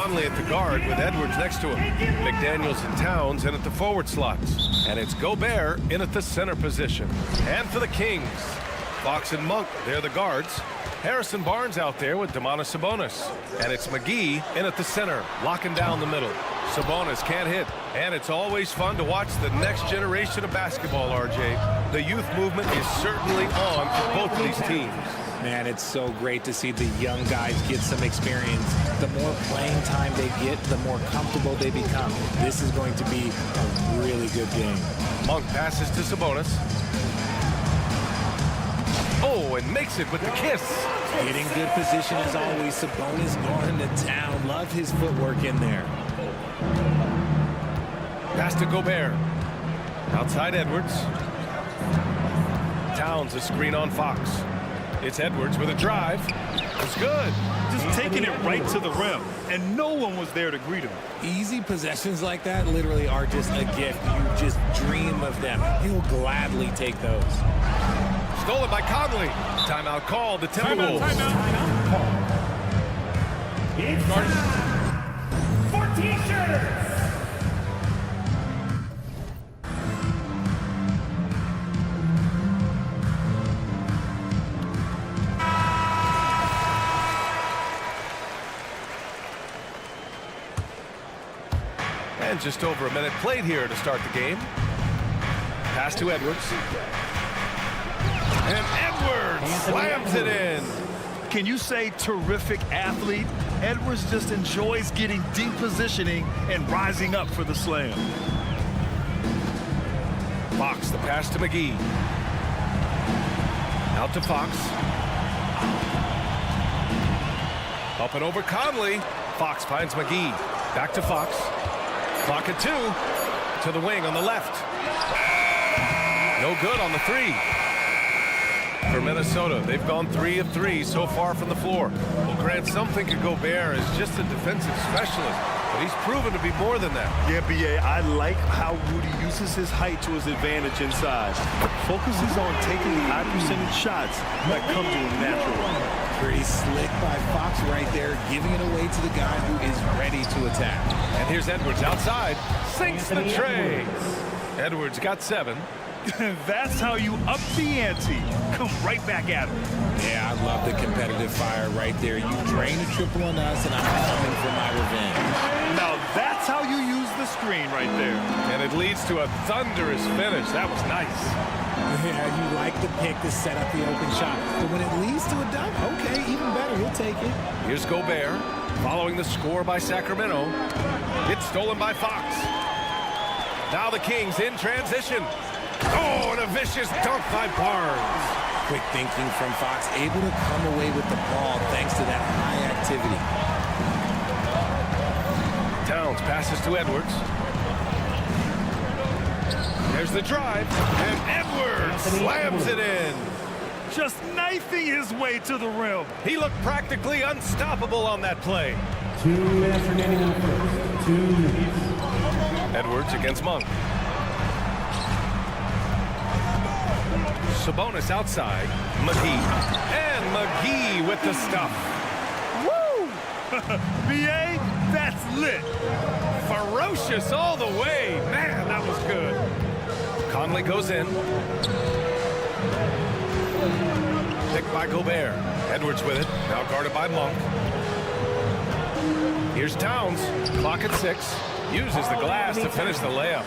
Conley at the guard with Edwards next to him. McDaniels and Towns in at the forward slots. And it's Gobert in at the center position. And for the Kings, Fox and Monk, they're the guards. Harrison Barnes out there with Domantas Sabonis. And it's McGee in at the center, locking down the middle. Sabonis can't hit. And it's always fun to watch the next generation of basketball, RJ. The youth movement is certainly on for both of these teams. Man, it's so great to see the young guys get some experience. The more playing time they get, the more comfortable they become. This is going to be a really good game. Monk passes to Sabonis. Oh, and makes it with the kiss. Getting good position as always. Sabonis going to town. Love his footwork in there. Pass to Gobert. Outside Edwards. Towns a screen on Fox. It's Edwards with a drive. It's good. Just taking it right to the rim, and no one was there to greet him. Easy possessions like that literally are just a gift. You just dream of them. He'll gladly take those. Stolen by Conley. Timeout called. The Timberwolves. Timeout call. It's 14 shooters. And just over a minute played here to start the game. Pass to Edwards. And Edwards slams it in. Can you say terrific athlete? Edwards just enjoys getting deep positioning and rising up for the slam. Fox, the pass to McGee. Out to Fox. Up and over Conley. Fox finds McGee. Back to Fox. Clock at 2. To the wing on the left. No good on the 3. For Minnesota, they've gone 3 of 3 so far from the floor. Well, Grant, some think of Gobert as just a defensive specialist, but he's proven to be more than that. Yeah, B.A., I like how Rudy uses his height to his advantage inside. Focuses on taking high percentage shots that come to him naturally. Pretty slick by Fox right there, giving it away to the guy who is ready to attack. And here's Edwards outside. Sinks the tray. Edwards got 7. That's how you up the ante. Come right back at him. Yeah, I love the competitive fire right there. You drain a triple on us, and I'm coming for my revenge. Now that's how you use the screen right there. And it leads to a thunderous finish. That was nice. Yeah, you like the pick to set up the open shot. But when it leads to a dunk, okay, even better. He'll take it. Here's Gobert, following the score by Sacramento. It's stolen by Fox. Now the Kings in transition. Oh, and a vicious dunk by Barnes. Quick thinking from Fox, able to come away with the ball thanks to that high activity. Towns passes to Edwards. There's the drive, and Edwards slams it in. Just knifing his way to the rim. He looked practically unstoppable on that play. 2 minutes remaining in the first. 2 minutes. Edwards against Monk. Sabonis outside. McGee. And McGee with the stuff. Woo! B.A., that's lit. Ferocious all the way. Man, that was good. Conley goes in. Picked by Gobert. Edwards with it. Now guarded by Monk. Here's Towns. Clock at 6. Uses the glass to finish the layup.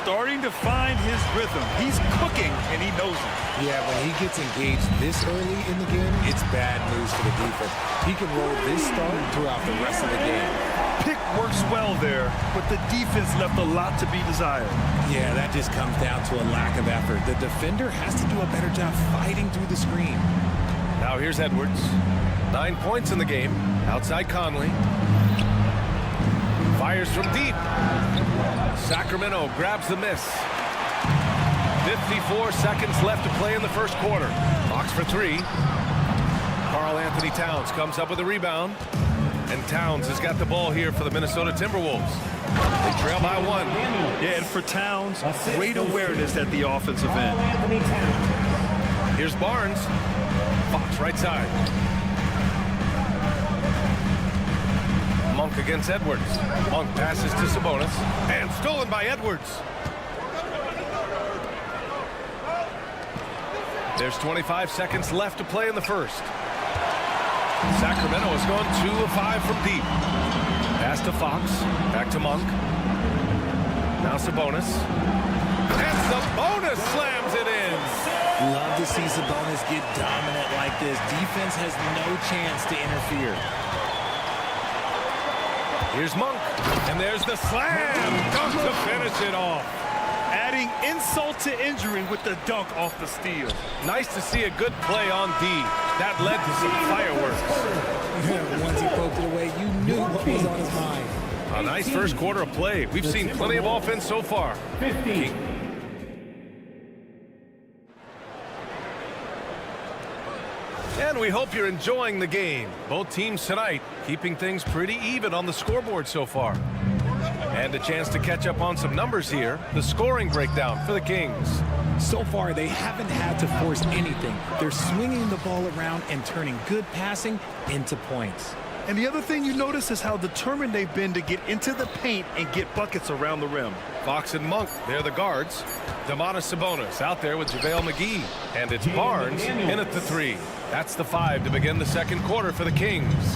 Starting to find his rhythm. He's cooking, and he knows it. Yeah, when he gets engaged this early in the game, it's bad news for the defense. He can roll this start throughout the rest of the game. Pick works well there, but the defense left a lot to be desired. Yeah, that just comes down to a lack of effort. The defender has to do a better job fighting through the screen. Now here's Edwards. 9 points in the game. Outside Conley. Fires from deep. Sacramento grabs the miss. 54 seconds left to play in the first quarter. Fox for three. Karl Anthony Towns comes up with a rebound. And Towns has got the ball here for the Minnesota Timberwolves. They trail by one. Yeah, and for Towns, great awareness at the offensive end. Here's Barnes. Fox right side. Monk against Edwards. Monk passes to Sabonis. And stolen by Edwards. There's 25 seconds left to play in the first. Sacramento has gone 2 of 5 from deep. Pass to Fox. Back to Monk. Now Sabonis. And Sabonis slams it in. Love to see Sabonis get dominant like this. Defense has no chance to interfere. Here's Monk. And there's the slam. Dunk to finish it off. Adding insult to injury with the dunk off the steal. Nice to see a good play on D. That led to some fireworks. Once he poked it away, you knew what was on his mind. A nice first quarter of play. We've seen plenty of offense so far. 15. And we hope you're enjoying the game. Both teams tonight keeping things pretty even on the scoreboard so far. And a chance to catch up on some numbers here. The scoring breakdown for the Kings. So far, they haven't had to force anything. They're swinging the ball around and turning good passing into points. And the other thing you notice is how determined they've been to get into the paint and get buckets around the rim. Fox and Monk, they're the guards. Domantas Sabonis out there with JaVale McGee. And it's Barnes in at the three. That's the 5 to begin the second quarter for the Kings.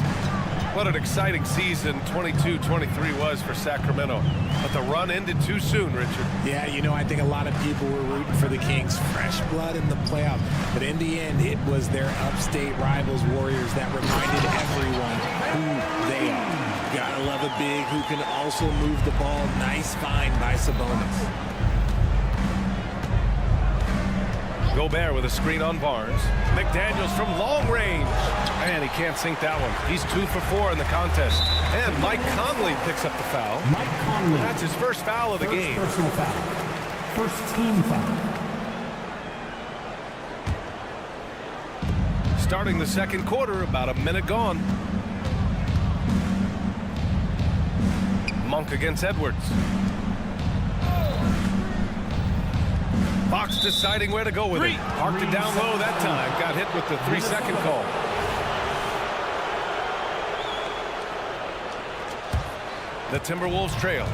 What an exciting season 22-23 was for Sacramento. But the run ended too soon, Richard. Yeah, you know, I think a lot of people were rooting for the Kings. Fresh blood in the playoff. But in the end, it was their upstate rivals, Warriors, that reminded everyone who they are. Gotta love a big who can also move the ball. Nice find by Sabonis. Gobert with a screen on Barnes. McDaniels from long range. And he can't sink that one. He's 2 for 4 in the contest. And Mike Conley picks up the foul. Mike Conley. That's his first foul of the game. Personal foul. First team foul. Starting the second quarter, about a minute gone. Monk against Edwards. Fox deciding where to go with it. Parked it down low that time. Got hit with the 3-second call. The Timberwolves trail.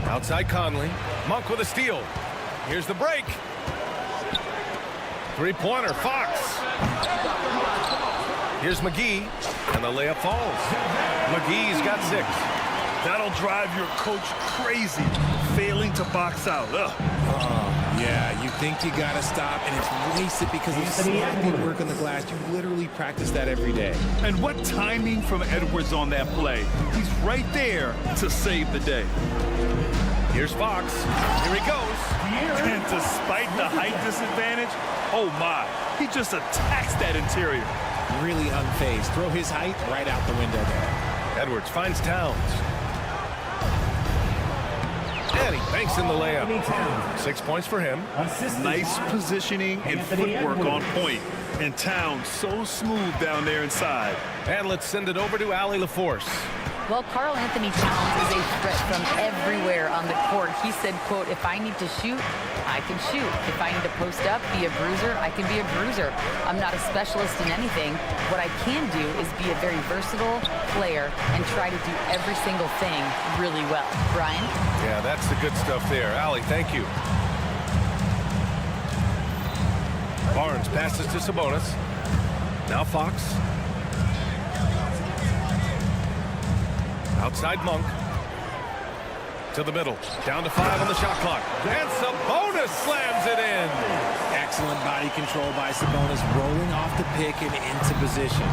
Outside Conley. Monk with a steal. Here's the break. Three-pointer, Fox. Here's McGee, and the layup falls. McGee's got 6. That'll drive your coach crazy, failing to box out. Yeah, you think you gotta stop, and it's wasted because of sloppy work on the glass. You literally practice that every day. And what timing from Edwards on that play. He's right there to save the day. Here's Fox. Here he goes. And despite the height disadvantage, oh my, he just attacks that interior. Really unfazed. Throw his height right out the window there. Edwards finds Towns. And he banks in the layup. 6 points for him. Nice positioning and footwork on point. And Towns so smooth down there inside. And let's send it over to Allie LaForce. Well, Karl Anthony Towns is a threat from everywhere on the court. He said, quote, if I need to shoot, I can shoot. If I need to post up, be a bruiser, I can be a bruiser. I'm not a specialist in anything. What I can do is be a very versatile player and try to do every single thing really well. Brian? Yeah, that's the good stuff there. Allie, thank you. Barnes passes to Sabonis. Now Fox. Outside Monk. To the middle. Down to 5 on the shot clock. And Sabonis slams it in. Excellent body control by Sabonis, rolling off the pick and into position.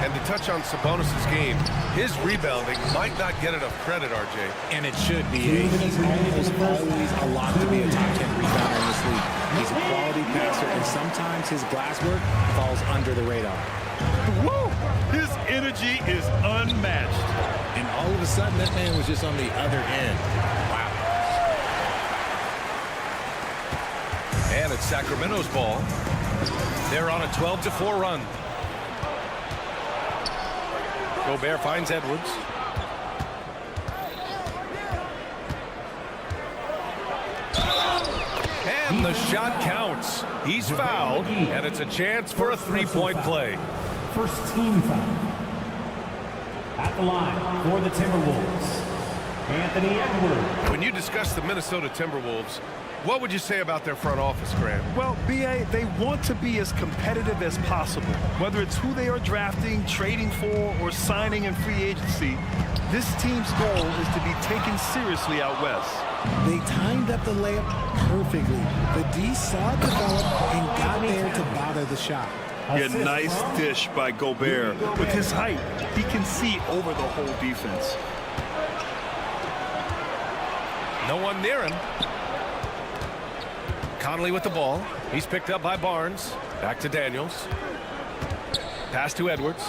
And to touch on Sabonis' game, his rebounding might not get enough credit, RJ. And it should be. He's almost always a lock to be a top 10 rebounder in this league. He's a quality passer, and sometimes his glass work falls under the radar. Woo! His energy is unmatched. And all of a sudden, that man was just on the other end. Wow. it's Sacramento's ball. They're on a 12-4 run. Gobert finds Edwards. And the shot counts. He's fouled, and it's a chance for a three-point play. First team foul. At the line for the Timberwolves, Anthony Edwards. When you discuss the Minnesota Timberwolves, what would you say about their front office, Grant? Well, B.A., they want to be as competitive as possible. Whether it's who they are drafting, trading for, or signing in free agency, this team's goal is to be taken seriously out west. They timed up the layup perfectly. The D saw it develop and got there to bother the shot. Yeah, nice dish by Gobert. With his height, he can see over the whole defense. No one near him. Conley with the ball. He's picked up by Barnes. Back to Daniels. Pass to Edwards.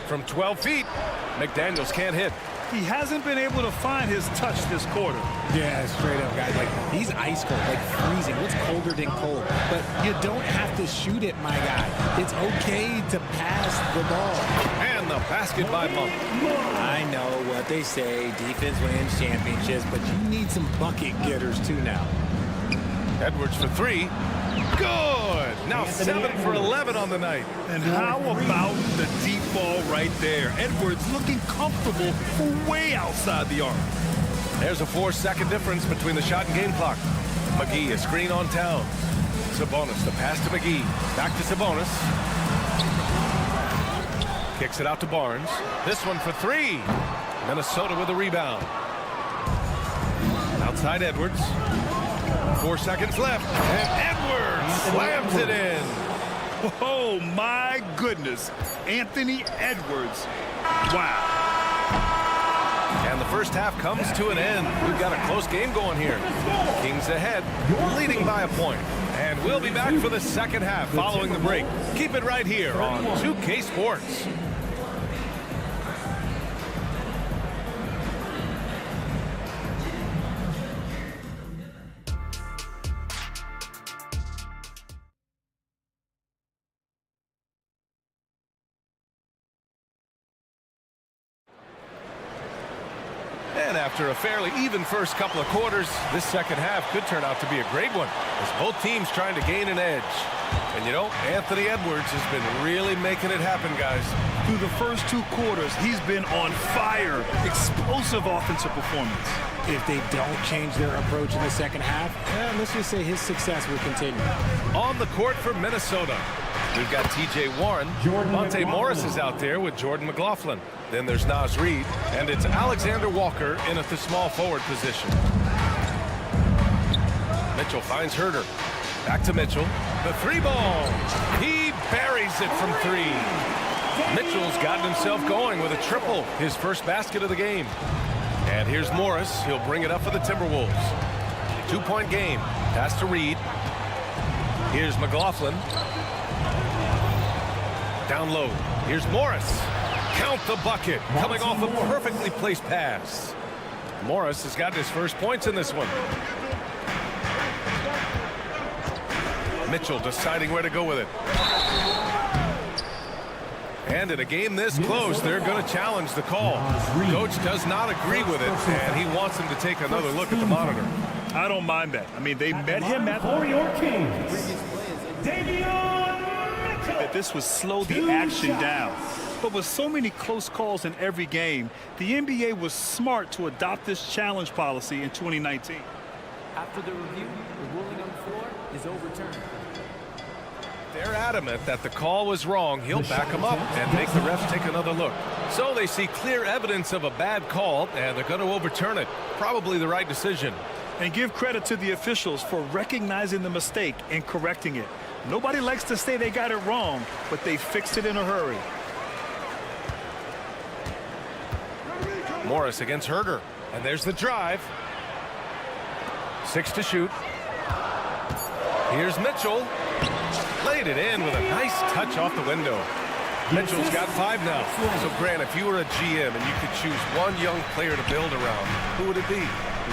From 12 feet, McDaniels can't hit. He hasn't been able to find his touch this quarter. Yeah, straight up, guys. Like, he's ice cold, like freezing. What's colder than cold? But you don't have to shoot it, my guy. It's okay to pass the ball. And the basket by Monk. I know what they say, defense wins championships, but you need some bucket getters too now. Edwards for three. Good. Now 7 for 11 on the night. And how about the deep ball right there? Edwards looking comfortable for way outside the arc. There's a 4-second difference between the shot and game clock. McGee, a screen on Towns. Sabonis, the pass to McGee. Back to Sabonis. Kicks it out to Barnes. This one for three. Minnesota with a rebound. Outside Edwards. 4 seconds left. And Edwards slams it in. Oh, my goodness. Anthony Edwards. Wow. And the first half comes to an end. We've got a close game going here. Kings ahead, leading by a point. And we'll be back for the second half following the break. Keep it right here on 2K Sports. And after a fairly even first couple of quarters, this second half could turn out to be a great one as both teams trying to gain an edge. And you know, Anthony Edwards has been really making it happen, guys. Through the first 2 quarters, he's been on fire. Explosive offensive performance. If they don't change their approach in the second half, let's just say his success will continue. On the court for Minnesota, we've got T.J. Warren. Monte Morris is out there with Jordan McLaughlin. Then there's Naz Reid, and it's Alexander Walker in at the small forward position. Mitchell finds Herter. Back to Mitchell. The three ball. He buries it from three. Mitchell's gotten himself going with a triple, his first basket of the game. And here's Morris. He'll bring it up for the Timberwolves. 2-point game. Pass to Reid. Here's McLaughlin. Down low. Here's Morris. Count the bucket. Coming off a perfectly placed pass. Morris has gotten his first points in this one. Mitchell deciding where to go with it. And in a game this close, they're going to challenge the call. Coach does not agree with it, and he wants him to take another look at the monitor. I don't mind that. I mean, they met him at For your Kings, that this would slow the action down. But with so many close calls in every game, the NBA was smart to adopt this challenge policy in 2019. After the review, the ruling on the floor is overturned. They're adamant that the call was wrong. He'll back them up and make the refs take another look. So they see clear evidence of a bad call, and they're going to overturn it. Probably the right decision. And give credit to the officials for recognizing the mistake and correcting it. Nobody likes to say they got it wrong, but they fixed it in a hurry. Morris against Herter. And there's the drive. 6 to shoot. Here's Mitchell. Laid it in with a nice touch off the window. Mitchell's got 5 now. So, Grant, if you were a GM and you could choose one young player to build around, who would it be?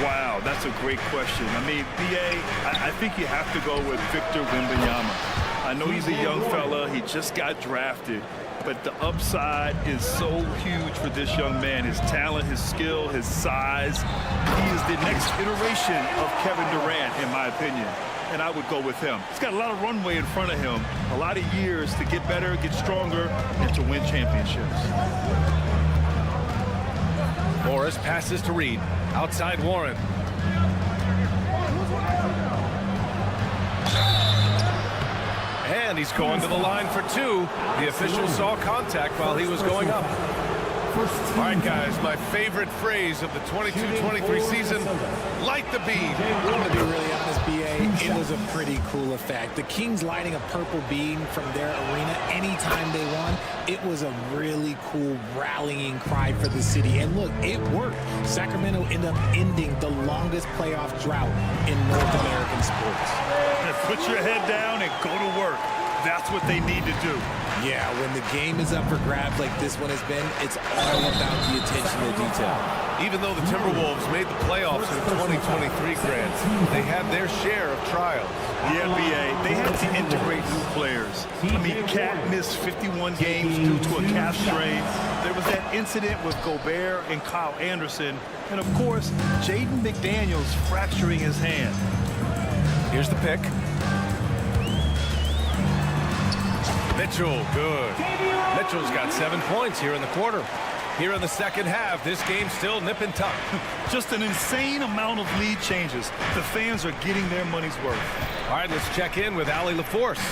Wow, that's a great question. I mean, B.A., I think you have to go with Victor Wembanyama. I know he's a young fella. He just got drafted. But the upside is so huge for this young man. His talent, his skill, his size. He is the next iteration of Kevin Durant, in my opinion. And I would go with him. He's got a lot of runway in front of him. A lot of years to get better, get stronger, and to win championships. Morris passes to Reed. Outside Warren. And he's going to the line for two. The official saw contact while he was going up. All right, guys, my favorite phrase of the 22-23 season, light the beam. I'm going to be really honest, B.A., it was a pretty cool effect. The Kings lighting a purple beam from their arena anytime they won, it was a really cool rallying cry for the city. And look, it worked. Sacramento ended up ending the longest playoff drought in North American sports. Put your head down and go to work. That's what they need to do. Yeah, when the game is up for grabs like this one has been, it's all about the attention to detail. Even though the Timberwolves made the playoffs in 2023, Grant, they had their share of trials. Yeah, B.A., they had to integrate new players. I mean, Cat missed 51 games due to a calf strain. There was that incident with Gobert and Kyle Anderson. And, of course, Jaden McDaniels fracturing his hand. Here's the pick. Mitchell, good. Mitchell's got 7 points here in the quarter. Here in the second half, this game's still nip and tuck. Just an insane amount of lead changes. The fans are getting their money's worth. All right, let's check in with Allie LaForce.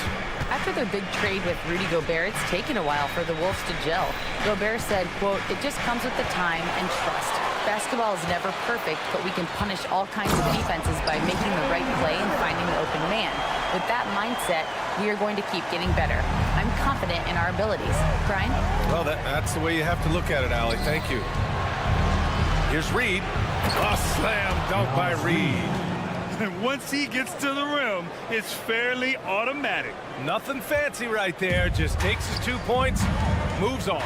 After their big trade with Rudy Gobert, it's taken a while for the Wolves to gel. Gobert said, quote, "It just comes with the time and trust. Basketball is never perfect, but we can punish all kinds of defenses by making the right play and finding the open man. With that mindset, we are going to keep getting better. I'm confident in our abilities." Brian? Well, that's the way you have to look at it, Allie. Thank you. Here's Reed. A slam dunk by Reed. And once he gets to the rim, it's fairly automatic. Nothing fancy right there. Just takes his 2 points, moves on.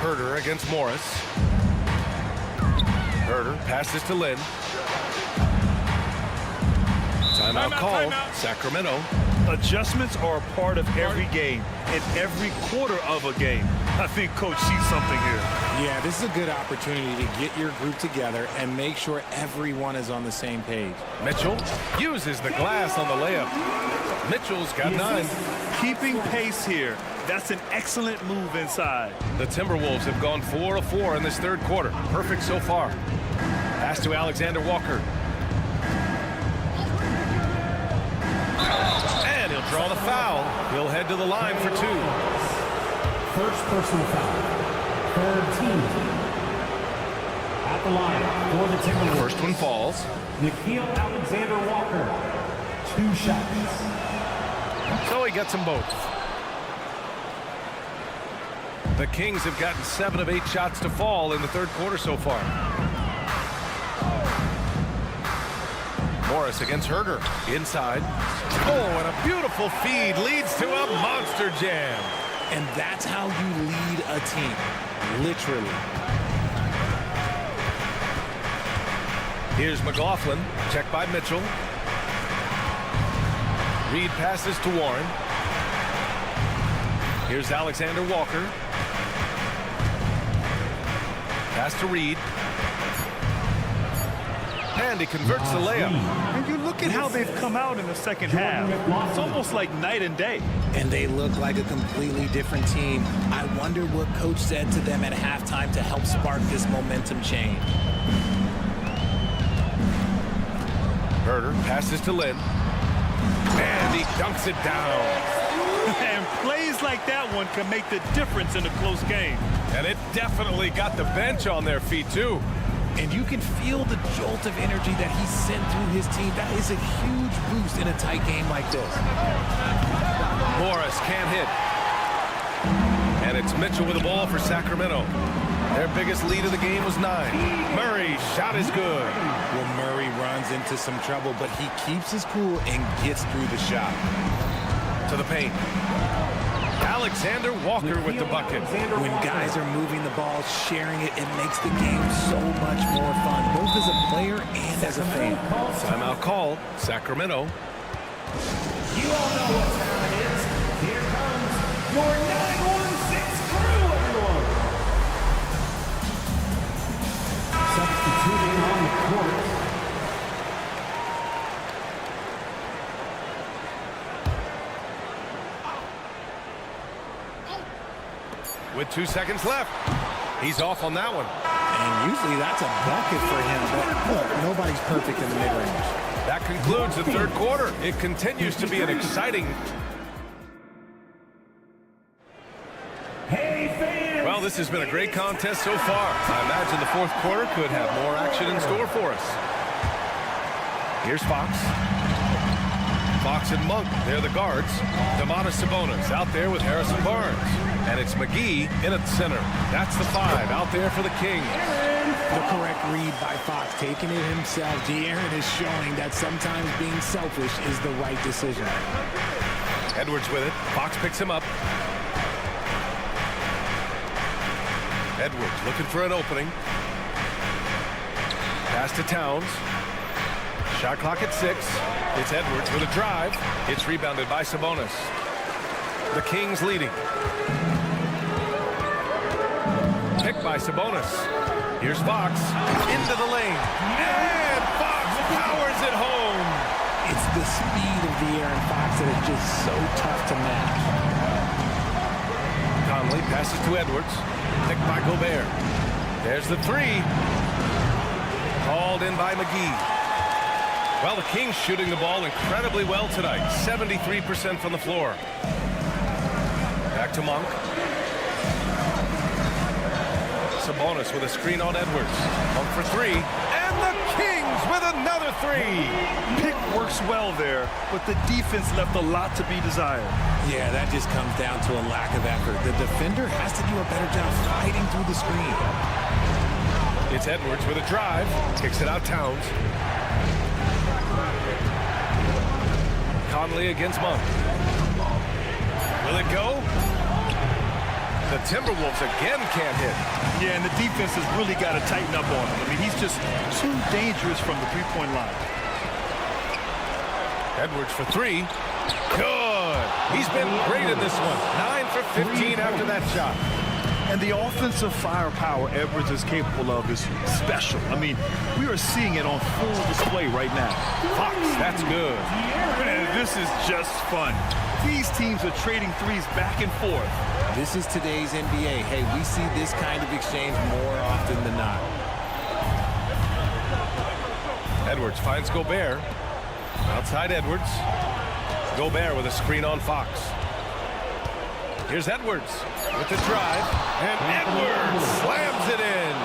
Herder against Morris. Herder passes to Lynn. Timeout called. Sacramento. Adjustments are a part of every game and every quarter of a game. I think Coach sees something here. Yeah, this is a good opportunity to get your group together and make sure everyone is on the same page. Mitchell uses the glass on the layup. Mitchell's got 9. Keeping pace here. That's an excellent move inside. The Timberwolves have gone 4 of 4 in this third quarter. Perfect so far. Pass to Alexander Walker. And he'll draw the foul. He'll head to the line for 2. First personal foul. Third team. At the line for the Timberwolves. First one falls. Nikhil Alexander-Walker. 2 shots. So he gets them both. The Kings have gotten 7 of 8 shots to fall in the third quarter so far. Morris against Herder. Inside. Oh, and a beautiful feed leads to a monster jam. And that's how you lead a team. Literally. Here's McLaughlin. Checked by Mitchell. Reed passes to Warren. Here's Alexander Walker. Pass to Reed. And he converts the layup. And you look at how they've come out in the second half. It's almost like night and day. And they look like a completely different team. I wonder what Coach said to them at halftime to help spark this momentum change. Herder passes to Lynn. And he dunks it down. And plays like that one can make the difference in a close game. And it definitely got the bench on their feet, too. And you can feel the jolt of energy that he sent through his team. That is a huge boost in a tight game like this. Morris can't hit. And it's Mitchell with the ball for Sacramento. Their biggest lead of the game was 9. Murray's shot is good. Well, Murray runs into some trouble, but he keeps his cool and gets through the shot. To the paint. Alexander Walker with the bucket. When guys are moving the ball, sharing it, it makes the game so much more fun, both as a player and as a fan. Timeout called. Sacramento. You all know what time it is. Here comes your 916 crew, everyone. Substituting on the court. With 2 seconds left. He's off on that one. And usually that's a bucket for him, but look, nobody's perfect in the mid-range. That concludes the third quarter. It continues to be an exciting... Hey, fans! Well, this has been a great contest so far. I imagine the fourth quarter could have more action in store for us. Here's Fox. Fox and Monk, they're the guards. Domantas Sabonis out there with Harrison Barnes. And it's McGee in at center. That's the 5 out there for the Kings. The correct read by Fox, taking it himself. De'Aaron is showing that sometimes being selfish is the right decision. Edwards with it. Fox picks him up. Edwards looking for an opening. Pass to Towns. Shot clock at 6. It's Edwards with a drive. It's rebounded by Sabonis. The Kings leading. Picked by Sabonis. Here's Fox into the lane. And Fox powers it home. It's the speed of De'Aaron Fox that is just so tough to match. Conley passes to Edwards. Picked by Gobert. There's the 3. Called in by McGee. Well, the Kings shooting the ball incredibly well tonight. 73% from the floor. Back to Monk. Sabonis with a screen on Edwards. Monk for 3. And the Kings with another 3. Pick works well there, but the defense left a lot to be desired. Yeah, that just comes down to a lack of effort. The defender has to do a better job fighting through the screen. It's Edwards with a drive. Kicks it out Towns. Conley against Monk. Will it go? The Timberwolves again can't hit. Yeah, and the defense has really got to tighten up on him. I mean, he's just too dangerous from the three-point line. Edwards for 3. Good. He's been great in this one. 9 for 15 after that shot. And the offensive firepower Edwards is capable of is special. I mean, we are seeing it on full display right now. Fox, that's good. Man, this is just fun. These teams are trading threes back and forth. This is today's NBA. Hey, we see this kind of exchange more often than not. Edwards finds Gobert. Outside Edwards. Gobert with a screen on Fox. Here's Edwards with the drive. And Edwards slams it in.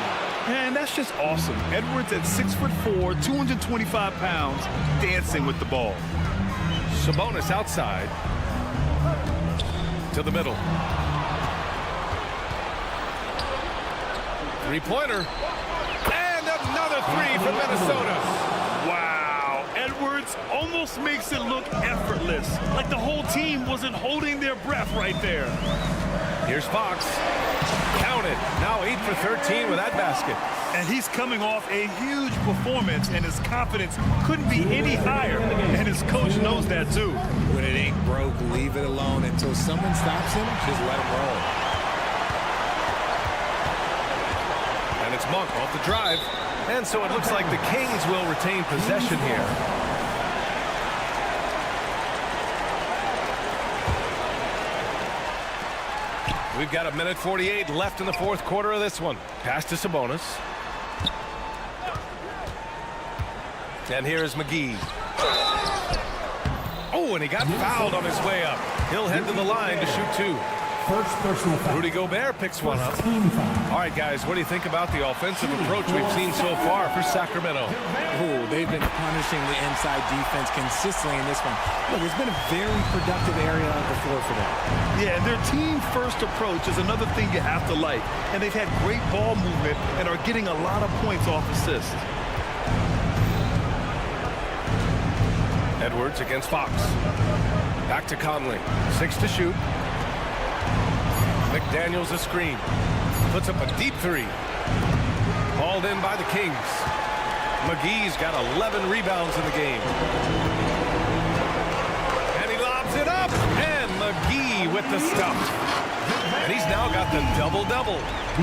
Man, that's just awesome. Edwards at 6'4", 225 pounds, dancing with the ball. Sabonis outside. To the middle. Three-pointer. And another 3 from Minnesota. Wow. Edwards almost makes it look effortless, like the whole team wasn't holding their breath right there. Here's Fox. Counted. Now 8 for 13 with that basket. And he's coming off a huge performance, and his confidence couldn't be any higher. And his coach knows that, too. When it ain't broke, leave it alone. Until someone stops him, just let him roll. And it's Monk off the drive. And so it looks like the Kings will retain possession here. We've got 1:48 left in the fourth quarter of this one. Pass to Sabonis. And here's McGee. Oh, and he got fouled on his way up. He'll head to the line to shoot 2. First personal foul. Rudy Gobert picks one up. Team foul. All right, guys, what do you think about the offensive approach we've seen so far for Sacramento? Oh, they've been punishing the inside defense consistently in this one. Look, it's been a very productive area on the floor for them. Yeah, and their team-first approach is another thing you have to like. And they've had great ball movement and are getting a lot of points off assists. Edwards against Fox. Back to Conley. 6 to shoot. McDaniels a screen. Puts up a deep three. Hauled in by the Kings. McGee's got 11 rebounds in the game. And he lobs it up. And McGee with the stuff. And he's now got the double-double.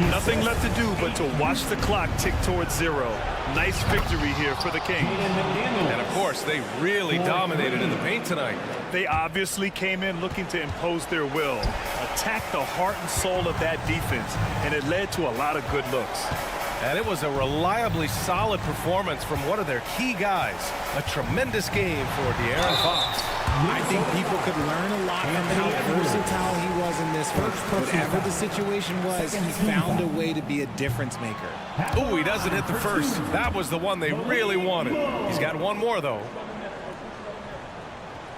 Nothing left to do but to watch the clock tick towards 0. Nice victory here for the Kings. And, of course, they really dominated in the paint tonight. They obviously came in looking to impose their will, attack the heart and soul of that defense, and it led to a lot of good looks. And it was a reliably solid performance from one of their key guys. A tremendous game for De'Aaron Fox. I think people could learn a lot from how versatile he was in this one. Whatever the situation was, he found a way to be a difference maker. Oh, he doesn't hit the first. That was the one they really wanted. He's got one more, though.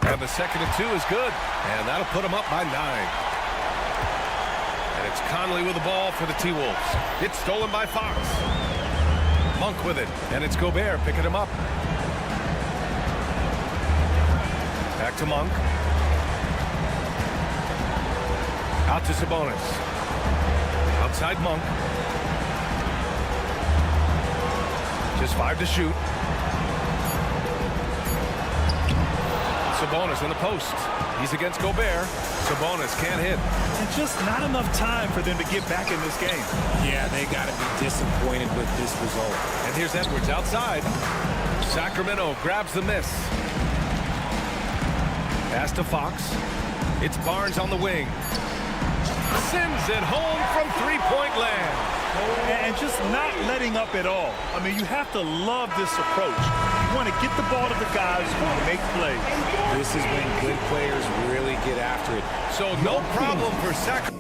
And the second and 2 is good. And that'll put him up by 9. And it's Conley with the ball for the T-Wolves. It's stolen by Fox. Monk with it. And it's Gobert picking him up. Back to Monk. Out to Sabonis. Outside Monk. Just 5 to shoot. Sabonis in the post. He's against Gobert. Sabonis can't hit. And just not enough time for them to get back in this game. Yeah, they got to be disappointed with this result. And here's Edwards outside. Sacramento grabs the miss. Pass to Fox. It's Barnes on the wing. Sends it home from three-point land. And just not letting up at all. I mean, you have to love this approach. You want to get the ball to the guys who make plays. This is when good players really get after it. So no problem for Sacramento.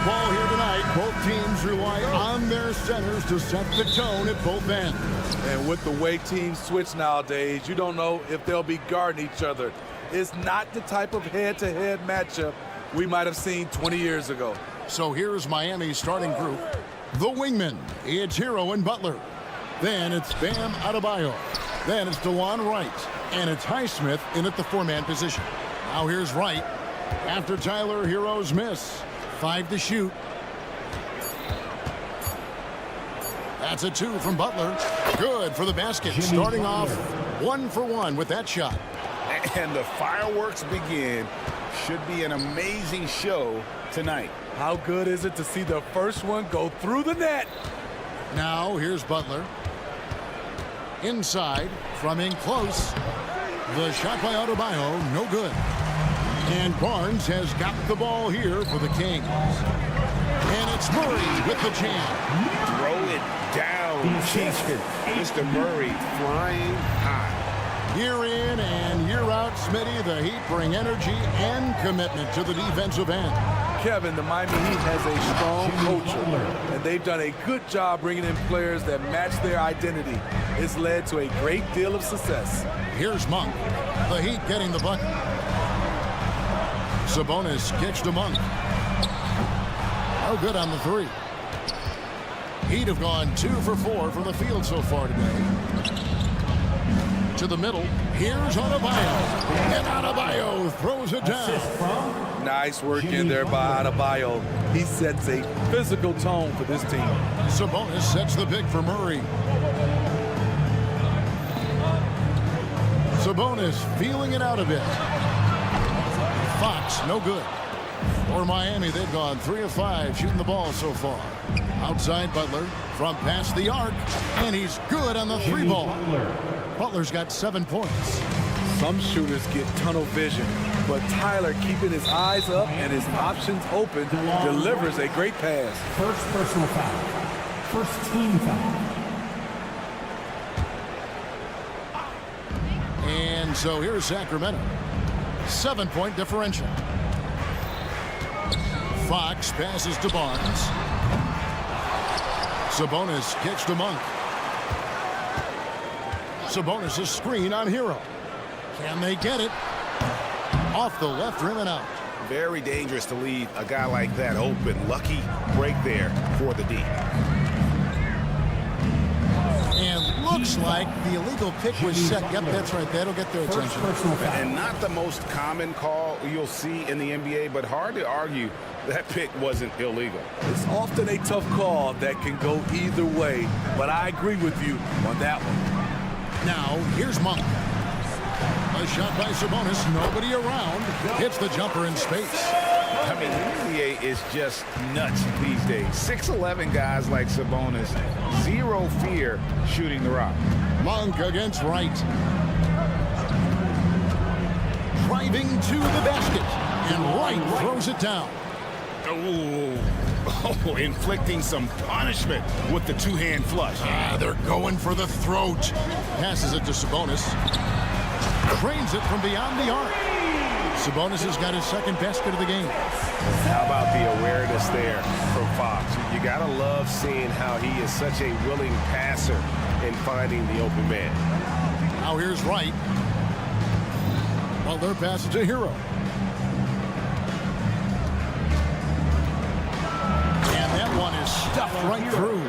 Ball here tonight. Both teams rely on their centers to set the tone at both ends. And with the way teams switch nowadays, you don't know if they'll be guarding each other. It's not the type of head-to-head matchup we might have seen 20 years ago. So here's Miami's starting group. The wingmen, it's Hero and Butler. Then it's Bam Adebayo. Then it's DeJuan Wright. And it's Highsmith in at the four-man position. Now here's Wright. After Tyler Hero's miss. 5 to shoot. That's a 2 from Butler. Good for the basket. Starting off 1 for 1 with that shot. And the fireworks begin. Should be an amazing show tonight. How good is it to see the first one go through the net? Now here's Butler. Inside from in close. The shot by Adebayo, no good. And Barnes has got the ball here for the Kings. And it's Murray with the jam. Throw it down, Kingston. Mr. Murray flying high. Year in and year out, Smitty, the Heat bring energy and commitment to the defensive end. Kevin, the Miami Heat has a strong culture, and they've done a good job bringing in players that match their identity. It's led to a great deal of success. Here's Monk. The Heat getting the bucket. Sabonis kicks to Monk. No good on the three. Heat have gone 2 for 4 from the field so far today. To the middle. Here's Adebayo. And Adebayo throws it down. Nice work in there by Adebayo. He sets a physical tone for this team. Sabonis sets the pick for Murray. Sabonis feeling it out a bit. Fox, no good. For Miami, they've gone 3 of 5 shooting the ball so far. Outside Butler from past the arc, and he's good on the 3 ball. Butler's got 7 points. Some shooters get tunnel vision, but Tyler, keeping his eyes up and his options open, delivers a great pass. First personal foul. First team foul. And so here's Sacramento. 7-point differential. Fox passes to Barnes. Sabonis kicks to Monk. Sabonis' screen on Hero. Can they get it? Off the left rim and out. Very dangerous to leave a guy like that open. Lucky break there for the D. And look looks like the illegal pick was set. Yep, that's right. That'll get their attention. And not the most common call you'll see in the NBA, but hard to argue that pick wasn't illegal. It's often a tough call that can go either way, but I agree with you on that one. Now, here's Monk. A shot by Sabonis. Nobody around. Hits the jumper in space. I mean, the NBA is just nuts these days. 6'11" guys like Sabonis, zero fear shooting the rock. Monk against Wright. Driving to the basket. And Wright throws it down. Oh, inflicting some punishment with the two-hand flush. They're going for the throat. Passes it to Sabonis. Trains it from beyond the arc. Sabonis has got his second basket of the game. How about the awareness there from Fox? You got to love seeing how he is such a willing passer in finding the open man. Now here's Wright. Well, their pass to Hero. And that one is stuffed right through.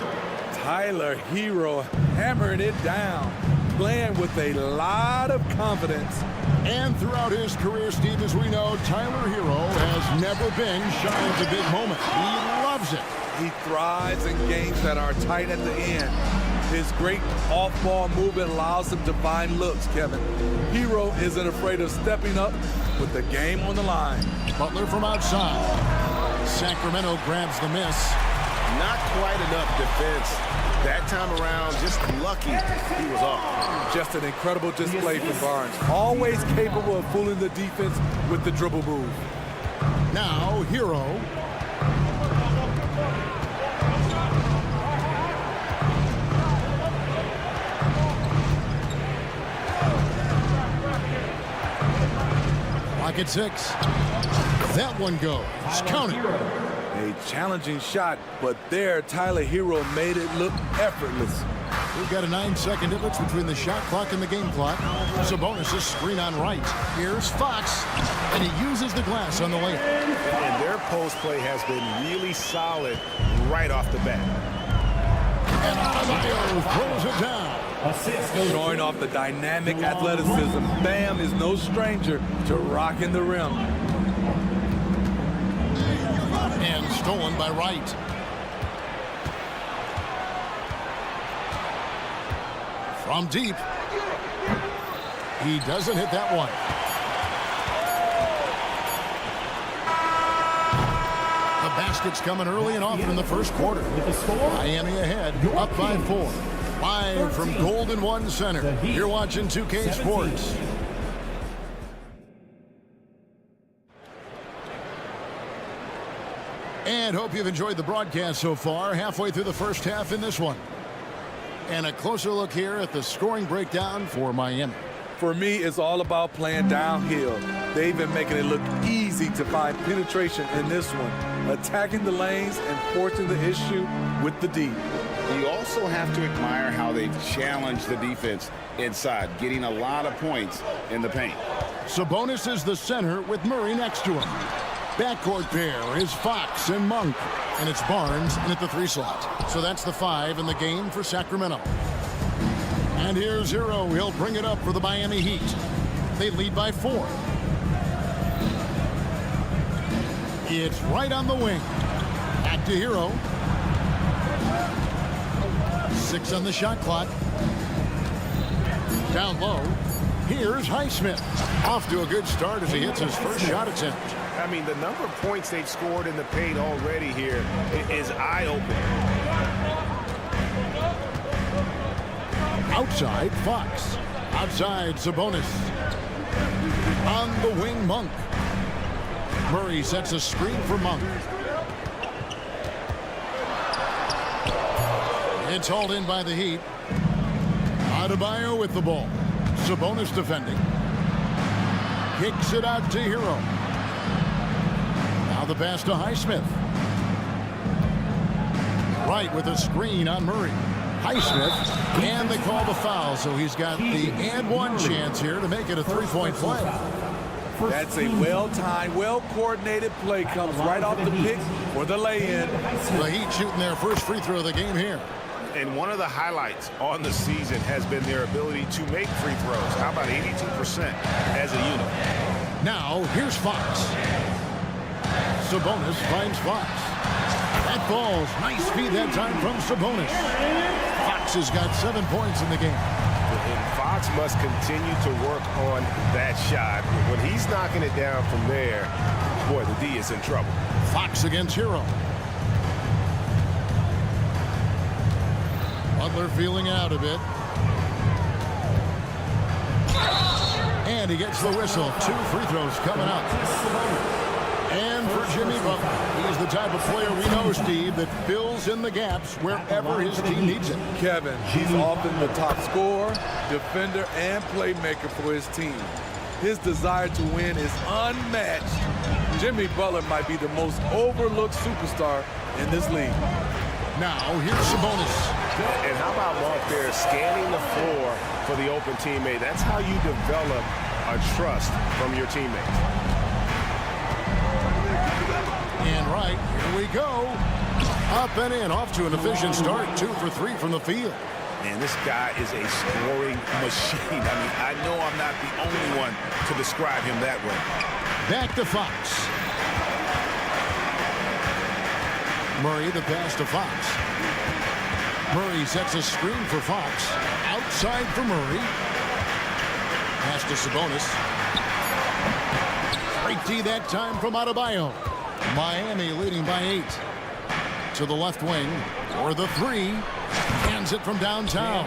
Tyler Hero hammering it down, playing with a lot of confidence. And throughout his career, Steve, as we know, Tyler Hero has never been shy of the big moment. He loves it. He thrives in games that are tight at the end. His great off-ball movement allows him to find looks, Kevin. Hero isn't afraid of stepping up with the game on the line. Butler from outside. Sacramento grabs the miss. Not quite enough defense. That time around, just lucky he was off. Just an incredible display from Barnes. Always capable of fooling the defense with the dribble move. Now, Hero. Lock at 6. That one goes. Counted. A challenging shot, but there Tyler Hero made it look effortless. We've got a 9-second difference between the shot clock and the game clock. Sabonis' screen on Wright. Here's Fox, and he uses the glass on the layup. And their post play has been really solid right off the bat. And Romario throws it down. Showing off the dynamic athleticism. Bam is no stranger to rocking the rim. And stolen by Wright. From deep. He doesn't hit that one. The basket's coming early and often in the first quarter. Miami ahead, up by 4. Live from Golden One Center. You're watching 2K Sports. And hope you've enjoyed the broadcast so far. Halfway through the first half in this one. And a closer look here at the scoring breakdown for Miami. For me, it's all about playing downhill. They've been making it look easy to find penetration in this one, attacking the lanes and forcing the issue with the D. You also have to admire how they've challenged the defense inside, getting a lot of points in the paint. Sabonis is the center with Murray next to him. Backcourt pair is Fox and Monk. And it's Barnes in at the 3 slot. So that's the 5 in the game for Sacramento. And here's Hero. He'll bring it up for the Miami Heat. They lead by 4. It's right on the wing. Back to Hero. 6 on the shot clock. Down low. Here's Highsmith. Off to a good start as he hits his first shot attempt. I mean, the number of points they've scored in the paint already here is eye-opening. Outside, Fox. Outside, Sabonis. On the wing, Monk. Murray sets a screen for Monk. It's hauled in by the Heat. Adebayo with the ball. Sabonis defending. Kicks it out to Hero. Now the pass to Highsmith. Wright with a screen on Murray. Highsmith, and they call the foul, so he's got the and one chance here to make it a 3-point play. That's a well-timed, well-coordinated play. Comes right off the pick for the lay-in. The Heat shooting their first free throw of the game here. And one of the highlights on the season has been their ability to make free throws. How about 82% as a unit? Now, here's Fox. Sabonis finds Fox. That falls. Nice feed that time from Sabonis. Fox has got 7 points in the game. And Fox must continue to work on that shot. When he's knocking it down from there, boy, the D is in trouble. Fox against Hero. Butler feeling out a bit. And he gets the whistle. 2 free throws coming up. And for Jimmy Butler, he's the type of player we know, Steve, that fills in the gaps wherever his team needs it. Kevin, he's often the top scorer, defender, and playmaker for his team. His desire to win is unmatched. Jimmy Butler might be the most overlooked superstar in this league. Now, here's Sabonis. And how about Monk there scanning the floor for the open teammate? That's how you develop a trust from your teammates. And right, here we go. Up and in, off to an efficient start. 2 for 3 from the field. Man, this guy is a scoring machine. I mean, I know I'm not the only one to describe him that way. Back to Fox. Murray, the pass to Fox. Murray sets a screen for Fox. Outside for Murray. Pass to Sabonis. Great D that time from Adebayo. Miami leading by 8. To the left wing. For the 3. Hands it from downtown.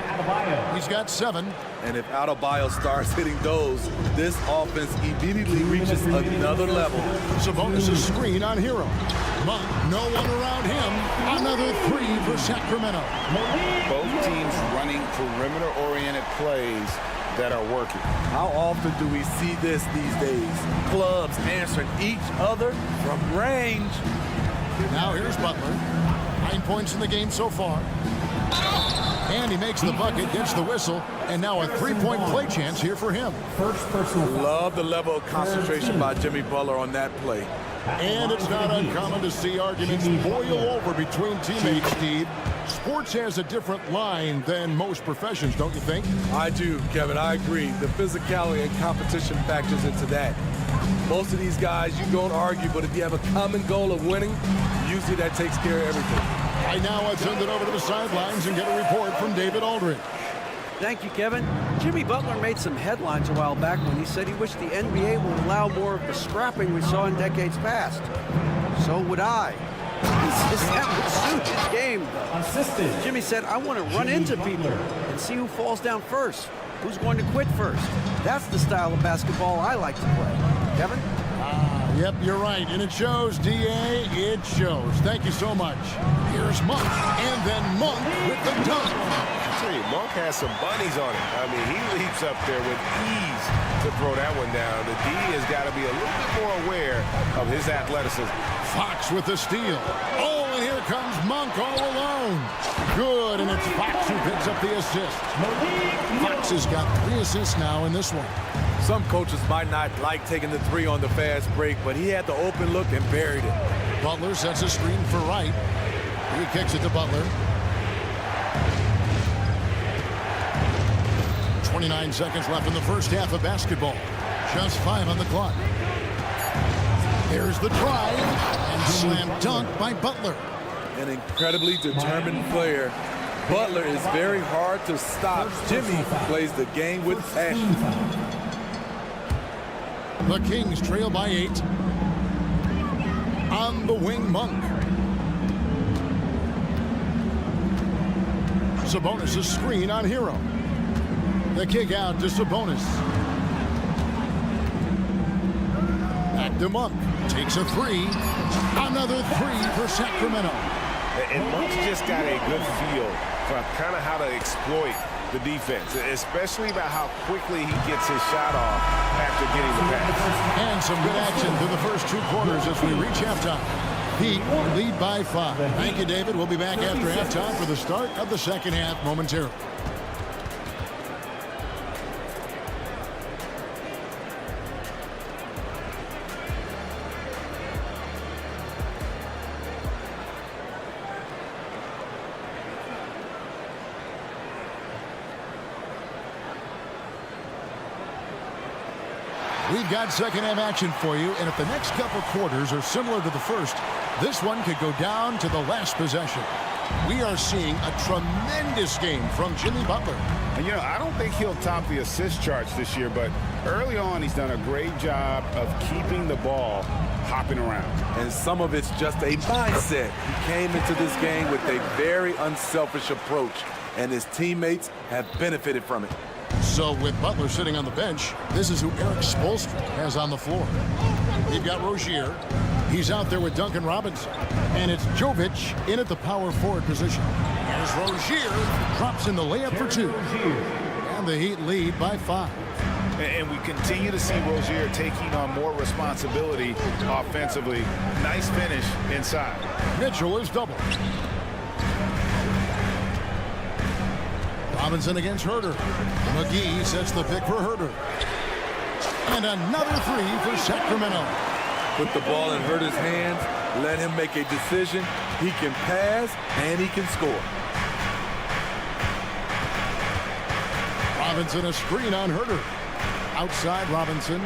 He's got 7. And if Adebayo starts hitting those, this offense immediately reaches another level. Sabonis' screen on Hero. Monk, no one around him. Another 3 for Sacramento. Both teams running perimeter-oriented plays that are working. How often do we see this these days? Clubs answering each other from range. Now here's Butler. 9 points in the game so far. And he makes the bucket, gets the whistle, and now a 3-point play chance here for him. Love the level of concentration by Jimmy Butler on that play. And it's not uncommon to see arguments boil over between teammates, Steve. Sports has a different line than most professions, don't you think? I do, Kevin. I agree. The physicality and competition factors into that. Most of these guys, you don't argue, but if you have a common goal of winning, usually that takes care of everything. Right now, let's send it over to the sidelines and get a report from David Aldridge. Thank you, Kevin. Jimmy Butler made some headlines a while back when he said he wished the NBA would allow more of the scrapping we saw in decades past. So would I. He says that would suit his game, though. Jimmy said, I want to run into people and see who falls down first, who's going to quit first. That's the style of basketball I like to play. Kevin? Yep, you're right. And it shows, D.A. It shows. Thank you so much. Here's Monk. And then Monk with the dunk. I tell you, Monk has some bunnies on it. I mean, he leaps up there with ease to throw that one down. The D has got to be a little bit more aware of his athleticism. Fox with the steal. Oh, and here comes Monk all alone. Good, and it's Fox who picks up the assist. Fox has got 3 assists now in this one. Some coaches might not like taking the 3 on the fast break, but he had the open look and buried it. Butler sets a screen for Wright. He kicks it to Butler. 29 seconds left in the first half of basketball. Just 5 on the clock. There's the drive and slam dunk by Butler. An incredibly determined player. Butler is very hard to stop. Jimmy plays the game with passion. The Kings trail by 8. On the wing, Monk. Sabonis' screen on Hero. The kick out to Sabonis. Back to Monk. Takes a 3. Another 3 for Sacramento. And Monk's just got a good feel for kind of how to exploit the defense, especially about how quickly he gets his shot off after getting the pass. And some good action through the first 2 quarters as we reach halftime. Heat lead by 5. Thank you, David. We'll be back after halftime for the start of the second half momentarily. We've got second half action for you, and if the next couple quarters are similar to the first, this one could go down to the last possession. We are seeing a tremendous game from Jimmy Butler. And, you know, I don't think he'll top the assist charts this year, but early on he's done a great job of keeping the ball hopping around. And some of it's just a mindset. He came into this game with a very unselfish approach, and his teammates have benefited from it. So with Butler sitting on the bench, this is who Eric Spoelstra has on the floor. You've got Rozier. He's out there with Duncan Robinson. And it's Jovic in at the power forward position. As Rozier drops in the layup for 2. And the Heat lead by 5. And we continue to see Rozier taking on more responsibility offensively. Nice finish inside. Mitchell is doubled. Robinson against Herter. McGee sets the pick for Herter. And another 3 for Sacramento. Put the ball in Herter's hands. Let him make a decision. He can pass and he can score. Robinson a screen on Herter. Outside Robinson.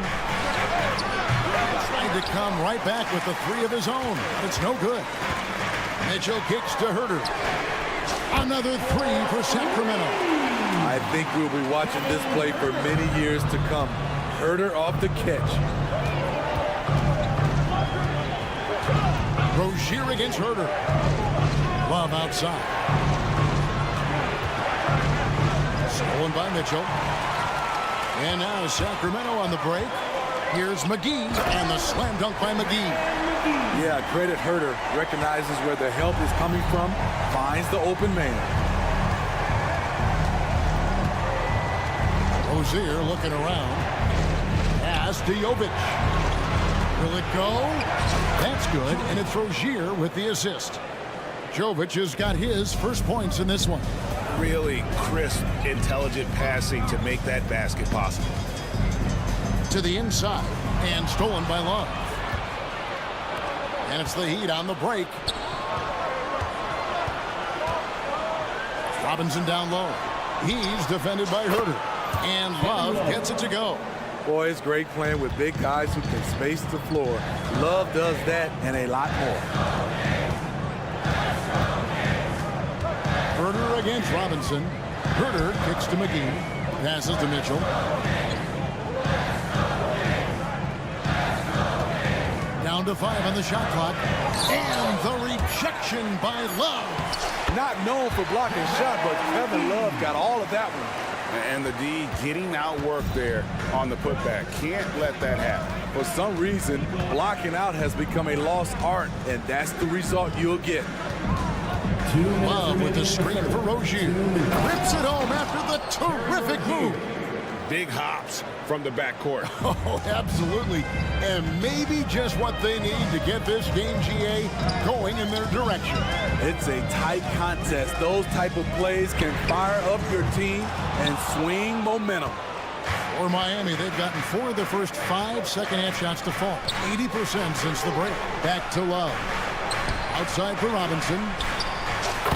Trying to come right back with the 3 of his own. But it's no good. Mitchell kicks to Herter. Another 3 for Sacramento. I think we'll be watching this play for many years to come. Herter off the catch. Rozier against Herter. Love outside. Stolen by Mitchell. And now Sacramento on the break. Here's McGee, and the slam dunk by McGee. Yeah, credit Herter. Recognizes where the help is coming from. Finds the open man. Rozier looking around. Pass to Jovic. Will it go? That's good, and it's Rozier with the assist. Jovic has got his first points in this one. Really crisp, intelligent passing to make that basket possible. To the inside, and stolen by Love. And it's the Heat on the break. Robinson down low. He's defended by Herter. And Love gets it to go. Boy, it's great playing with big guys who can space the floor. Love does that and a lot more. Herter against Robinson. Herter kicks to McGee. Passes to Mitchell. Down to 5 on the shot clock. And the rejection by Love. Not known for blocking shot, but Kevin Love got all of that one. And the D getting outworked there on the putback. Can't let that happen. For some reason, blocking out has become a lost art, and that's the result you'll get. Love with the screen for Rozier. Rips it home after the terrific move. Big hops from the backcourt. Oh, absolutely. And maybe just what they need to get this game, GA, going in their direction. It's a tight contest. Those type of plays can fire up your team and swing momentum. For Miami, they've gotten 4 of their first 5 second-half shots to fall. 80% since the break. Back to Love. Outside for Robinson.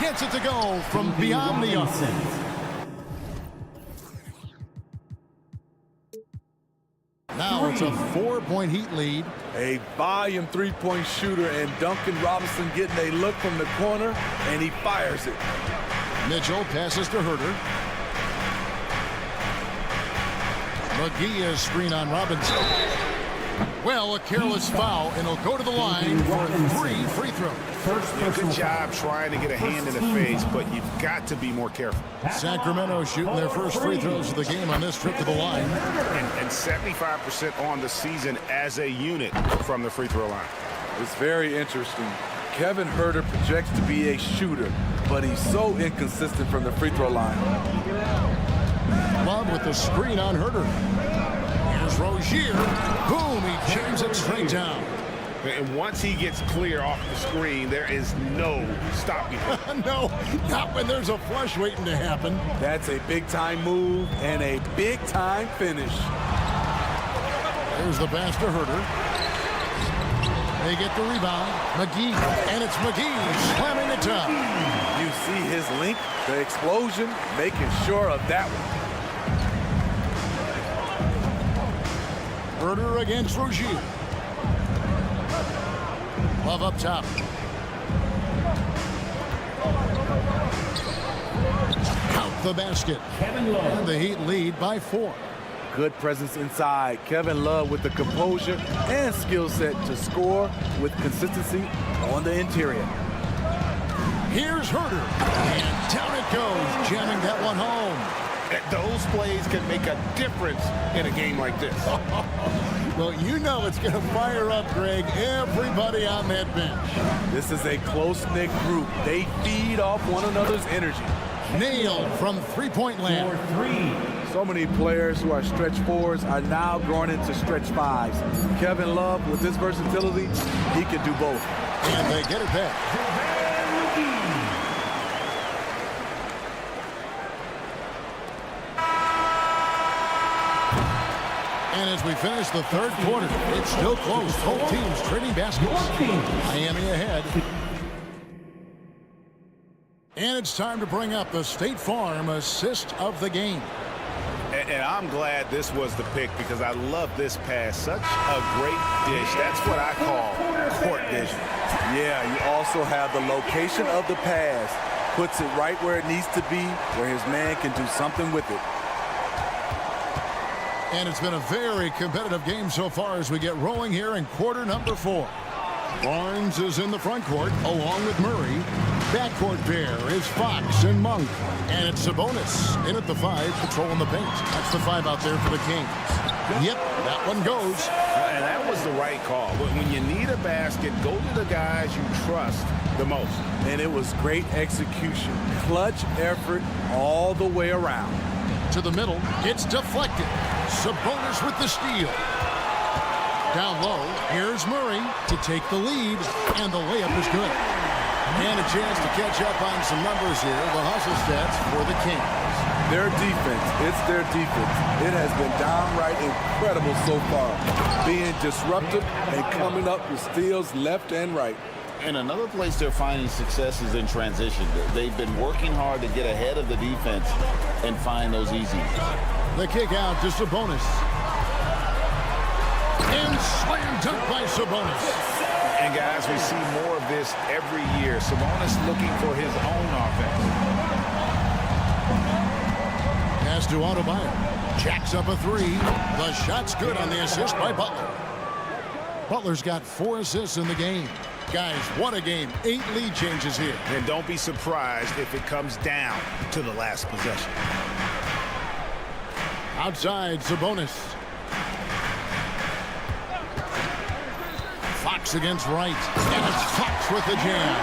Gets it to go from beyond the arc. Now it's a 4-point Heat lead. A volume three-point shooter, and Duncan Robinson getting a look from the corner, and he fires it. Mitchell passes to Herter. McGee has screen on Robinson. Well, a careless foul, and he'll go to the line for 3 free throws. Good job trying to get a hand in the face, but you've got to be more careful. Sacramento shooting their first free throws of the game on this trip to the line. And 75% on the season as a unit from the free throw line. It's very interesting. Kevin Herter projects to be a shooter, but he's so inconsistent from the free throw line. Love with the screen on Herter. Here's Rozier. Boom, he jams it straight down. And once he gets clear off the screen, there is no stopping him. No, not when there's a flush waiting to happen. That's a big-time move and a big-time finish. There's the pass to Herter. They get the rebound. McGee, and it's McGee slamming it down. You see his link, the explosion, making sure of that one. Herder against Rozier. Love up top. Count the basket. And the Heat lead by 4. Good presence inside. Kevin Love with the composure and skill set to score with consistency on the interior. Here's Herder. And down it goes, jamming that one home. Those plays can make a difference in a game like this. Well, you know it's going to fire up, Greg, everybody on that bench. This is a close-knit group. They feed off one another's energy. Nailed from three-point land. So many players who are stretch 4s are now growing into stretch 5s. Kevin Love, with his versatility, he can do both. And they get it back. And as we finish the third quarter, it's still close. Both teams trading baskets. Miami ahead. And it's time to bring up the State Farm assist of the game. And I'm glad this was the pick because I love this pass. Such a great dish. That's what I call court vision. Yeah, you also have the location of the pass. Puts it right where it needs to be, where his man can do something with it. And it's been a very competitive game so far as we get rolling here in quarter number 4. Barnes is in the front court along with Murray. Backcourt pair is Fox and Monk. And it's Sabonis in at the 5, patrolling the paint. That's the 5 out there for the Kings. Yep, that one goes. And that was the right call. But when you need a basket, go to the guys you trust the most. And it was great execution. Clutch effort all the way around. To the middle, it's deflected. Sabonis with the steal. Down low, here's Murray to take the lead, and the layup is good. And a chance to catch up on some numbers here, the hustle stats for the Kings. Their defense, it's their defense. It has been downright incredible so far, being disruptive and coming up with steals left and right. And another place they're finding success is in transition. They've been working hard to get ahead of the defense and find those easy. The kick out to Sabonis. And slam dunk by Sabonis. And guys, we see more of this every year. Sabonis looking for his own offense. Pass to Adebayo. Jacks up a 3. The shot's good on the assist by Butler. Butler's got 4 assists in the game. Guys, what a game. 8 lead changes here. And don't be surprised if it comes down to the last possession. Outside, Sabonis. Fox against Wright. And it's Fox with the jam.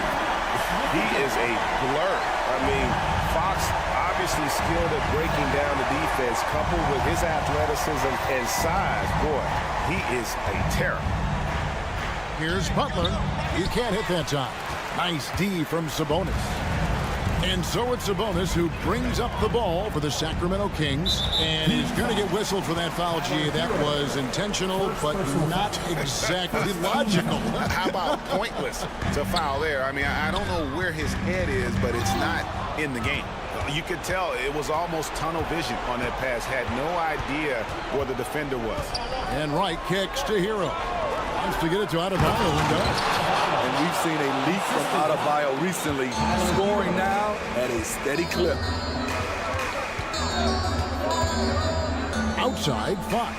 He is a blur. I mean, Fox obviously skilled at breaking down the defense, coupled with his athleticism and size. Boy, he is a terror. Here's Butler. You can't hit that time. Nice D from Sabonis. And so it's Sabonis who brings up the ball for the Sacramento Kings. And he's going to get whistled for that foul, G. That was intentional, but not exactly logical. How about pointless to foul there? I mean, I don't know where his head is, but it's not in the game. You could tell it was almost tunnel vision on that pass. Had no idea where the defender was. And Wright kicks to Hero. Wants to get it to Adebayo and does. And we've seen a leak from Adebayo recently, scoring now at a steady clip. Outside, Fox.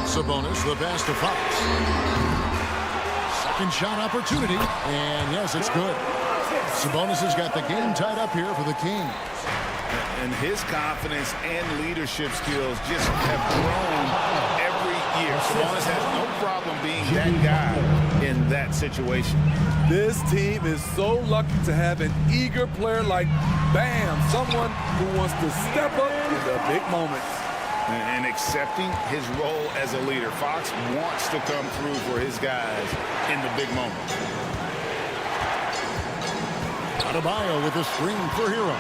Sabonis, the pass to Fox. Second shot opportunity, and yes, it's good. Sabonis has got the game tied up here for the Kings. And his confidence and leadership skills just have grown every year. Sabonis has no problem being that guy in that situation. This team is so lucky to have an eager player like Bam, someone who wants to step up in the big moments. And accepting his role as a leader. Fox wants to come through for his guys in the big moments. Adebayo with a screen for Hero.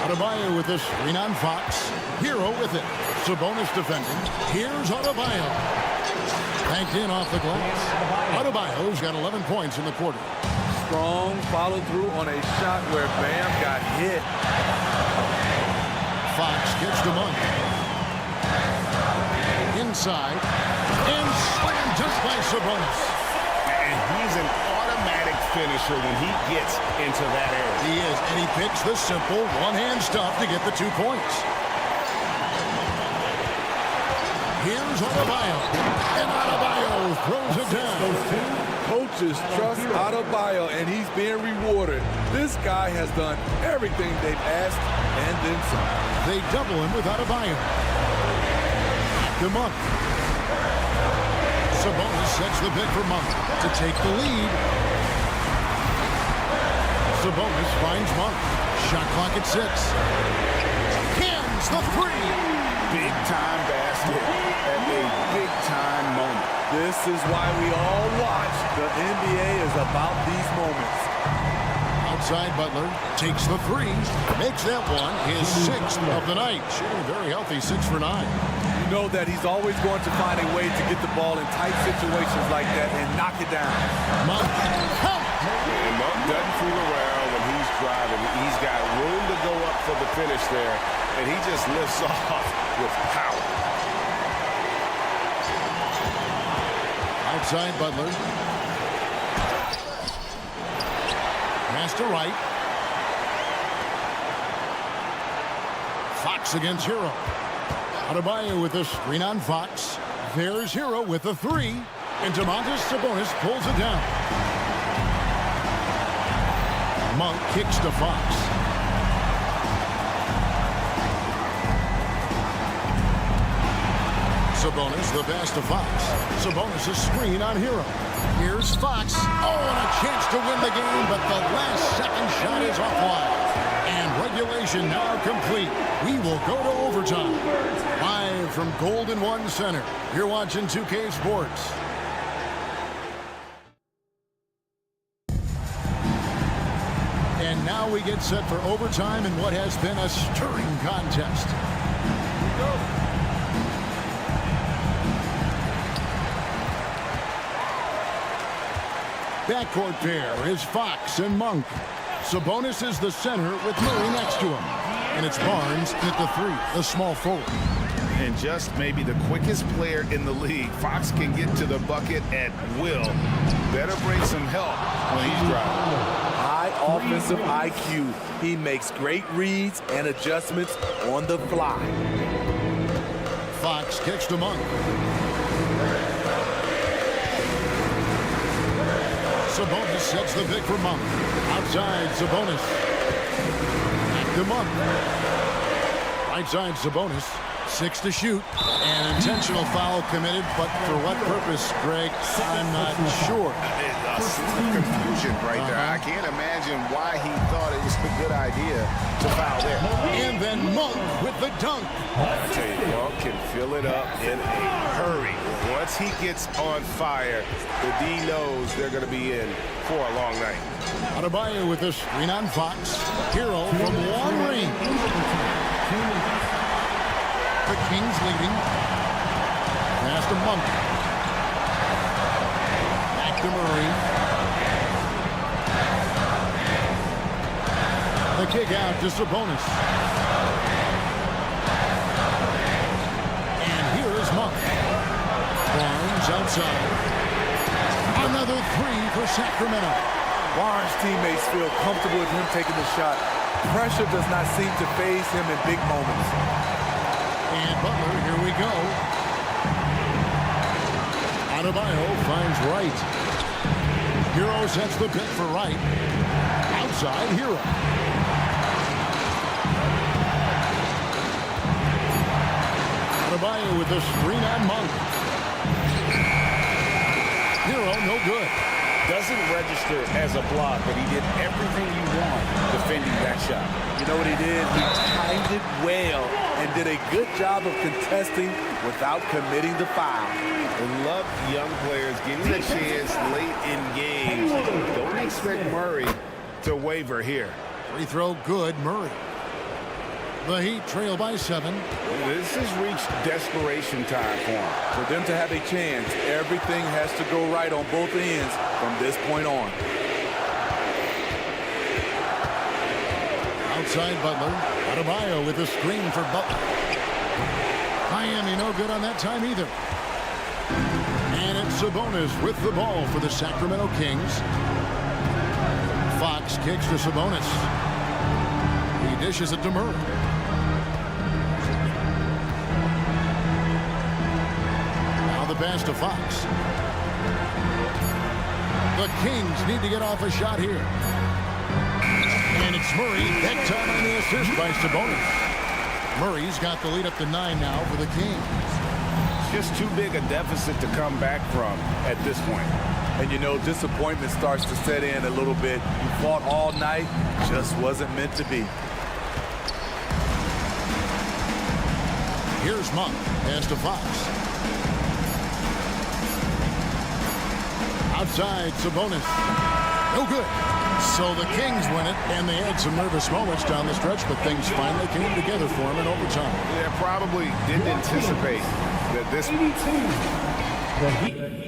Adebayo with a screen on Fox. Hero with it. Sabonis defending. Here's Adebayo. Banked in off the glass. Adebayo's got 11 points in the quarter. Strong follow through on a shot where Bam got hit. Fox gets to Monk. Inside. And slam dunk by Sabonis. And he's an automatic finisher when he gets into that area. He is, and he picks the simple one-hand stuff to get the 2 points. Here's Adebayo. And Adebayo throws it down. Coaches trust Adebayo, and he's being rewarded. This guy has done everything they've asked and then some. They double him with Adebayo. To Monk. Sabonis sets the pick for Monk to take the lead. Sabonis finds Monk. Shot clock at 6. Cans the 3. Big-time basket at a big-time moment. This is why we all watch. The NBA is about these moments. Outside Butler takes the 3. Makes that one his 6th of the night. Shooting very healthy, 6 for 9. You know that he's always going to find a way to get the ball in tight situations like that and knock it down. Monk. And Monk doesn't fool around when he's driving. He's got room to go up for the finish there, and he just lifts off with power. Outside Butler. Pass to Wright. Fox against Hero. Adebayo with a screen on Fox. There's Hero with the 3. And Domantas Sabonis pulls it down. Monk kicks to Fox. Sabonis the pass to Fox. Sabonis' screen on Hero. Here's Fox. Oh, and a chance to win the game, but the last second shot is offline. And regulation now complete. We will go to overtime. Live from Golden One Center. You're watching 2K Sports. And now we get set for overtime in what has been a stirring contest. Here we go. Backcourt pair is Fox and Monk. Sabonis is the center with Murray next to him. And it's Barnes at the 3, the small forward. And just maybe the quickest player in the league. Fox can get to the bucket at will. Better bring some help when he's driving. High offensive IQ. He makes great reads and adjustments on the fly. Fox kicks to Monk. Sabonis sets the pick for Monk. Outside Sabonis. Back to Monk. Right side Sabonis. 6 to shoot. An intentional foul committed, but for what purpose, Greg? I'm not sure. Confusion right there. I can't imagine why he thought it was a good idea to foul there. And then Monk with the dunk. I tell you, Monk can fill it up in a hurry. Once he gets on fire, the D knows they're going to be in for a long night. Adebayo with a screen on Fox. Hero from long range. The Kings leading. Pass to Monk. Back to Murray. The kick out to Sabonis. And here is Monk. Barnes outside. Another 3 for Sacramento. Barnes' teammates feel comfortable with him taking the shot. Pressure does not seem to faze him in big moments. And Butler, here we go. Adebayo finds Wright. Hero sets the pick for Wright. Outside Hero. Adebayo with the screen on Monk. Hero, no good. Doesn't register as a block, but he did everything you want defending that shot. You know what he did? He timed it well and did a good job of contesting without committing the foul. I love young players getting a chance late in games. Don't expect Murray to waver here. Free throw good, Murray. The Heat trail by 7. This has reached desperation time for him. For them to have a chance, everything has to go right on both ends from this point on. Outside Butler. Adebayo with a screen for Butler. Miami no good on that time either. And it's Sabonis with the ball for the Sacramento Kings. Fox kicks to Sabonis. He dishes it to Murray. Now the pass to Fox. The Kings need to get off a shot here. And it's Murray. That time on the assist by Sabonis. Murray's got the lead up to 9 now for the Kings. Just too big a deficit to come back from at this point. And you know, disappointment starts to set in a little bit. You fought all night, just wasn't meant to be. Here's Monk. Pass to Fox. Outside, Sabonis. No good. So the Kings win it, and they had some nervous moments down the stretch, but things finally came together for them in overtime. Yeah, probably didn't anticipate that this... 82. The Heat.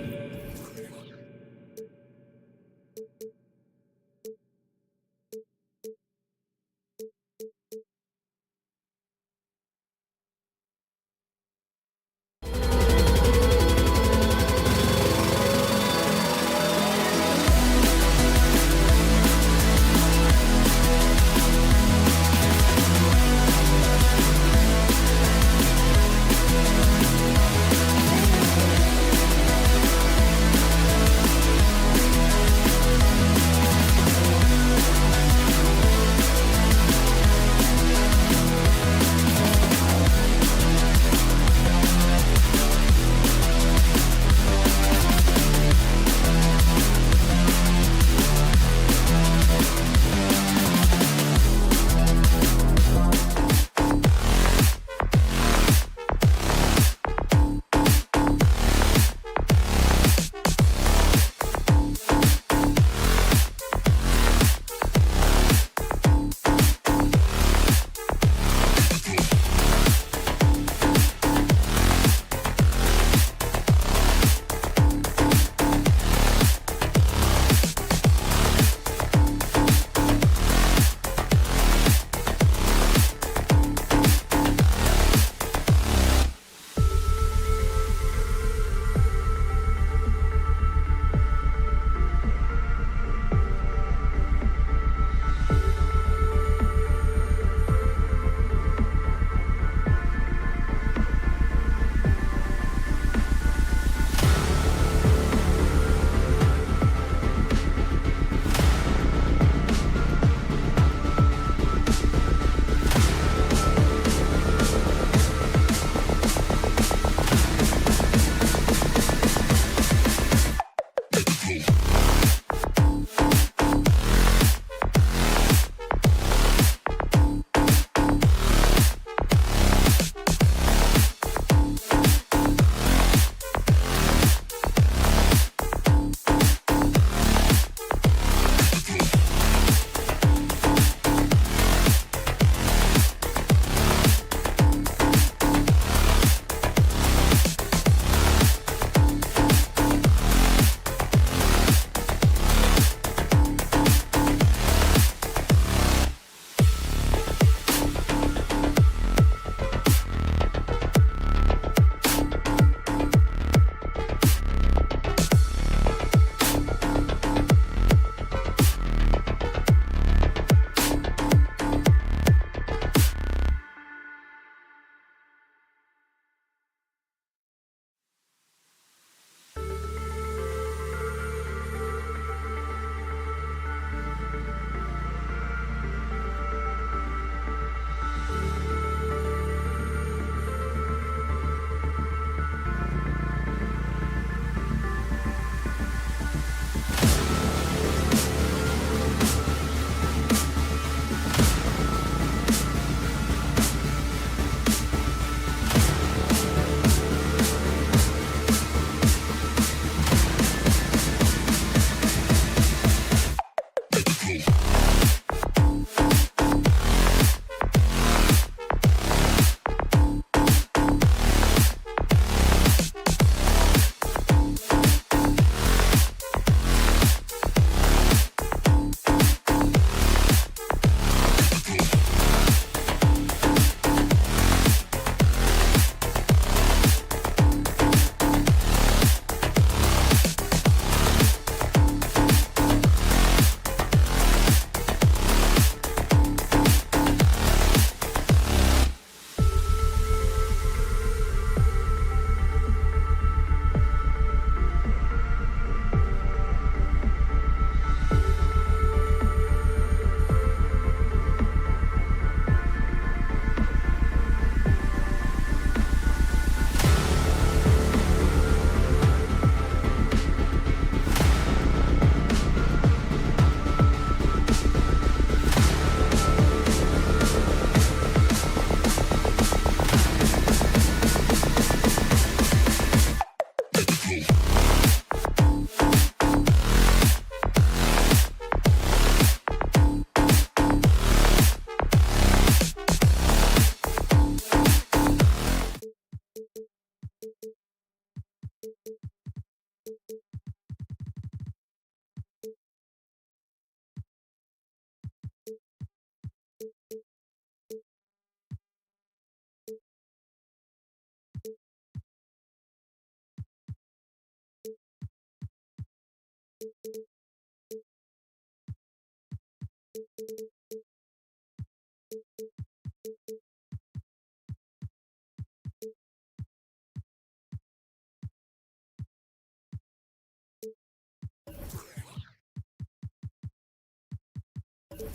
An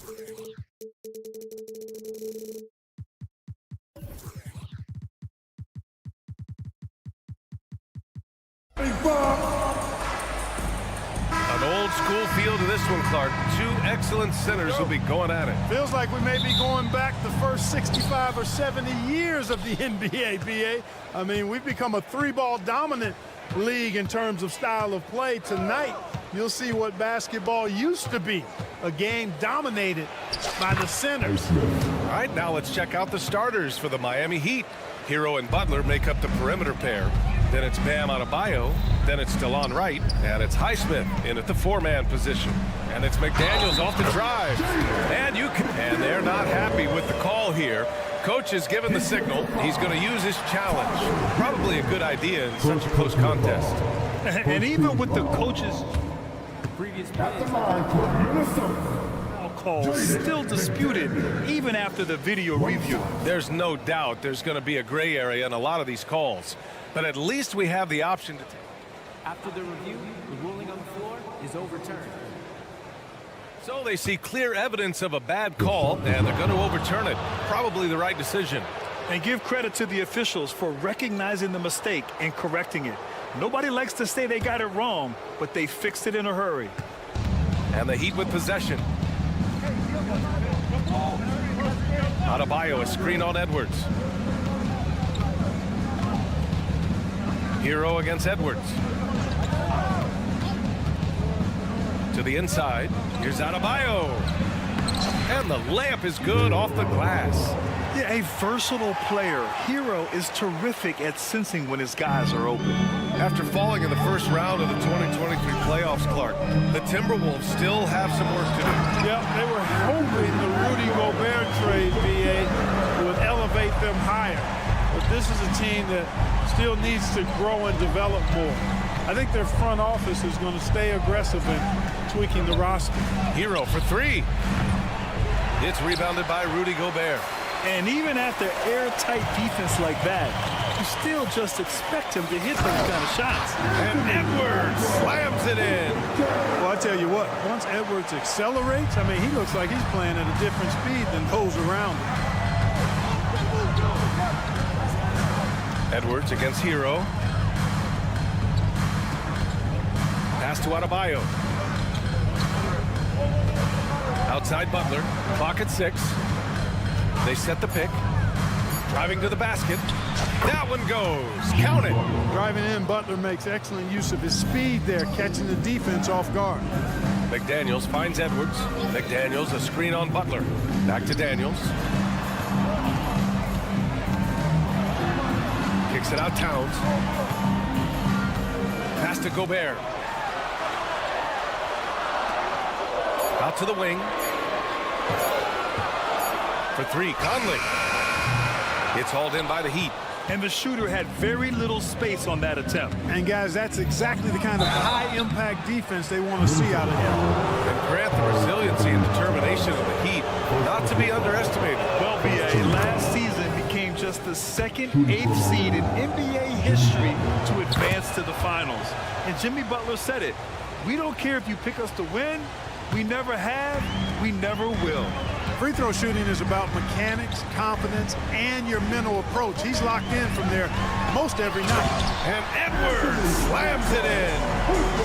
old school feel to this one, Clark. Two excellent centers will be going at it. Feels like we may be going back the first 65 or 70 years of the NBA, BA. I mean, we've become a three-ball dominant league in terms of style of play. Tonight, you'll see what basketball used to be, a game dominated by the centers. All right, now let's check out the starters for the Miami Heat. Hero and Butler make up the perimeter pair. Then it's Bam Adebayo. Then it's DeLon Wright. And it's Highsmith in at the four-man position. And it's McDaniels off the drive. And they're not happy with the call here. Coach has given the signal. He's going to use his challenge. Probably a good idea in such a close contest. And even with the coaches' Previous call still disputed even after the video review. There's no doubt there's going to be a gray area in a lot of these calls. But at least we have the option to take. After the review, the ruling on the floor is overturned. So they see clear evidence of a bad call, and they're going to overturn it. Probably the right decision. And give credit to the officials for recognizing the mistake and correcting it. Nobody likes to say they got it wrong, but they fixed it in a hurry. And the Heat with possession. Adebayo, a screen on Edwards. Hero against Edwards. To the inside. Here's Adebayo. And the layup is good off the glass. Yeah, a versatile player. Hero is terrific at sensing when his guys are open. After falling in the first round of the 2023 playoffs, Clark, the Timberwolves still have some work to do. Yeah, they were hoping the Rudy Gobert trade, BA, would elevate them higher. But this is a team that still needs to grow and develop more. I think their front office is going to stay aggressive in tweaking the roster. Hero for three. It's rebounded by Rudy Gobert. And even after airtight defense like that, you still just expect him to hit those kind of shots. And Edwards slams it in. Well, I tell you what, once Edwards accelerates, I mean, he looks like he's playing at a different speed than those around him. Edwards against Hero. Pass to Adebayo. Outside Butler. Clock at 6. They set the pick. Driving to the basket. That one goes. Count it. Driving in, Butler makes excellent use of his speed there, catching the defense off guard. McDaniels finds Edwards. McDaniels a screen on Butler. Back to Daniels. Kicks it out Towns. Pass to Gobert. Out to the wing. For three, Conley. It's hauled in by the Heat. And the shooter had very little space on that attempt. And guys, that's exactly the kind of high-impact defense they want to see out of him. And Grant, the resiliency and determination of the Heat, not to be underestimated. Well, BA, last season became just the second 8th seed in NBA history to advance to the finals. And Jimmy Butler said it. We don't care if you pick us to win. We never have. We never will. Free throw shooting is about mechanics, confidence, and your mental approach. He's locked in from there most every night. And Edwards slams it in.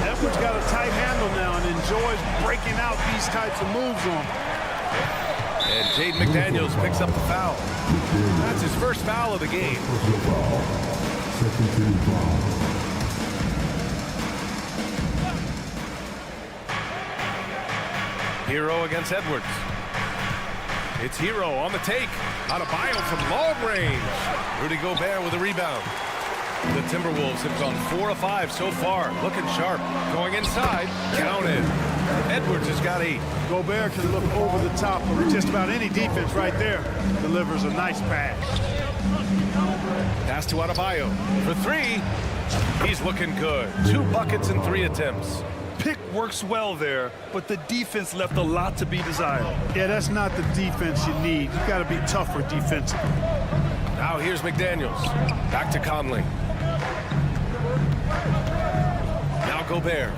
Edwards got a tight handle now and enjoys breaking out these types of moves on him. And Jaden McDaniels picks up the foul. That's his first foul of the game. Hero against Edwards. It's Hero on the take. Adebayo from long range. Rudy Gobert with a rebound. The Timberwolves have gone 4 of 5 so far. Looking sharp. Going inside. Counted. Edwards has got 8. Gobert can look over the top of just about any defense right there. Delivers a nice pass. Pass to Adebayo for 3. He's looking good. 2 buckets in 3 attempts. Pick works well there, but the defense left a lot to be desired. Yeah, that's not the defense you need. You got to be tougher defensively. Now here's McDaniels. Back to Conley. Now Gobert.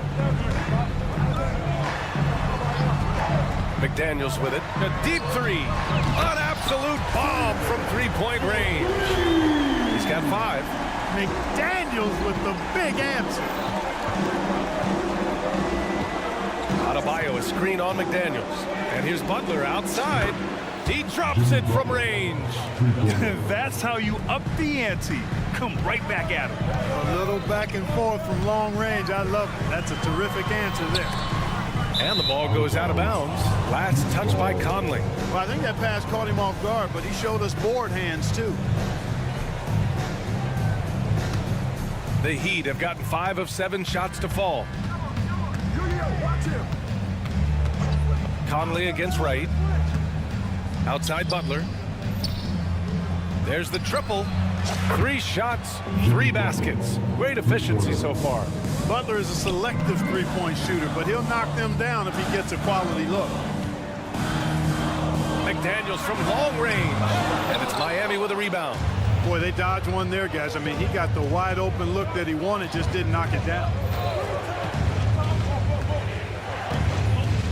McDaniels with it. A deep three. An absolute bomb from three-point range. He's got 5. McDaniels with the big answer. Adebayo, a screen on McDaniels. And here's Butler outside. He drops it from range. That's how you up the ante. Come right back at him. A little back and forth from long range. I love it. That's a terrific answer there. And the ball goes out of bounds. Last touch by Conley. Well, I think that pass caught him off guard, but he showed us board hands too. The Heat have gotten 5 of 7 shots to fall. Conley against Wright. Outside Butler. There's the triple. 3 shots, 3 baskets. Great efficiency so far. Butler is a selective three-point shooter, but he'll knock them down if he gets a quality look. McDaniels from long range. And it's Miami with a rebound. Boy, they dodged one there, guys. I mean, he got the wide open look that he wanted, just didn't knock it down.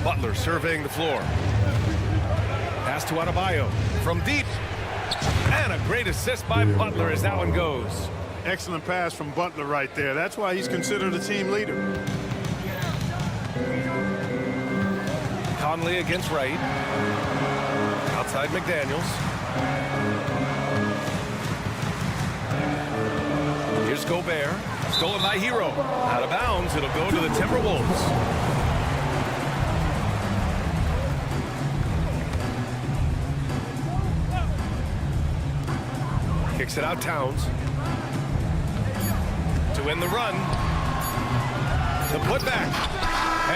Butler surveying the floor. Pass to Adebayo from deep. And a great assist by Butler as that one goes. Excellent pass from Butler right there. That's why he's considered a team leader. Conley against Wright. Outside McDaniels. Here's Gobert. Stolen by Hero. Out of bounds. It'll go to the Timberwolves. Kicks it out Towns. To win the run. The putback.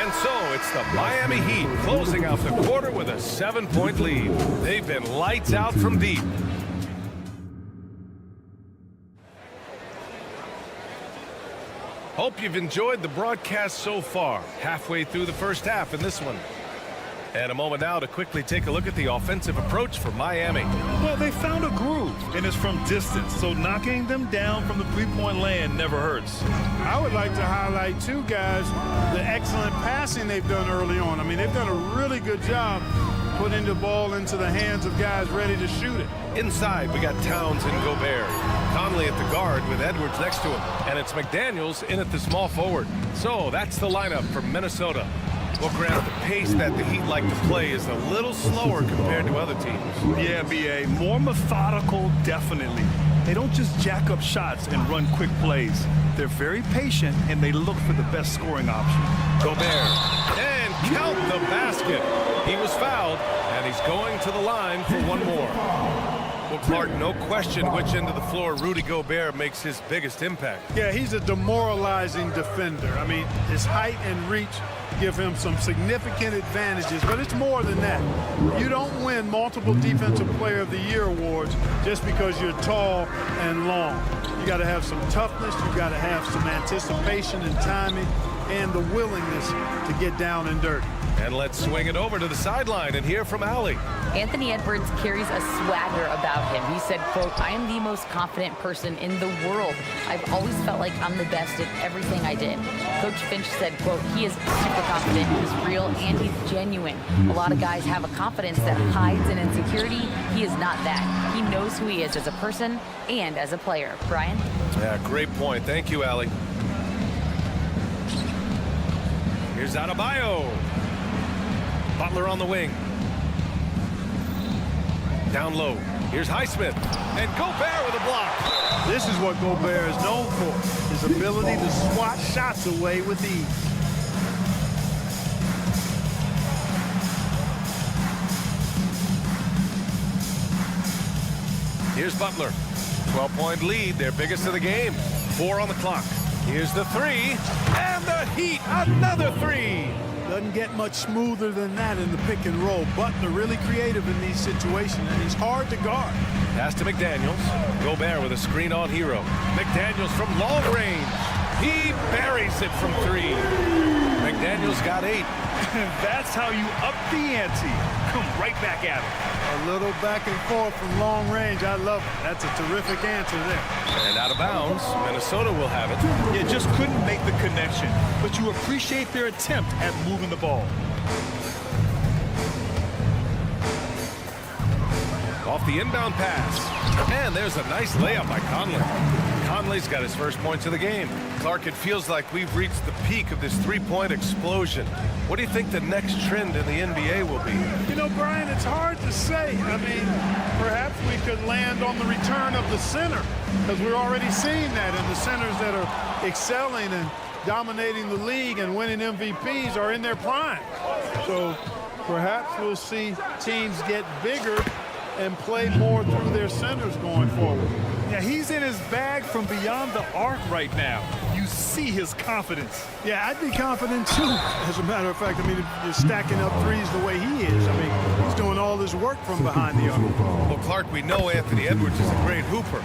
And so it's the Miami Heat closing out the quarter with a 7-point lead. They've been lights out from deep. Hope you've enjoyed the broadcast so far. Halfway through the first half in this one. And a moment now to quickly take a look at the offensive approach for Miami. Well, they found a groove, and it's from distance, so knocking them down from the three-point land never hurts. I would like to highlight, too, guys, the excellent passing they've done early on. I mean, they've done a really good job putting the ball into the hands of guys ready to shoot it. Inside, we got Towns and Gobert. Conley at the guard with Edwards next to him. And it's McDaniels in at the small forward. So that's the lineup for Minnesota. Well, Grant, the pace that the Heat like to play is a little slower compared to other teams. Yeah, B.A. More methodical, definitely. They don't just jack up shots and run quick plays. They're very patient, and they look for the best scoring option. Gobert. And count the basket. He was fouled, and he's going to the line for one more. Well, Clark, no question which end of the floor Rudy Gobert makes his biggest impact. Yeah, he's a demoralizing defender. I mean, his height and reach give him some significant advantages, but it's more than that. You don't win multiple Defensive Player of the Year awards just because you're tall and long. You got to have some toughness, you got to have some anticipation and timing, and the willingness to get down and dirty. And let's swing it over to the sideline and hear from Allie. Anthony Edwards carries a swagger about him. He said, quote, "I am the most confident person in the world. I've always felt like I'm the best at everything I did." Coach Finch said, quote, "He is super confident, he's real, and he's genuine. A lot of guys have a confidence that hides an insecurity. He is not that. He knows who he is as a person and as a player." Brian? Yeah, great point. Thank you, Allie. Here's Adebayo. Butler on the wing. Down low. Here's Highsmith. And Gobert with a block. This is what Gobert is known for, his ability to swat shots away with ease. Here's Butler. 12-point lead, their biggest of the game. 4 on the clock. Here's the 3. And the Heat, another 3. Doesn't get much smoother than that in the pick and roll. Butler really creative in these situations, and he's hard to guard. Pass to McDaniels. Gobert with a screen on Hero. McDaniels from long range. He buries it from 3. McDaniels got 8. That's how you up the ante. Come right back at him. A little back and forth from long range. I love it. That's a terrific answer there. And out of bounds. Minnesota will have it. You just couldn't make the connection, but you appreciate their attempt at moving the ball. off the inbound pass. And there's a nice layup by Conley. Conley's got his first points of the game. Clark, it feels like we've reached the peak of this three-point explosion. What do you think the next trend in the NBA will be? You know, Brian, it's hard to say. I mean, perhaps we could land on the return of the center, because we're already seeing that, and the centers that are excelling and dominating the league and winning MVPs are in their prime. So perhaps we'll see teams get bigger and play more through their centers going forward. Yeah, he's in his bag from beyond the arc right now. You see his confidence. Yeah, I'd be confident too. As a matter of fact, I mean, if you're stacking up threes the way he is, I mean, he's doing all this work from behind the arc. Well, Clark, we know Anthony Edwards is a great hooper,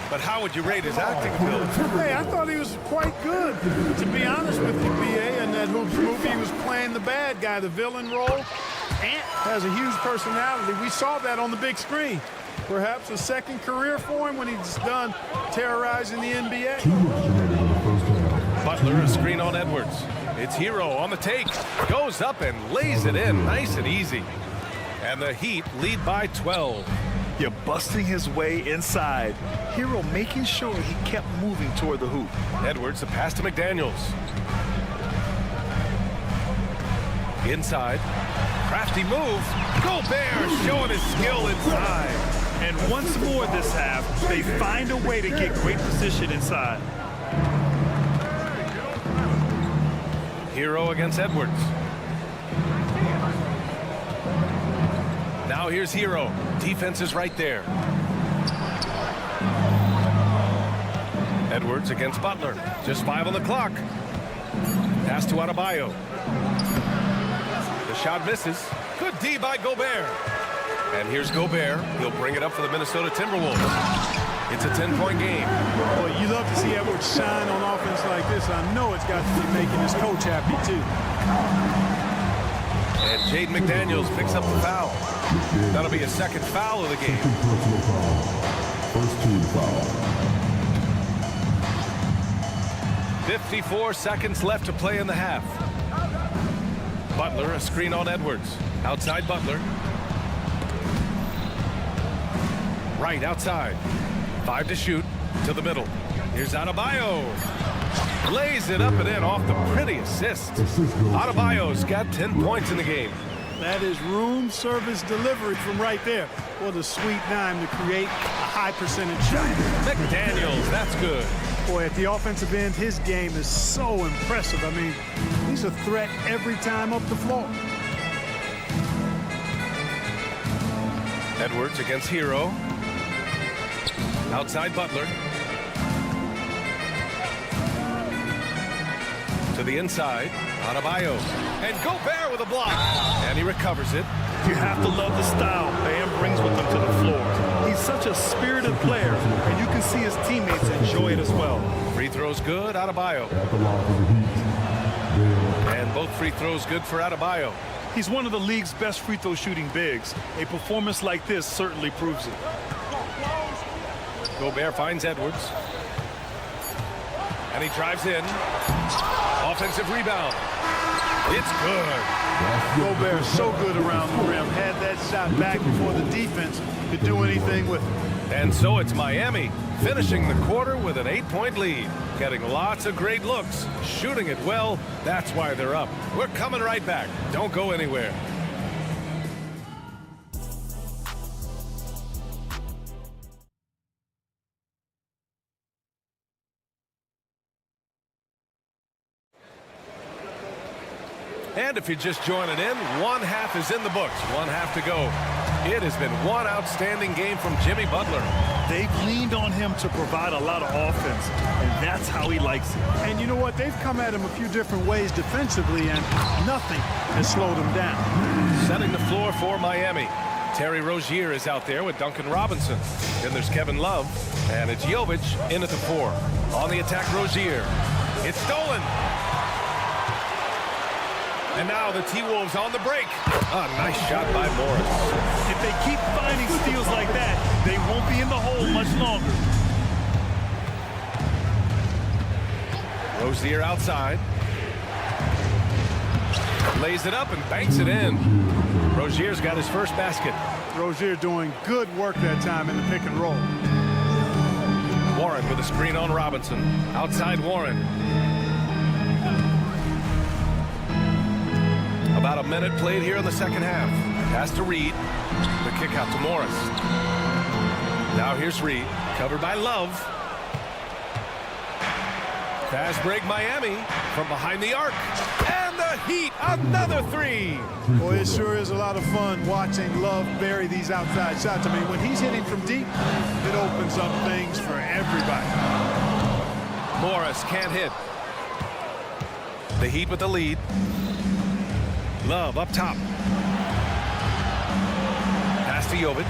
but how would you rate his acting ability? Hey, I thought he was quite good, to be honest with you, BA. In that Hoops movie, he was playing the bad guy, the villain role. Ant has a huge personality. We saw that on the big screen. Perhaps a second career for him when he's done terrorizing the NBA. Butler, a screen on Edwards. It's Hero on the take. Goes up and lays it in nice and easy. And the Heat lead by 12. You're busting his way inside. Hero making sure he kept moving toward the hoop. Edwards, a pass to McDaniels. Inside. Crafty move. Gobert showing his skill inside. And once more this half, they find a way to get great position inside. Hero against Edwards. Now here's Hero. Defense is right there. Edwards against Butler. Just 5 on the clock. Pass to Adebayo. The shot misses. Good D by Gobert. And here's Gobert. He'll bring it up for the Minnesota Timberwolves. It's a 10-point game. Boy, you love to see Edwards shine on offense like this. I know it's got to be making his coach happy, too. And Jaden McDaniels picks up the foul. That'll be his second foul of the game. First team foul. 54 seconds left to play in the half. Butler, a screen on Edwards. Outside Butler. Right outside. 5 to shoot. To the middle. Here's Adebayo. Lays it up and in off the pretty assist. Adebayo's got 10 points in the game. That is room service delivery from right there. What a sweet dime to create a high percentage shot. McDaniels, that's good. Boy, at the offensive end, his game is so impressive. I mean, he's a threat every time up the floor. Edwards against Hero. Outside Butler. To the inside. Adebayo. And Gobert with a block. And he recovers it. You have to love the style Bam brings with him to the floor. He's such a spirited player, and you can see his teammates enjoy it as well. Free throws good, Adebayo. And both free throws good for Adebayo. He's one of the league's best free throw shooting bigs. A performance like this certainly proves it. Gobert finds Edwards. And he drives in. Offensive rebound. It's good. Gobert so good around the rim. Had that shot back before the defense could do anything with it. And so it's Miami finishing the quarter with an 8-point lead. Getting lots of great looks. Shooting it well. That's why they're up. We're coming right back. Don't go anywhere. And if you're just joining in, one half is in the books. One half to go. It has been one outstanding game from Jimmy Butler. They've leaned on him to provide a lot of offense, and that's how he likes it. And you know what? They've come at him a few different ways defensively, and nothing has slowed him down. Setting the floor for Miami. Terry Rozier is out there with Duncan Robinson. Then there's Kevin Love, and it's Jovic in at the 4. On the attack, Rozier. It's stolen. And now the T-Wolves on the break. A nice shot by Morris. If they keep finding steals like that, they won't be in the hole much longer. Rozier outside. Lays it up and banks it in. Rozier's got his first basket. Rozier doing good work that time in the pick and roll. Warren with a screen on Robinson. Outside Warren. About a minute played here in the second half. Pass to Reed. The kick out to Morris. Now here's Reed. Covered by Love. Fast break Miami from behind the arc. And the Heat, another three. Boy, it sure is a lot of fun watching Love bury these outside shots. I mean, when he's hitting from deep, it opens up things for everybody. Morris can't hit. The Heat with the lead. Love up top. Pass to Jovic.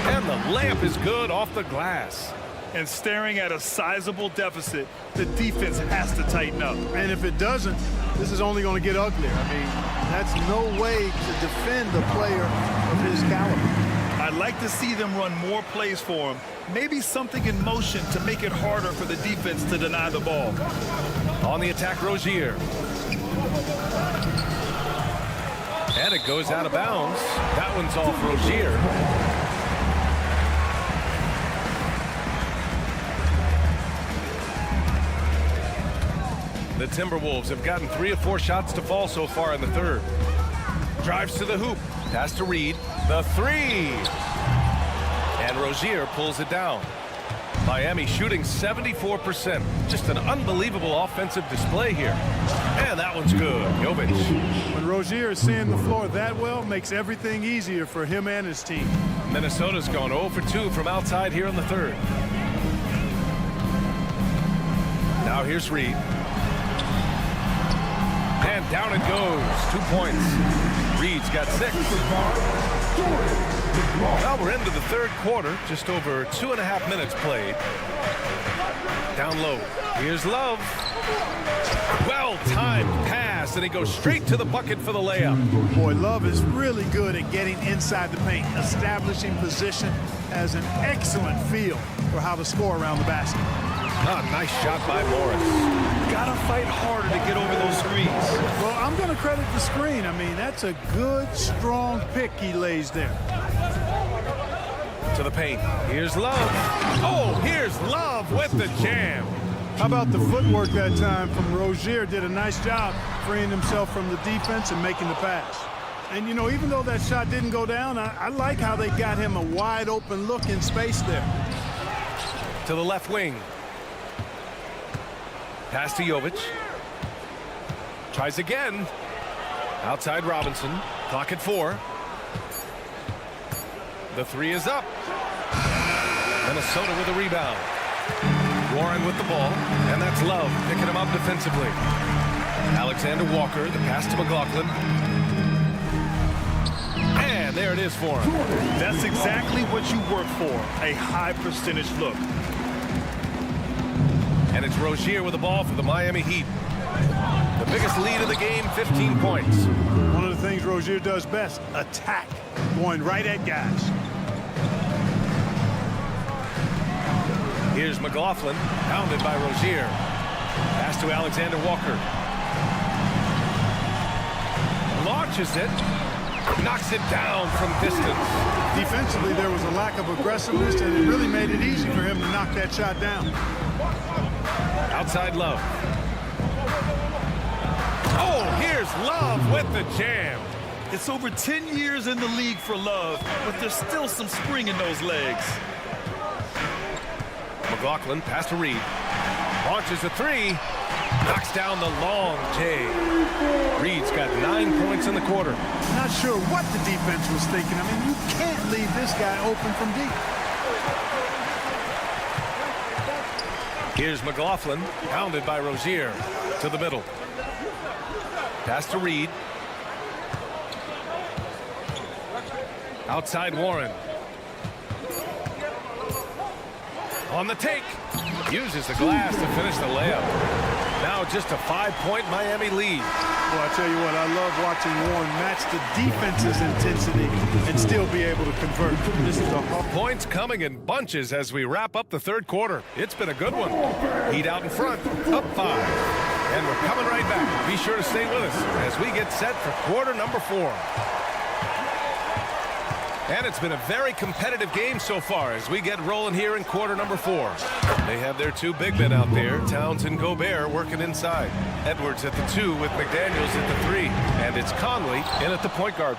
And the layup is good off the glass. And staring at a sizable deficit, the defense has to tighten up. And if it doesn't, this is only going to get uglier. I mean, that's no way to defend a player of his caliber. I'd like to see them run more plays for him. Maybe something in motion to make it harder for the defense to deny the ball. On the attack, Rozier. And it goes out of bounds. That one's off Rozier. The Timberwolves have gotten 3 of 4 shots to fall so far in the third. Drives to the hoop. Pass to Reed. The three. And Rozier pulls it down. Miami shooting 74%. Just an unbelievable offensive display here. And that one's good. Jovic. When Rozier is seeing the floor that well, makes everything easier for him and his team. Minnesota's gone 0 for 2 from outside here in the third. Now here's Reed. And down it goes. 2 points. Reed's got 6. Well, we're into the third quarter. Just over 2.5 minutes played. Down low. Here's Love. Well-timed pass, and he goes straight to the bucket for the layup. Boy, Love is really good at getting inside the paint, establishing position, has an excellent feel for how to score around the basket. Ah, nice shot by Morris. Gotta fight harder to get over those screens. Well, I'm going to credit the screen. I mean, that's a good, strong pick he lays there. To the paint. Here's Love. Oh, here's Love with the jam. How about the footwork that time from Rozier? Did a nice job freeing himself from the defense and making the pass. And, you know, even though that shot didn't go down, I like how they got him a wide open look in space there. To the left wing. Pass to Jovic. Tries again. Outside Robinson. Clock at 4. The three is up. Minnesota with a rebound. Warren with the ball. And that's Love picking him up defensively. Alexander Walker, the pass to McLaughlin. And there it is for him. That's exactly what you work for. A high percentage look. And it's Rozier with the ball for the Miami Heat. The biggest lead of the game, 15 points. One of the things Rozier does best, attack, going right at guys. Here's McLaughlin, pounded by Rozier. Pass to Alexander Walker. Launches it, knocks it down from distance. Defensively, there was a lack of aggressiveness, and it really made it easy for him to knock that shot down. Outside Love. Oh, here's Love with the jam. It's over 10 years in the league for Love, but there's still some spring in those legs. McLaughlin, pass to Reed. Launches a three. Knocks down the long J. Reed's got 9 points in the quarter. Not sure what the defense was thinking. I mean, you can't leave this guy open from deep. Here's McLaughlin, pounded by Rozier. To the middle. Pass to Reed. Outside Warren. On the take. Uses the glass to finish the layup. Now just a 5-point Miami lead. Well, I tell you what, I love watching Warren match the defense's intensity and still be able to convert. This is a Points coming in bunches as we wrap up the third quarter. It's been a good one. Heat out in front, up 5. And we're coming right back. Be sure to stay with us as we get set for quarter number 4. And it's been a very competitive game so far as we get rolling here in quarter number 4. They have their 2 big men out there, Towns and Gobert, working inside. Edwards at the 2 with McDaniels at the 3. And it's Conley in at the point guard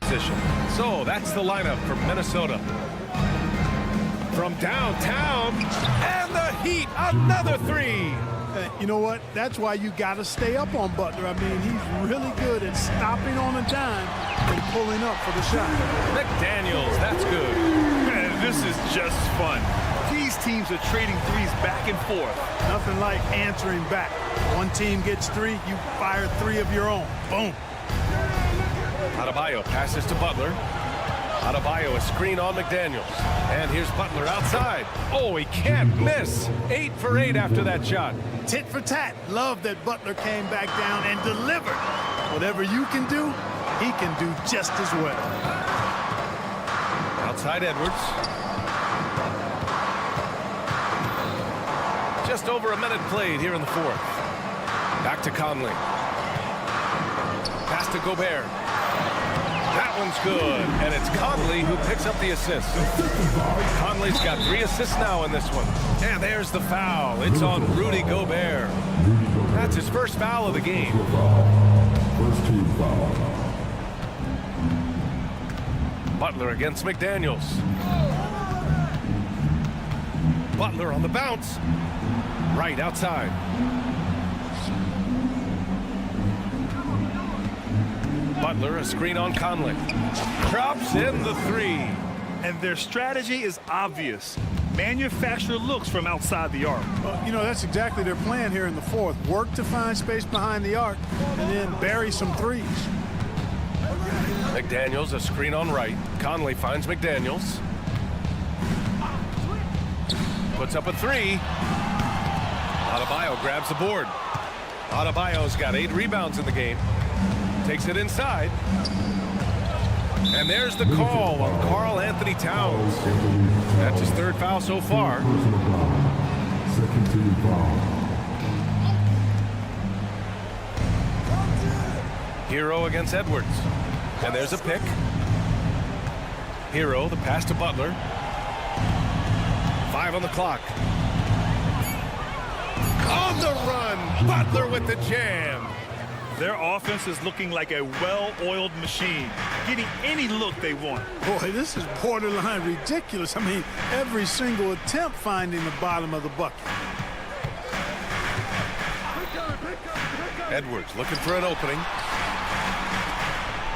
position. So that's the lineup for Minnesota. From downtown, and the Heat, another 3. You know what? That's why you got to stay up on Butler. I mean, he's really good at stopping on a dime and pulling up for the shot. McDaniels, that's good. Man, this is just fun. These teams are trading threes back and forth. Nothing like answering back. One team gets 3, you fire 3 of your own. Boom. Adebayo passes to Butler. Adebayo, a screen on McDaniels. And here's Butler outside. Oh, he can't miss. 8 for 8 after that shot. Tit for tat. Love that Butler came back down and delivered. Whatever you can do, he can do just as well. Outside Edwards. Just over a minute played here in the 4th. Back to Conley. Pass to Gobert. That one's good, and it's Conley who picks up the assist. Conley's got 3 assists now in this one. And there's the foul. It's on Rudy Gobert. That's his first foul of the game. First team foul. Butler against McDaniels. Butler on the bounce. Right outside. Butler, a screen on Conley. Drops in the 3. And their strategy is obvious. Manufacture looks from outside the arc. Well, you know, that's exactly their plan here in the 4th. Work to find space behind the arc and then bury some 3s. McDaniels, a screen on right. Conley finds McDaniels. Puts up a 3. Adebayo grabs the board. Adebayo's got 8 rebounds in the game. Takes it inside. And there's the call on Karl Anthony Towns. That's his 3rd foul so far. Second team foul. Hero against Edwards. And there's a pick. Hero, the pass to Butler. 5 on the clock. On the run, Butler with the jam. Their offense is looking like a well-oiled machine, getting any look they want. Boy, this is borderline ridiculous. I mean, every single attempt finding the bottom of the bucket. Edwards looking for an opening.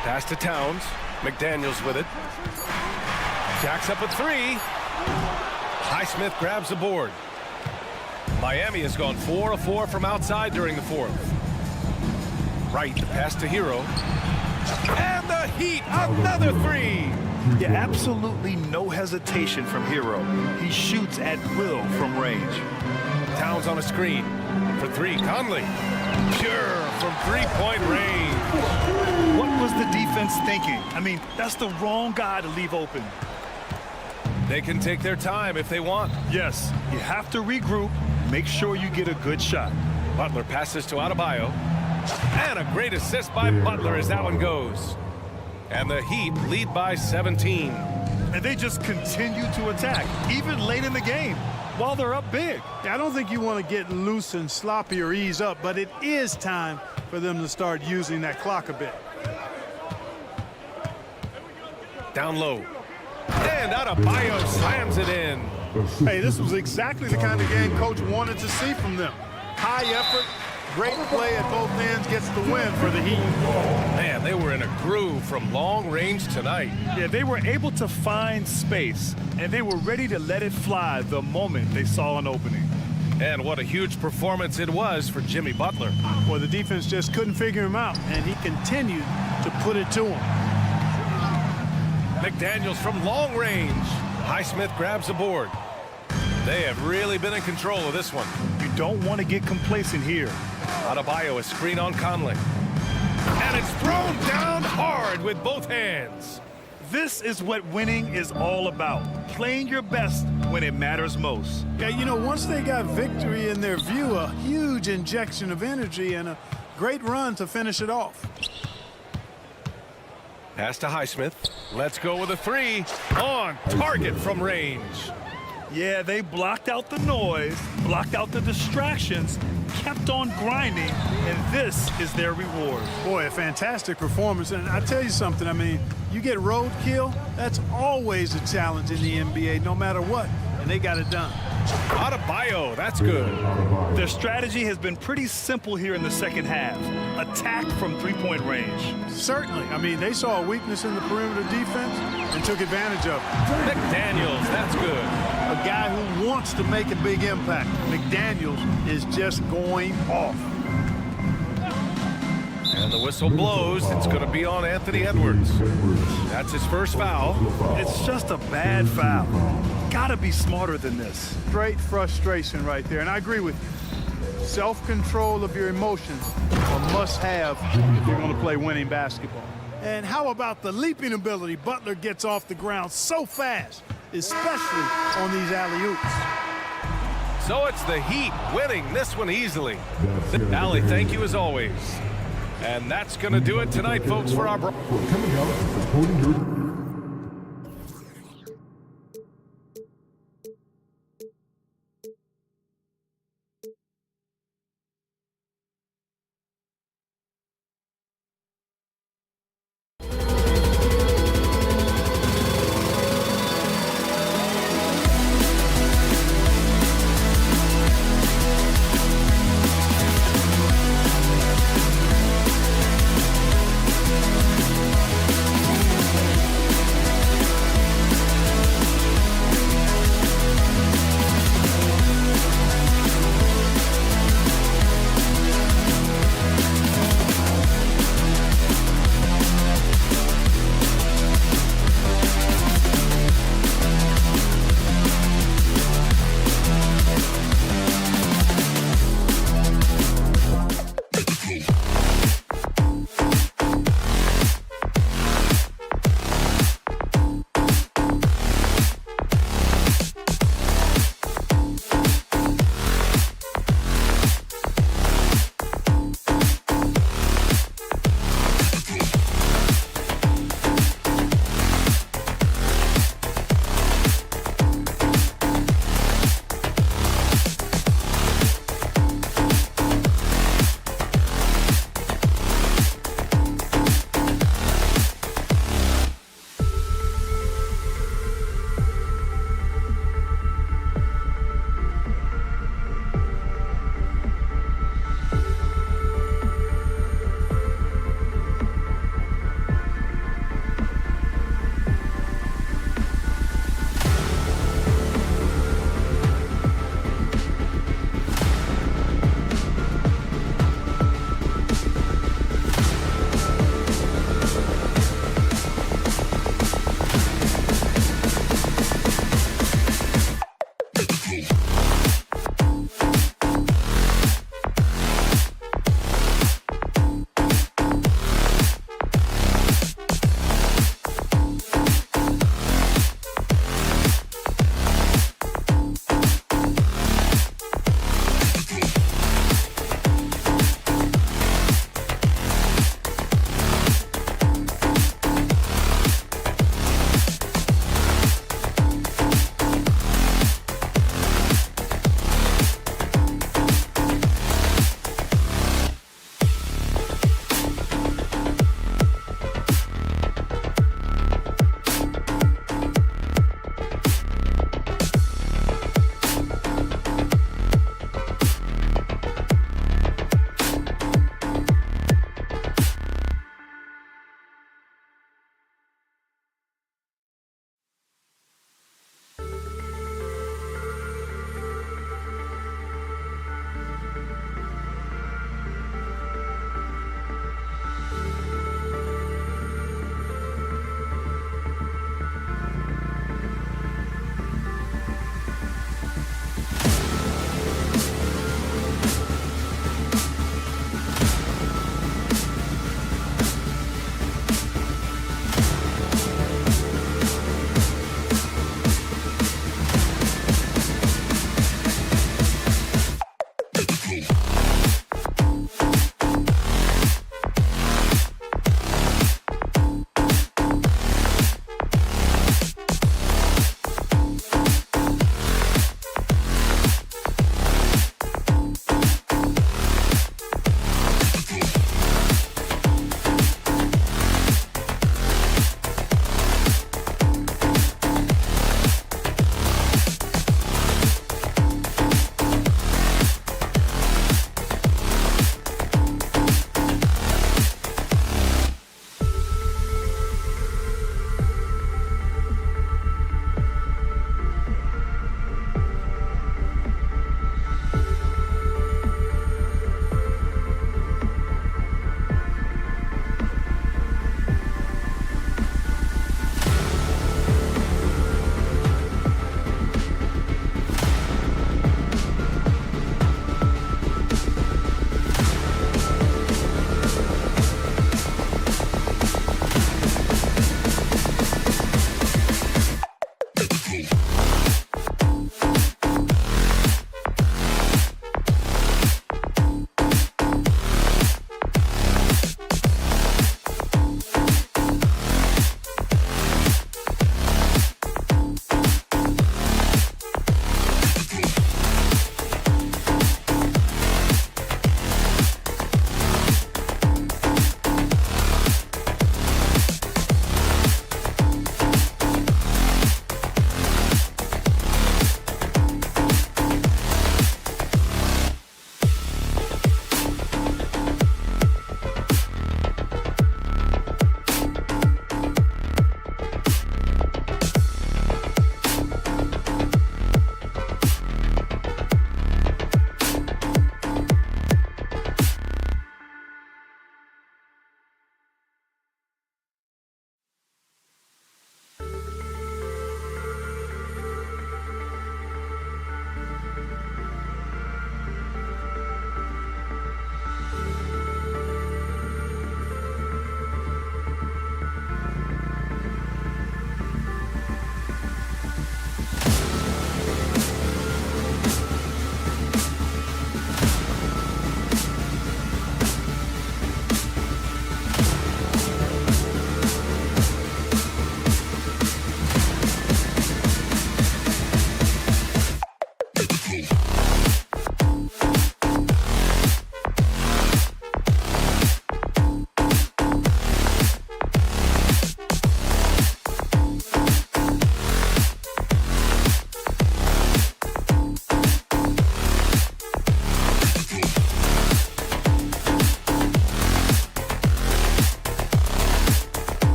Pass to Towns. McDaniels with it. Jacks up a 3. Highsmith grabs the board. Miami has gone 4 of 4 from outside during the 4th. Right, the pass to Hero. And the Heat, another 3. Yeah, absolutely no hesitation from Hero. He shoots at will from range. Towns on a screen. For 3, Conley. Pure from 3-point range. What was the defense thinking? I mean, that's the wrong guy to leave open. They can take their time if they want. Yes, you have to regroup. Make sure you get a good shot. Butler passes to Adebayo. And a great assist by Butler as that one goes. And the Heat lead by 17. And they just continue to attack, even late in the game, while they're up big. I don't think you want to get loose and sloppy or ease up, but it is time for them to start using that clock a bit. Down low. And Adebayo slams it in. Hey, this was exactly the kind of game Coach wanted to see from them. High effort, great play at both ends gets the win for the Heat. Man, they were in a groove from long range tonight. Yeah, they were able to find space, and they were ready to let it fly the moment they saw an opening. And what a huge performance it was for Jimmy Butler. Well, the defense just couldn't figure him out, and he continued to put it to him. McDaniels from long range. Highsmith grabs the board. They have really been in control of this one. You don't want to get complacent here. Adebayo is screen on Conley. And it's thrown down hard with both hands. This is what winning is all about. Playing your best when it matters most. Yeah, you know, once they got victory in their view, a huge injection of energy and a great run to finish it off. Pass to Highsmith. Let's go with a three. On target from range. Yeah, they blocked out the noise, blocked out the distractions, kept on grinding, and this is their reward. Boy, a fantastic performance. And I tell you something, I mean, you get roadkill, that's always a challenge in the NBA, no matter what, and they got it done. Adebayo, that's good. Their strategy has been pretty simple here in the second half. Attack from three-point range. Certainly. I mean, they saw a weakness in the perimeter defense and took advantage of it. McDaniels, that's good. A guy who wants to make a big impact. McDaniels is just going off. And the whistle blows. It's going to be on Anthony Edwards. That's his first foul. It's just a bad foul. Gotta be smarter than this. Straight frustration right there, and I agree with you. Self-control of your emotions are must-have if you're going to play winning basketball. And how about the leaping ability? Butler gets off the ground so fast, especially on these alley-oops. So it's the Heat winning this one easily. Allie, thank you as always. And that's going to do it tonight, folks, for our... Coming out and supporting your...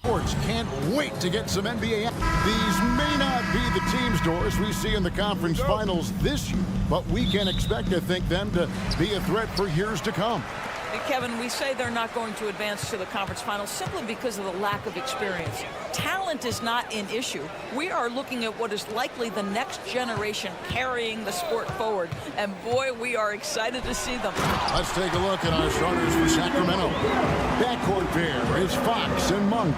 Sports can't wait to get some NBA. These may not be the team stores we see in the conference finals this year, but we can expect to think them to be a threat for years to come. Kevin, we say they're not going to advance to the conference finals simply because of the lack of experience. Talent is not an issue. We are looking at what is likely the next generation carrying the sport forward. And boy, we are excited to see them. Let's take a look at our starters for Sacramento. Backcourt there is Fox and Monk.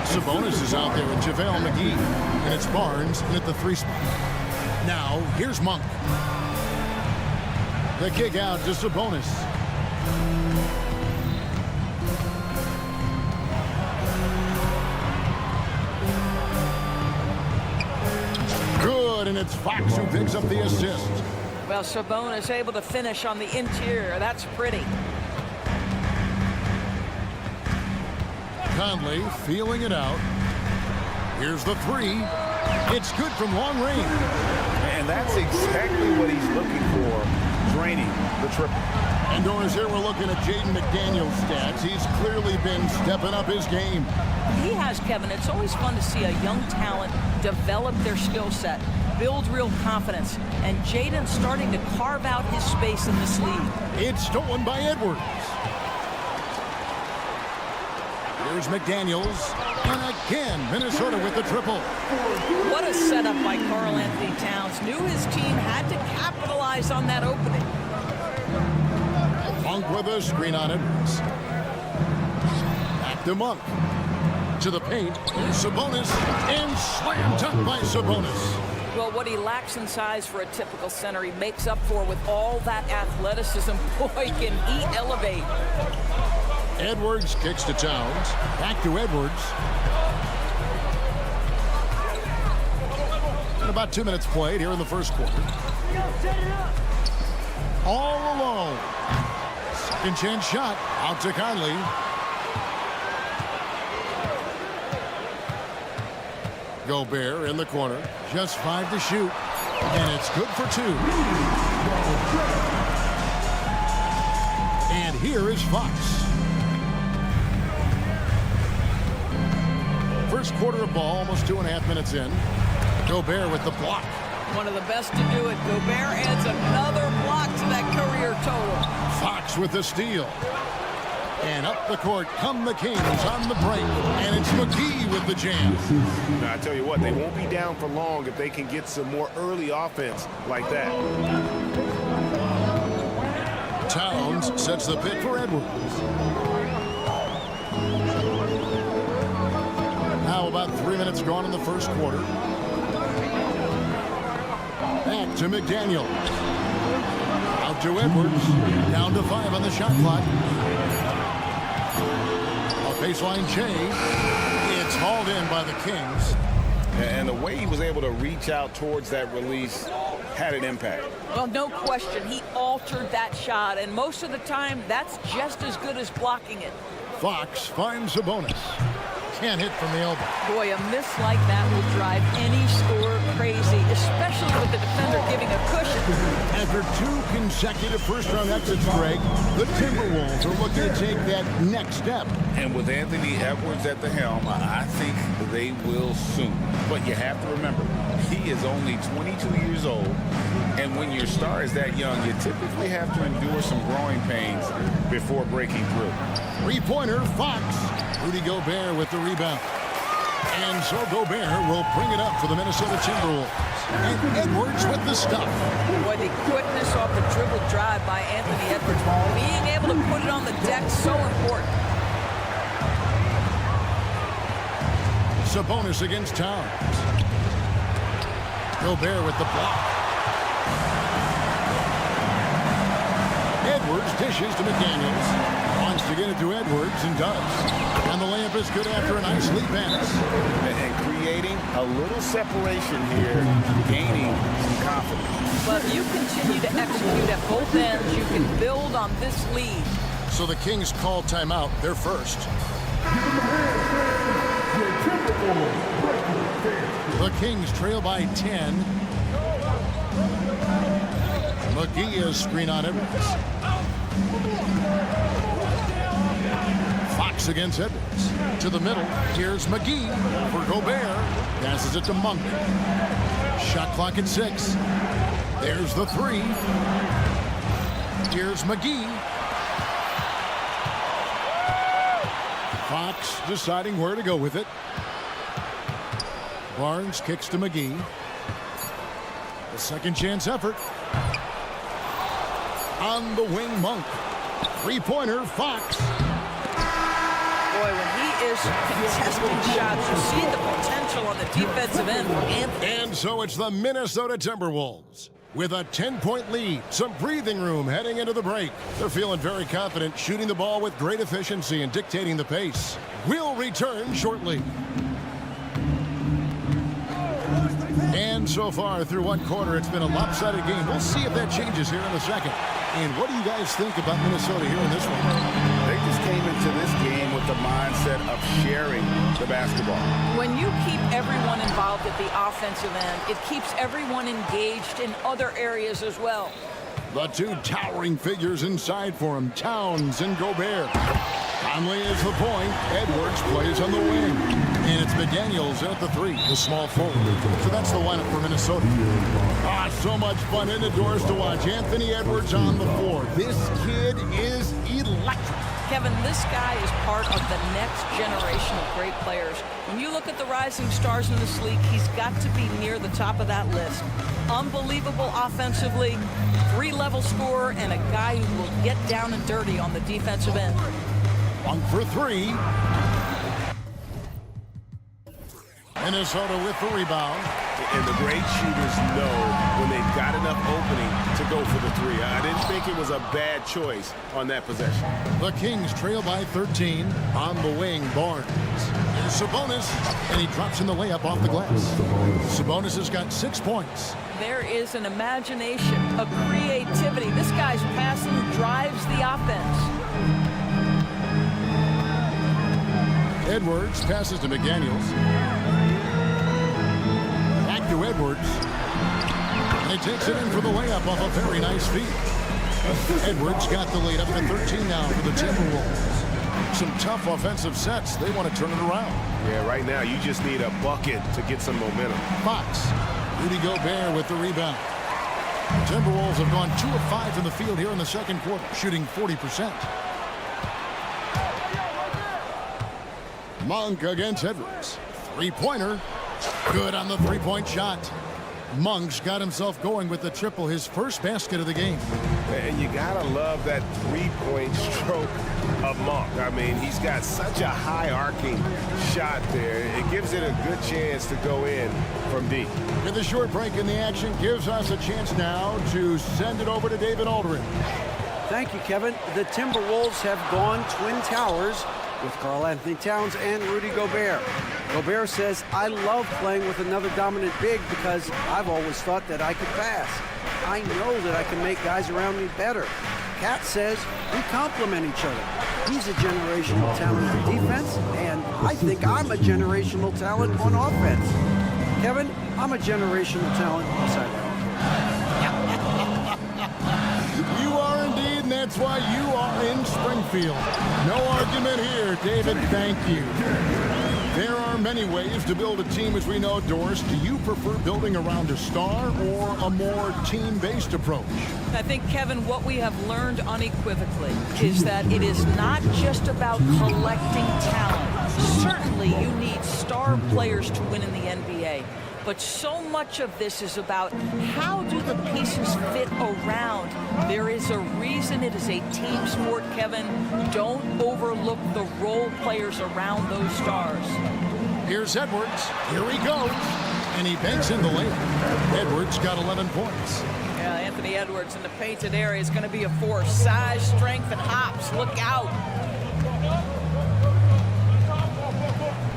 Sabonis is out there with JaVale McGee. And it's Barnes at the 3 spot. Now, here's Monk. The kick out to Sabonis. Good, and it's Fox who picks up the assist. Well, Sabonis able to finish on the interior. That's pretty. Conley feeling it out. Here's the 3. It's good from long range. And that's exactly what he's looking for, draining the triple. And Doris, here we're looking at Jaden McDaniel's stats. He's clearly been stepping up his game. He has, Kevin. It's always fun to see a young talent develop their skill set, build real confidence, and Jaden's starting to carve out his space in this league. It's stolen by Edwards. Here's McDaniels, and again, Minnesota with the triple. What a setup by Karl-Anthony Towns. Knew his team had to capitalize on that opening. Monk with a screen on Edwards. Back to Monk. To the paint. Sabonis, and slam dunk by Sabonis. Well, what he lacks in size for a typical center, he makes up for with all that athleticism. Boy, can he elevate. Edwards kicks to Towns. Back to Edwards. And about 2 minutes played here in the first quarter. All alone. Second chance shot. Out to Conley. Gobert in the corner. Just 5 to shoot. And it's good for 2. And here is Fox. First quarter of ball, almost 2.5 minutes in. Gobert with the block. One of the best to do it. Gobert adds another block to that career total. Fox with the steal. And up the court come the Kings on the break. And it's McGee with the jam. Now, I tell you what, they won't be down for long if they can get some more early offense like that. Towns sets the pick for Edwards. Now about 3 minutes gone in the first quarter. Back to McDaniel. Out to Edwards. Down to 5 on the shot clock. A baseline chase. It's hauled in by the Kings. And the way he was able to reach out towards that release had an impact. Well, no question. He altered that shot, and most of the time, that's just as good as blocking it. Fox finds Sabonis. Can't hit from the elbow. Boy, a miss like that will drive any scorer crazy, especially with the defender giving a cushion. After 2 consecutive first-round exits, Greg, the Timberwolves are looking to take that next step. And with Anthony Edwards at the helm, I think they will soon. But you have to remember, he is only 22 years old. And when your star is that young, you typically have to endure some growing pains before breaking through. Three-pointer, Fox. Rudy Gobert with the rebound. And so Gobert will bring it up for the Minnesota Timberwolves. And Edwards with the stuff. Boy, the quickness off the dribble drive by Anthony Edwards. Being able to put it on the deck, so important. Sabonis against Towns. Gobert with the block. Edwards dishes to McDaniels. Wants to get it to Edwards and does. And the layup is good after a nice lead pass. And creating a little separation here, gaining some confidence. But if you continue to execute at both ends, you can build on this lead. So the Kings call timeout. They're first. The Kings trail by 10. McGee is screen on Edwards. Fox Fox against Edwards. To the middle. Here's McGee for Gobert. Passes it to Monk. Shot clock at 6. There's the 3. Here's McGee. Fox deciding where to go with it. Barnes kicks to McGee. A second chance effort. On the wing, Monk. Three-pointer, Fox. Boy, when he is contesting shots, you see the potential on the defensive end for Anthony. And so it's the Minnesota Timberwolves with a 10-point lead. Some breathing room heading into the break. They're feeling very confident, shooting the ball with great efficiency and dictating the pace. We'll return shortly. And so far through one quarter, it's been a lopsided game. We'll see if that changes here in a second. And what do you guys think about Minnesota here in this one? They just came into this game with the mindset of sharing the basketball. When you keep everyone involved at the offensive end, it keeps everyone engaged in other areas as well. The two towering figures inside for him, Towns and Gobert. Conley is the point. Edwards plays on the wing. And it's McDaniels at the 3, the small forward. So that's the lineup for Minnesota. So much fun indoors to watch. Anthony Edwards on the floor. This kid is electric. Kevin, this guy is part of the next generation of great players. When you look at the rising stars in this league, he's got to be near the top of that list. Unbelievable offensively, 3-level scorer, and a guy who will get down and dirty on the defensive end. One for 3. Minnesota with the rebound. And the great shooters know when they've got enough opening to go for the 3. I didn't think it was a bad choice on that possession. The Kings trail by 13. On the wing, Barnes. Here's Sabonis, and he drops in the layup off the glass. Sabonis has got 6 points. There is an imagination, a creativity. This guy's passing drives the offense. Edwards passes to McDaniels. Back to Edwards. And he takes it in for the layup off a very nice feed. Edwards got the lead up to 13 now for the Timberwolves. Some tough offensive sets. They want to turn it around. Yeah, right now you just need a bucket to get some momentum. Fox. Rudy Gobert with the rebound. Timberwolves have gone 2 of 5 from the field here in the second quarter, shooting 40%. Monk against Edwards. Three-pointer. Good on the three-point shot. Monk's got himself going with the triple, his first basket of the game. And you gotta love that three-point stroke of Monk. I mean, he's got such a high arcing shot there. It gives it a good chance to go in from deep. With a short break in the action, gives us a chance now to send it over to David Aldrin. Thank you, Kevin. The Timberwolves have gone Twin Towers with Karl-Anthony Towns and Rudy Gobert. Gobert says, I love playing with another dominant big because I've always thought that I could pass. I know that I can make guys around me better. Cat says, we complement each other. He's a generational talent on defense, and I think I'm a generational talent on offense. Kevin, I'm a generational talent inside out. You are indeed, and that's why you are in Springfield. No argument here, David. Thank you. There are many ways to build a team, as we know, Doris. Do you prefer building around a star or a more team-based approach? I think, Kevin, what we have learned unequivocally is that it is not just about collecting talent. Certainly, you need star players to win in the NBA. But so much of this is about how do the pieces fit around. There is a reason it is a team sport, Kevin. Don't overlook the role players around those stars. Here's Edwards. Here he goes. And he banks in the layup. Edwards got 11 points. Yeah, Anthony Edwards in the painted area is going to be a force. Size, strength, and hops. Look out.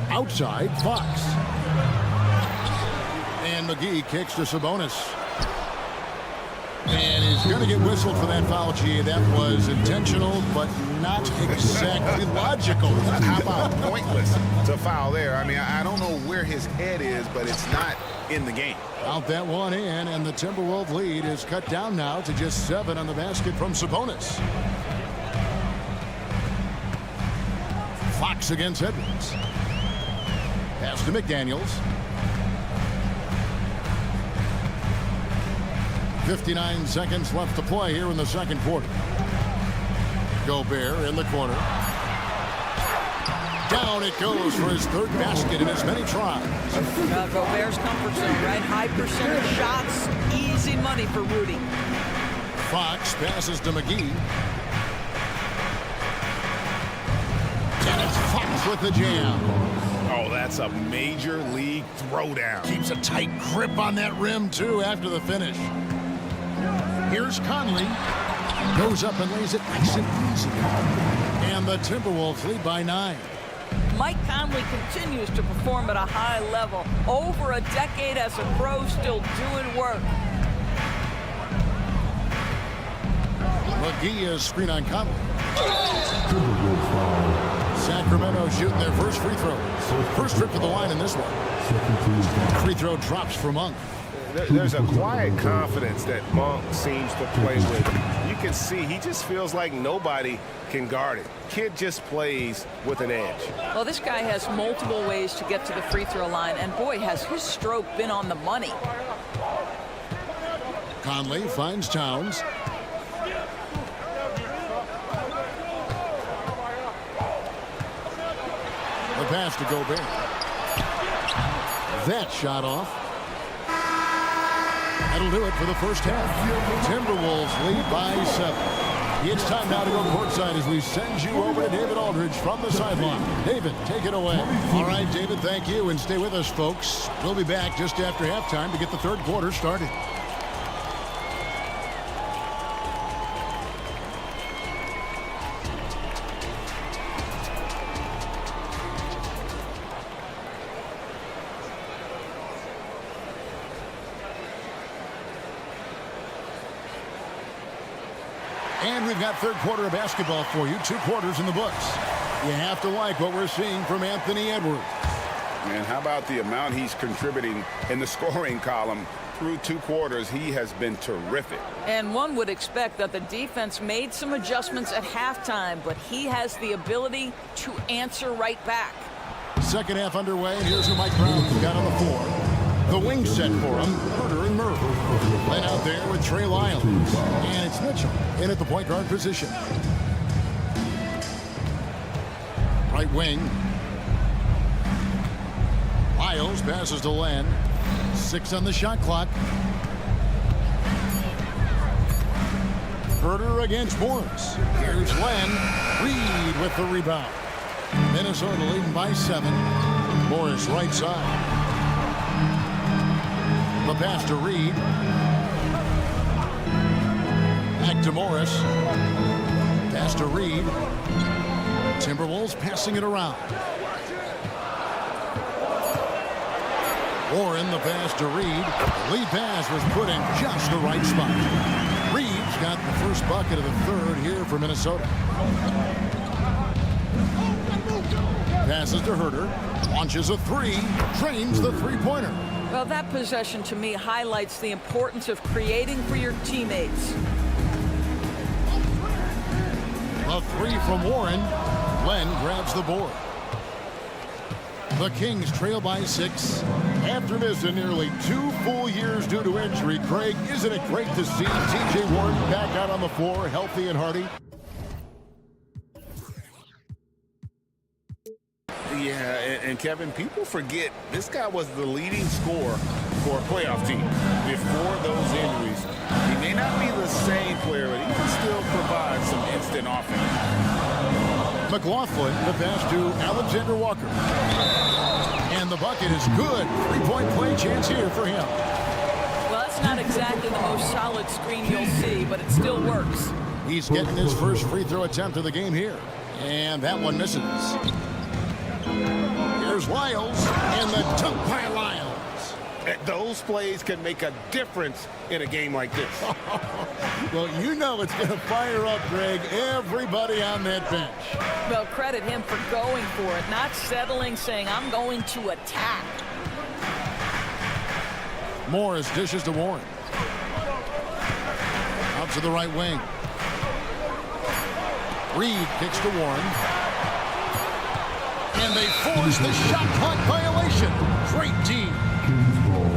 Outside, Fox. And McGee kicks to Sabonis. And he's going to get whistled for that foul, G. That was intentional, but not exactly logical. How about pointless to foul there? I mean, I don't know where his head is, but it's not in the game. Out that one in, and the Timberwolves lead is cut down now to just 7 on the basket from Sabonis. Fox against Edwards. Pass to McDaniels. 59 seconds left to play here in the second quarter. Gobert in the corner. Down it goes for his third basket in as many tries. Gobert's comfort zone, right? High percentage shots, easy money for Rudy. Fox passes to McGee. And it's Fox with the jam. Oh, that's a major league throwdown. Keeps a tight grip on that rim, too, after the finish. Here's Conley. Goes up and lays it nice and easy. And the Timberwolves lead by 9. Mike Conley continues to perform at a high level. Over a decade as a pro, still doing work. McGee is screen on Conley. Sacramento shooting their first free throw. First trip to the line in this one. Free throw drops for Monk. There's a quiet confidence that Monk seems to play with. You can see he just feels like nobody can guard it. Kid just plays with an edge. Well, this guy has multiple ways to get to the free throw line, and boy, has his stroke been on the money. Conley finds Towns. The pass to Gobert. That shot off. That'll do it for the first half. Timberwolves lead by 7. It's time now to go courtside as we send you over to David Aldridge from the sideline. David, take it away. All right, David, thank you, and stay with us, folks. We'll be back just after halftime to get the third quarter started. And we've got third quarter of basketball for you. 2 quarters in the books. You have to like what we're seeing from Anthony Edwards. And how about the amount he's contributing in the scoring column? Through 2 quarters, he has been terrific. And one would expect that the defense made some adjustments at halftime, but he has the ability to answer right back. Second half underway, and here's who Mike Brown's got on the floor. The wing set for him, Herter and Murphy. Then out there with Trey Lyles. And it's Mitchell in at the point guard position. Right wing. Lyles passes to Len. 6 on the shot clock. Herter against Morris. Here's Len. Reed with the rebound. Minnesota leading by 7. Morris right side. The pass to Reed. Back to Morris. Pass to Reed. Timberwolves passing it around. Warren, the pass to Reed. The lead pass was put in just the right spot. Reed's got the first bucket of the third here for Minnesota. Passes to Herter. Launches a 3. Trains the three-pointer. Well, that possession to me highlights the importance of creating for your teammates. A 3 from Warren. Len grabs the board. The Kings trail by 6. After missing nearly 2 full years due to injury, Craig, isn't it great to see T.J. Warren back out on the floor, healthy and hearty? Yeah, and Kevin, people forget this guy was the leading scorer for a playoff team before those injuries. He may not be the same player, but he can still provide some instant offense. McLaughlin, the pass to Alexander Walker. And the bucket is good. 3-point play chance here for him. Well, that's not exactly the most solid screen you'll see, but it still works. He's getting his first free throw attempt of the game here. And that one misses. Here's Lyles, and the dunk by Lyles. Those plays can make a difference in a game like this. Well, you know it's going to fire up, Greg, everybody on that bench. Well, credit him for going for it, not settling, saying, I'm going to attack. Morris dishes to Warren. Out to the right wing. Reed kicks to Warren. And they force the shot clock violation. Great team. Kings ball.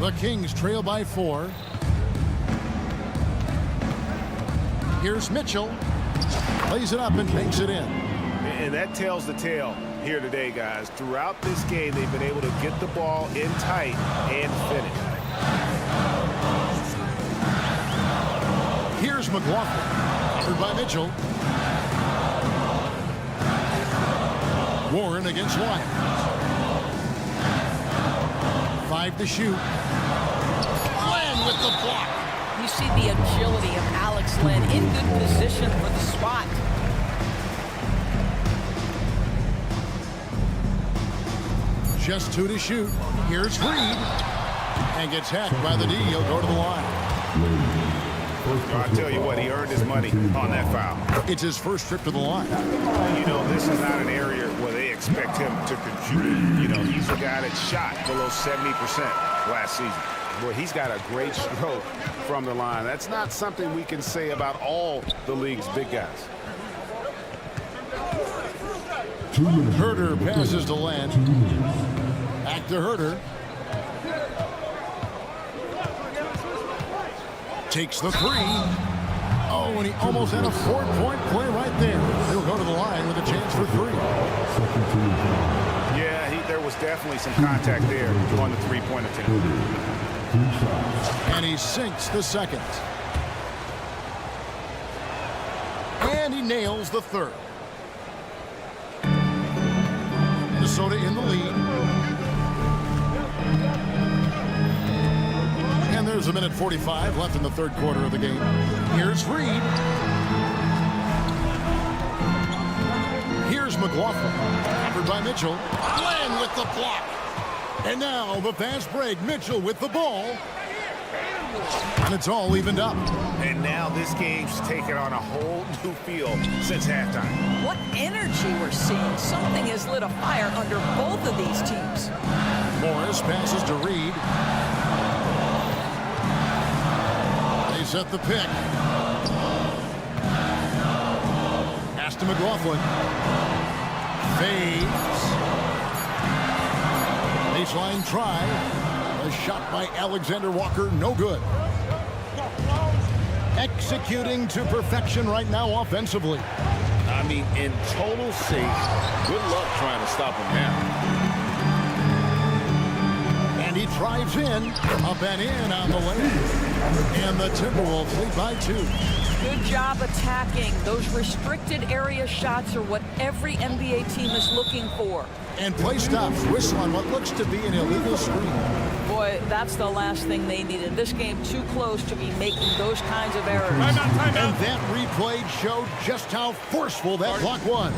The Kings trail by 4. Here's Mitchell. Plays it up and makes it in. And that tells the tale here today, guys. Throughout this game, they've been able to get the ball in tight and finish. Here's McLaughlin. Covered by Mitchell. Warren against Wyatt. 5 to shoot. Len with the block. You see the agility of Alex Len in good position for the spot. Just 2 to shoot. Here's Reed. And gets hacked by the D. He'll go to the line. I tell you what, he earned his money on that foul. It's his first trip to the line. You know, this is not an area where they expect him to contribute. You know, he's a guy that shot below 70% last season. Boy, he's got a great stroke from the line. That's not something we can say about all the league's big guys. Herter passes to Len. Back to Herter. Takes the 3. Oh, and he almost had a 4-point play right there. He'll go to the line with a chance for 3. Yeah, there was definitely some contact there on the 3-point attempt. And he sinks the second. And he nails the third. Minnesota in the lead. And there's a minute 45 left in the third quarter of the game. Here's Reed. Here's McLaughlin. Covered by Mitchell. Len with the block. And now the fast break. Mitchell with the ball. And it's all evened up. And now this game's taken on a whole new feel since halftime. What energy we're seeing. Something has lit a fire under both of these teams. Morris passes to Reed. They set the pick. Pass to McLaughlin. Fades. Baseline try. A shot by Alexander Walker, no good. Executing to perfection right now offensively. I mean, in total sync. Good luck trying to stop him now. And he drives in, up and in on the way. And the Timberwolves lead by 2. Good job attacking. Those restricted area shots are what every NBA team is looking for. And play stops. Whistle on what looks to be an illegal screen. Boy, that's the last thing they needed. This game too close to be making those kinds of errors. Timeout. And that replay showed just how forceful that block was.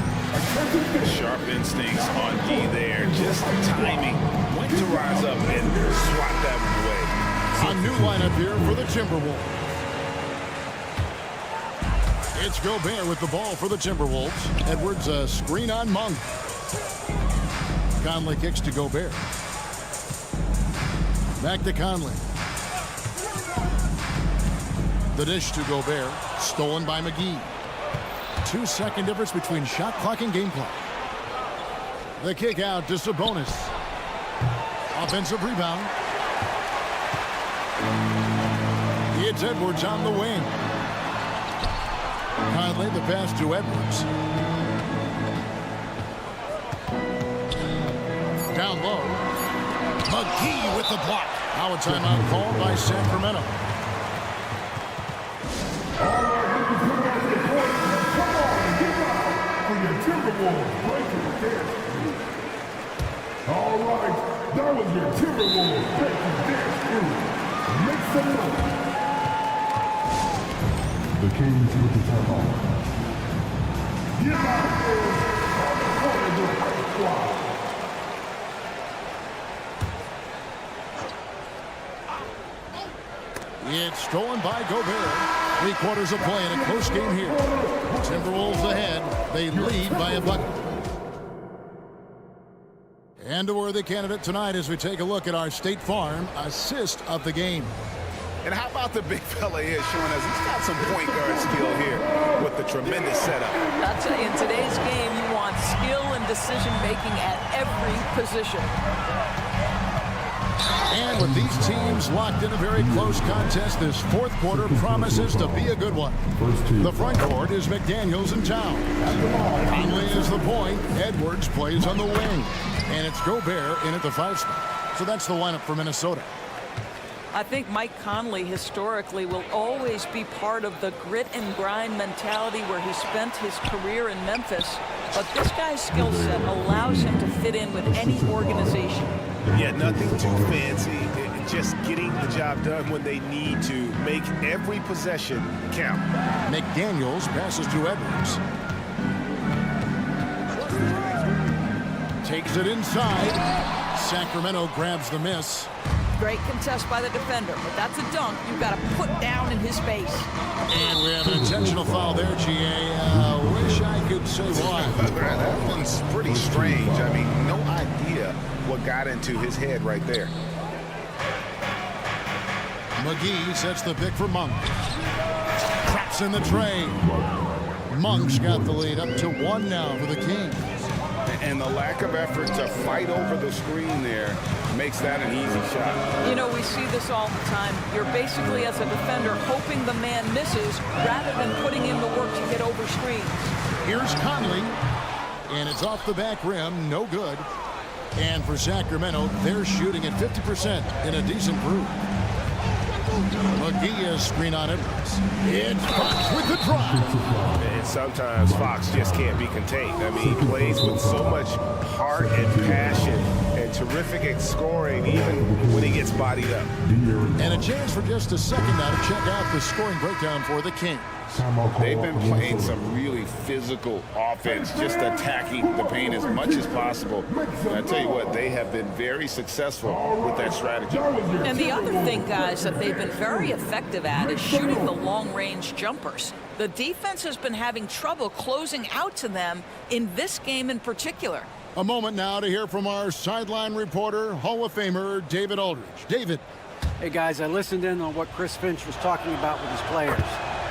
Sharp instincts on D there. Just timing. When to rise up and swat that one away. A new lineup here for the Timberwolves. It's Gobert with the ball for the Timberwolves. Edwards a screen on Monk. Conley kicks to Gobert. Back to Conley. The dish to Gobert. Stolen by McGee. 2-second difference between shot clock and game clock. The kick out to Sabonis. Offensive rebound. It's Edwards on the wing. Conley the pass to Edwards. Down low. McGee with the block. Now a timeout called by Sacramento. All right, that was your Timberwolves breaking dance crew. Make some noise. The Kings with the timeout. Get out there on the corner of the squad. It's stolen by Gobert. 3 quarters of play in a close game here. Timberwolves ahead. They lead by a bucket. And a worthy candidate tonight as we take a look at our State Farm assist of the game. And how about the big fella here showing us he's got some point guard skill here with the tremendous setup. I'll tell you, in today's game, you want skill and decision-making at every position. And with these teams locked in a very close contest, this fourth quarter promises to be a good one. The front court is McDaniels and Town. Conley is the point. Edwards plays on the wing. And it's Gobert in at the 5 spot. So that's the lineup for Minnesota. I think Mike Conley historically will always be part of the grit and grind mentality where he spent his career in Memphis. But this guy's skill set allows him to fit in with any organization. Yeah, nothing too fancy. Just getting the job done when they need to. Make every possession count. McDaniels passes to Edwards. Takes it inside. Sacramento grabs the miss. Great contest by the defender, but that's a dunk you've got to put down in his face. And we have an intentional foul there, GA. Wish I could say why. That one's pretty strange. I mean, no idea what got into his head right there. McGee sets the pick for Monk. Traps in the tray. Monk's got the lead up to 1 now for the Kings. And the lack of effort to fight over the screen there makes that an easy shot. You know, we see this all the time. You're basically, as a defender, hoping the man misses rather than putting in the work to get over screens. Here's Conley, and it's off the back rim, no good. And for Sacramento, they're shooting at 50% in a decent group. McGee screen on Edwards. It's Fox with the drive. And sometimes Fox just can't be contained. I mean, he plays with so much heart and passion and terrific scoring even when he gets bodied up. And a chance for just a second now to check out the scoring breakdown for the Kings. They've been playing some really physical offense, just attacking the paint as much as possible. And I tell you what, they have been very successful with that strategy. And the other thing, guys, that they've been very effective at is shooting the long-range jumpers. The defense has been having trouble closing out to them in this game in particular. A moment now to hear from our sideline reporter, Hall of Famer David Aldridge. David. Hey, guys, I listened in on what Chris Finch was talking about with his players.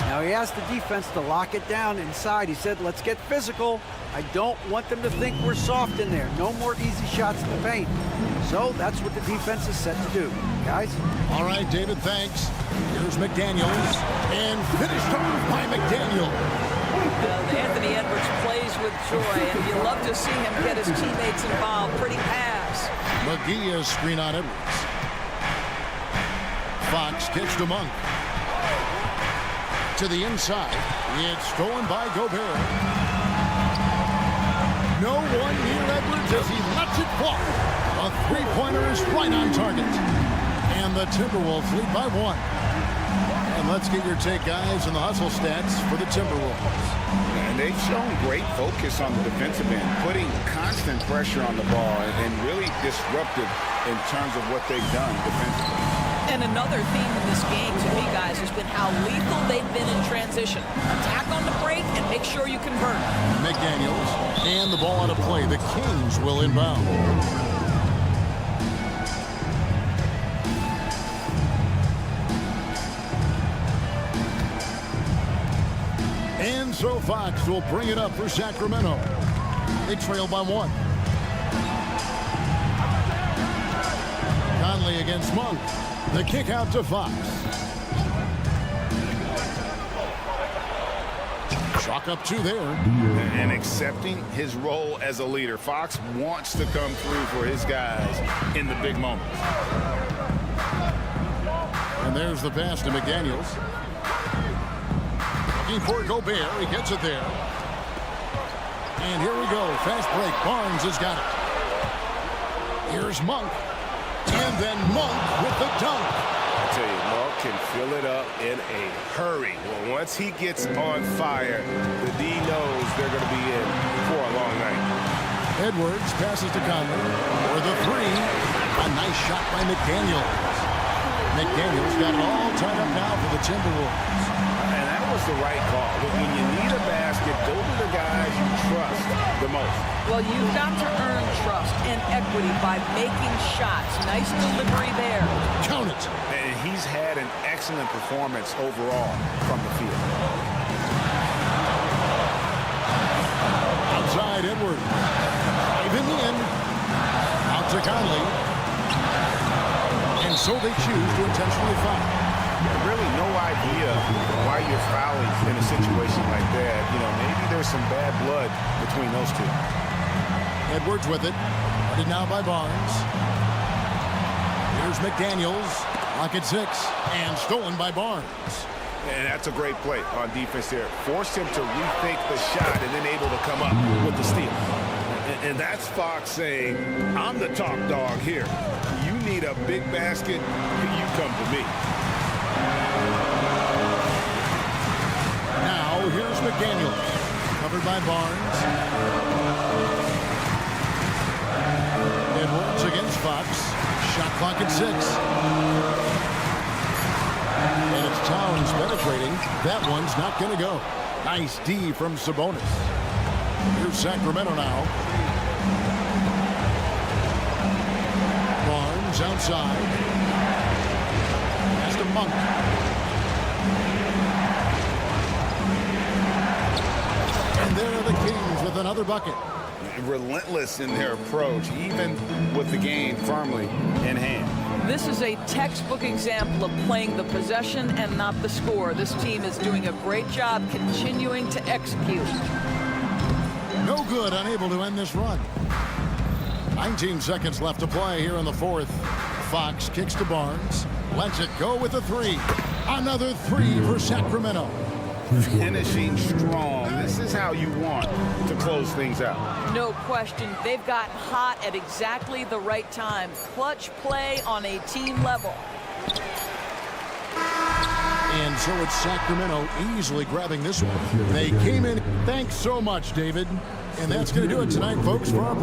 Now, he asked the defense to lock it down inside. He said, let's get physical. I don't want them to think we're soft in there. No more easy shots in the paint. So that's what the defense is set to do. Guys? All right, David, thanks. Here's McDaniels. And finished off by McDaniels. Anthony Edwards plays with joy, and you love to see him get his teammates involved. Pretty pass. McGee is screen on Edwards. Fox gets to Monk. To the inside. It's stolen by Gobert. No one near Edwards as he lets it fly. A three-pointer is right on target. And the Timberwolves lead by 1. And let's get your take, guys, on the hustle stats for the Timberwolves. And they've shown great focus on the defensive end, putting constant pressure on the ball and really disruptive in terms of what they've done defensively. And another theme in this game to me, guys, has been how lethal they've been in transition. Attack on the break and make sure you convert. McDaniels and the ball out of play. The Kings will inbound. And so Fox will bring it up for Sacramento. They trail by 1. Conley against Monk. The kick out to Fox. Chalk up 2 there. And accepting his role as a leader. Fox wants to come through for his guys in the big moments. And there's the pass to McDaniels. Looking for Gobert. He gets it there. And here we go. Fast break. Barnes has got it. Here's Monk. And then Monk with the dunk. I tell you, Monk can fill it up in a hurry. Well, once he gets on fire, the D knows they're going to be in for a long night. Edwards passes to Conley for the 3. A nice shot by McDaniels. McDaniels got it all tied up now for the Timberwolves. And that was the right call. When you need a basket, go to the guys you trust the most? Well, you've got to earn trust and equity by making shots. Nice delivery there. Count it. And he's had an excellent performance overall from the field. Outside Edward. Even in. Out to Conley. And so they choose to intentionally foul. Really no idea why you're fouling in a situation like that. You know, maybe there's some bad blood between those two. Edwards with it. Guarded now by Barnes. Here's McDaniels. Lock at 6. And stolen by Barnes. And that's a great play on defense there. Forced him to rethink the shot and then able to come up with the steal. And that's Fox saying, I'm the top dog here. You need a big basket, you come to me. Now here's McDaniels. Covered by Barnes. Edwards against Fox. Shot clock at 6. And it's Towns penetrating. That one's not going to go. Nice D from Sabonis. Here's Sacramento now. Barnes outside. Pass to Monk. And there are the Kings with another bucket. Relentless in their approach, even with the game firmly in hand. This is a textbook example of playing the possession and not the score. This team is doing a great job continuing to execute. No good, unable to end this run. 19 seconds left to play here in the fourth. Fox kicks to Barnes. Lets it go with a 3. Another 3 for Sacramento. Finishing strong. This is how you want to close things out. No question. They've gotten hot at exactly the right time. Clutch play on a team level. And so it's Sacramento easily grabbing this one. They came in. Thanks so much, David. And that's going to do it tonight, folks, for our...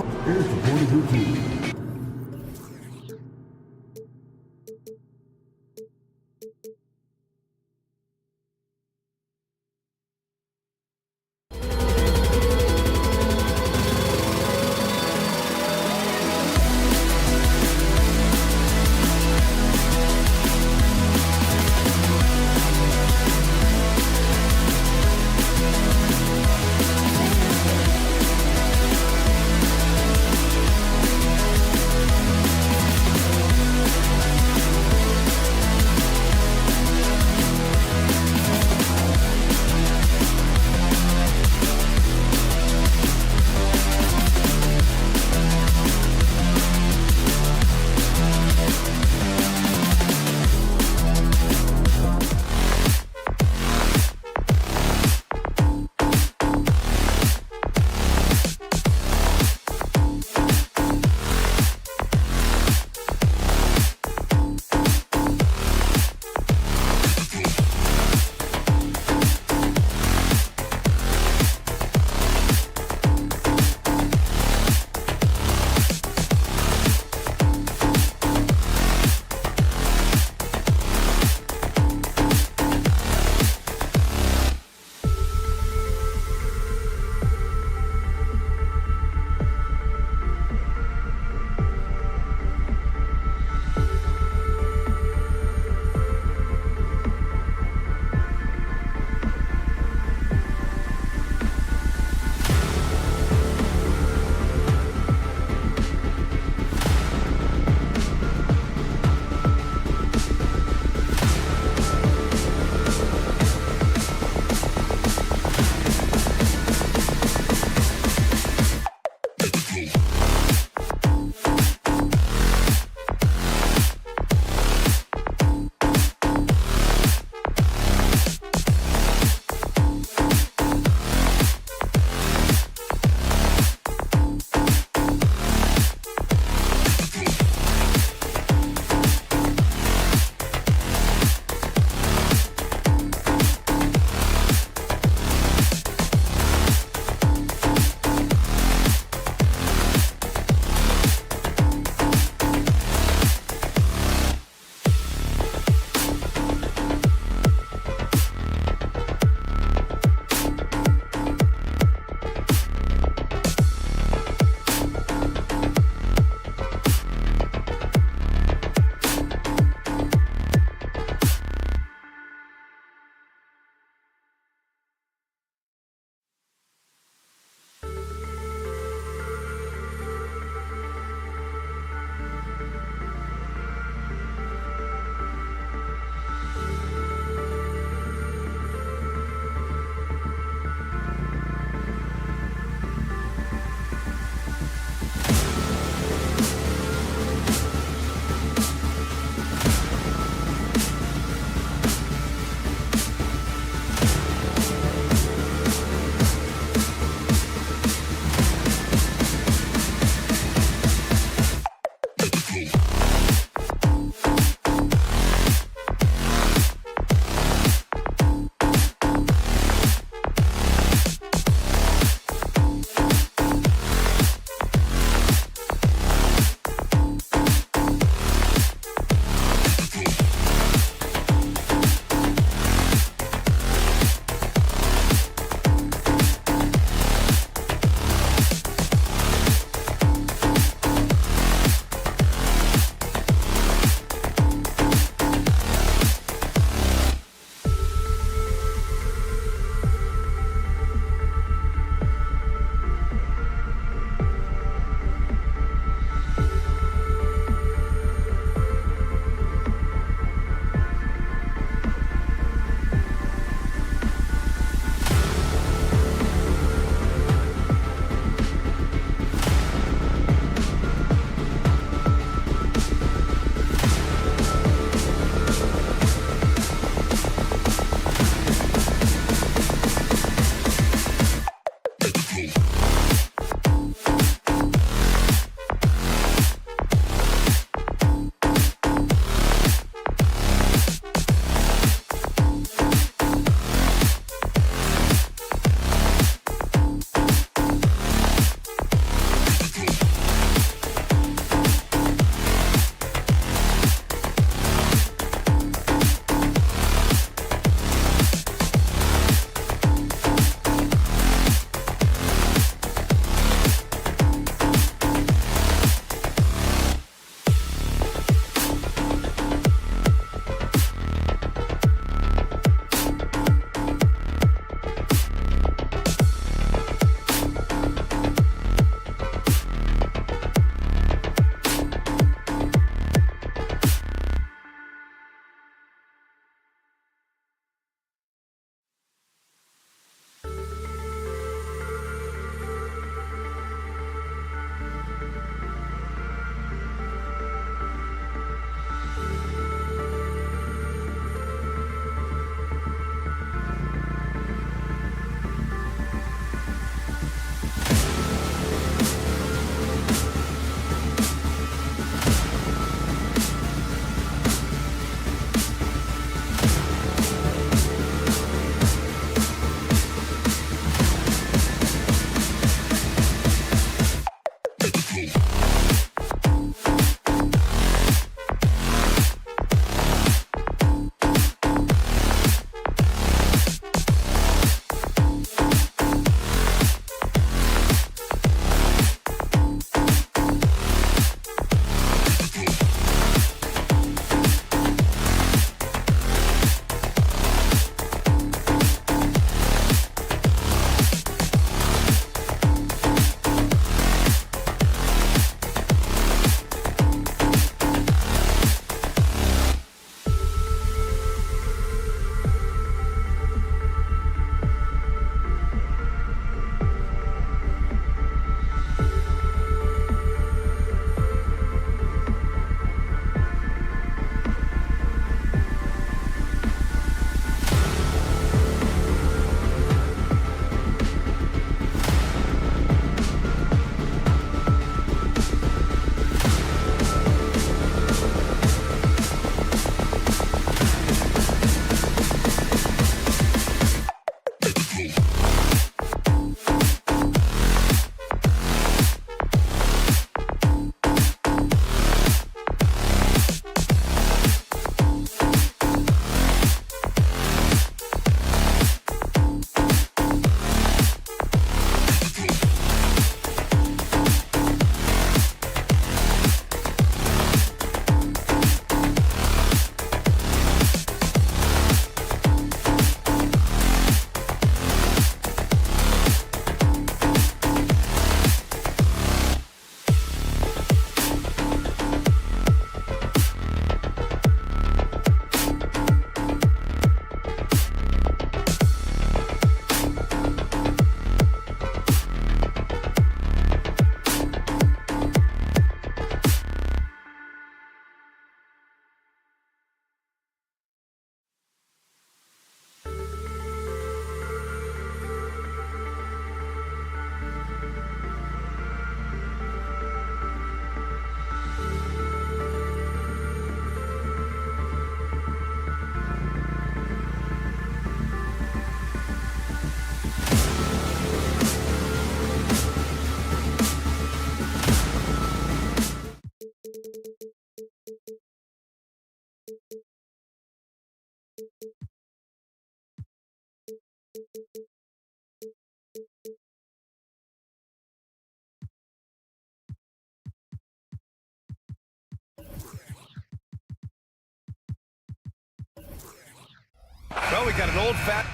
Well, we got an old fat.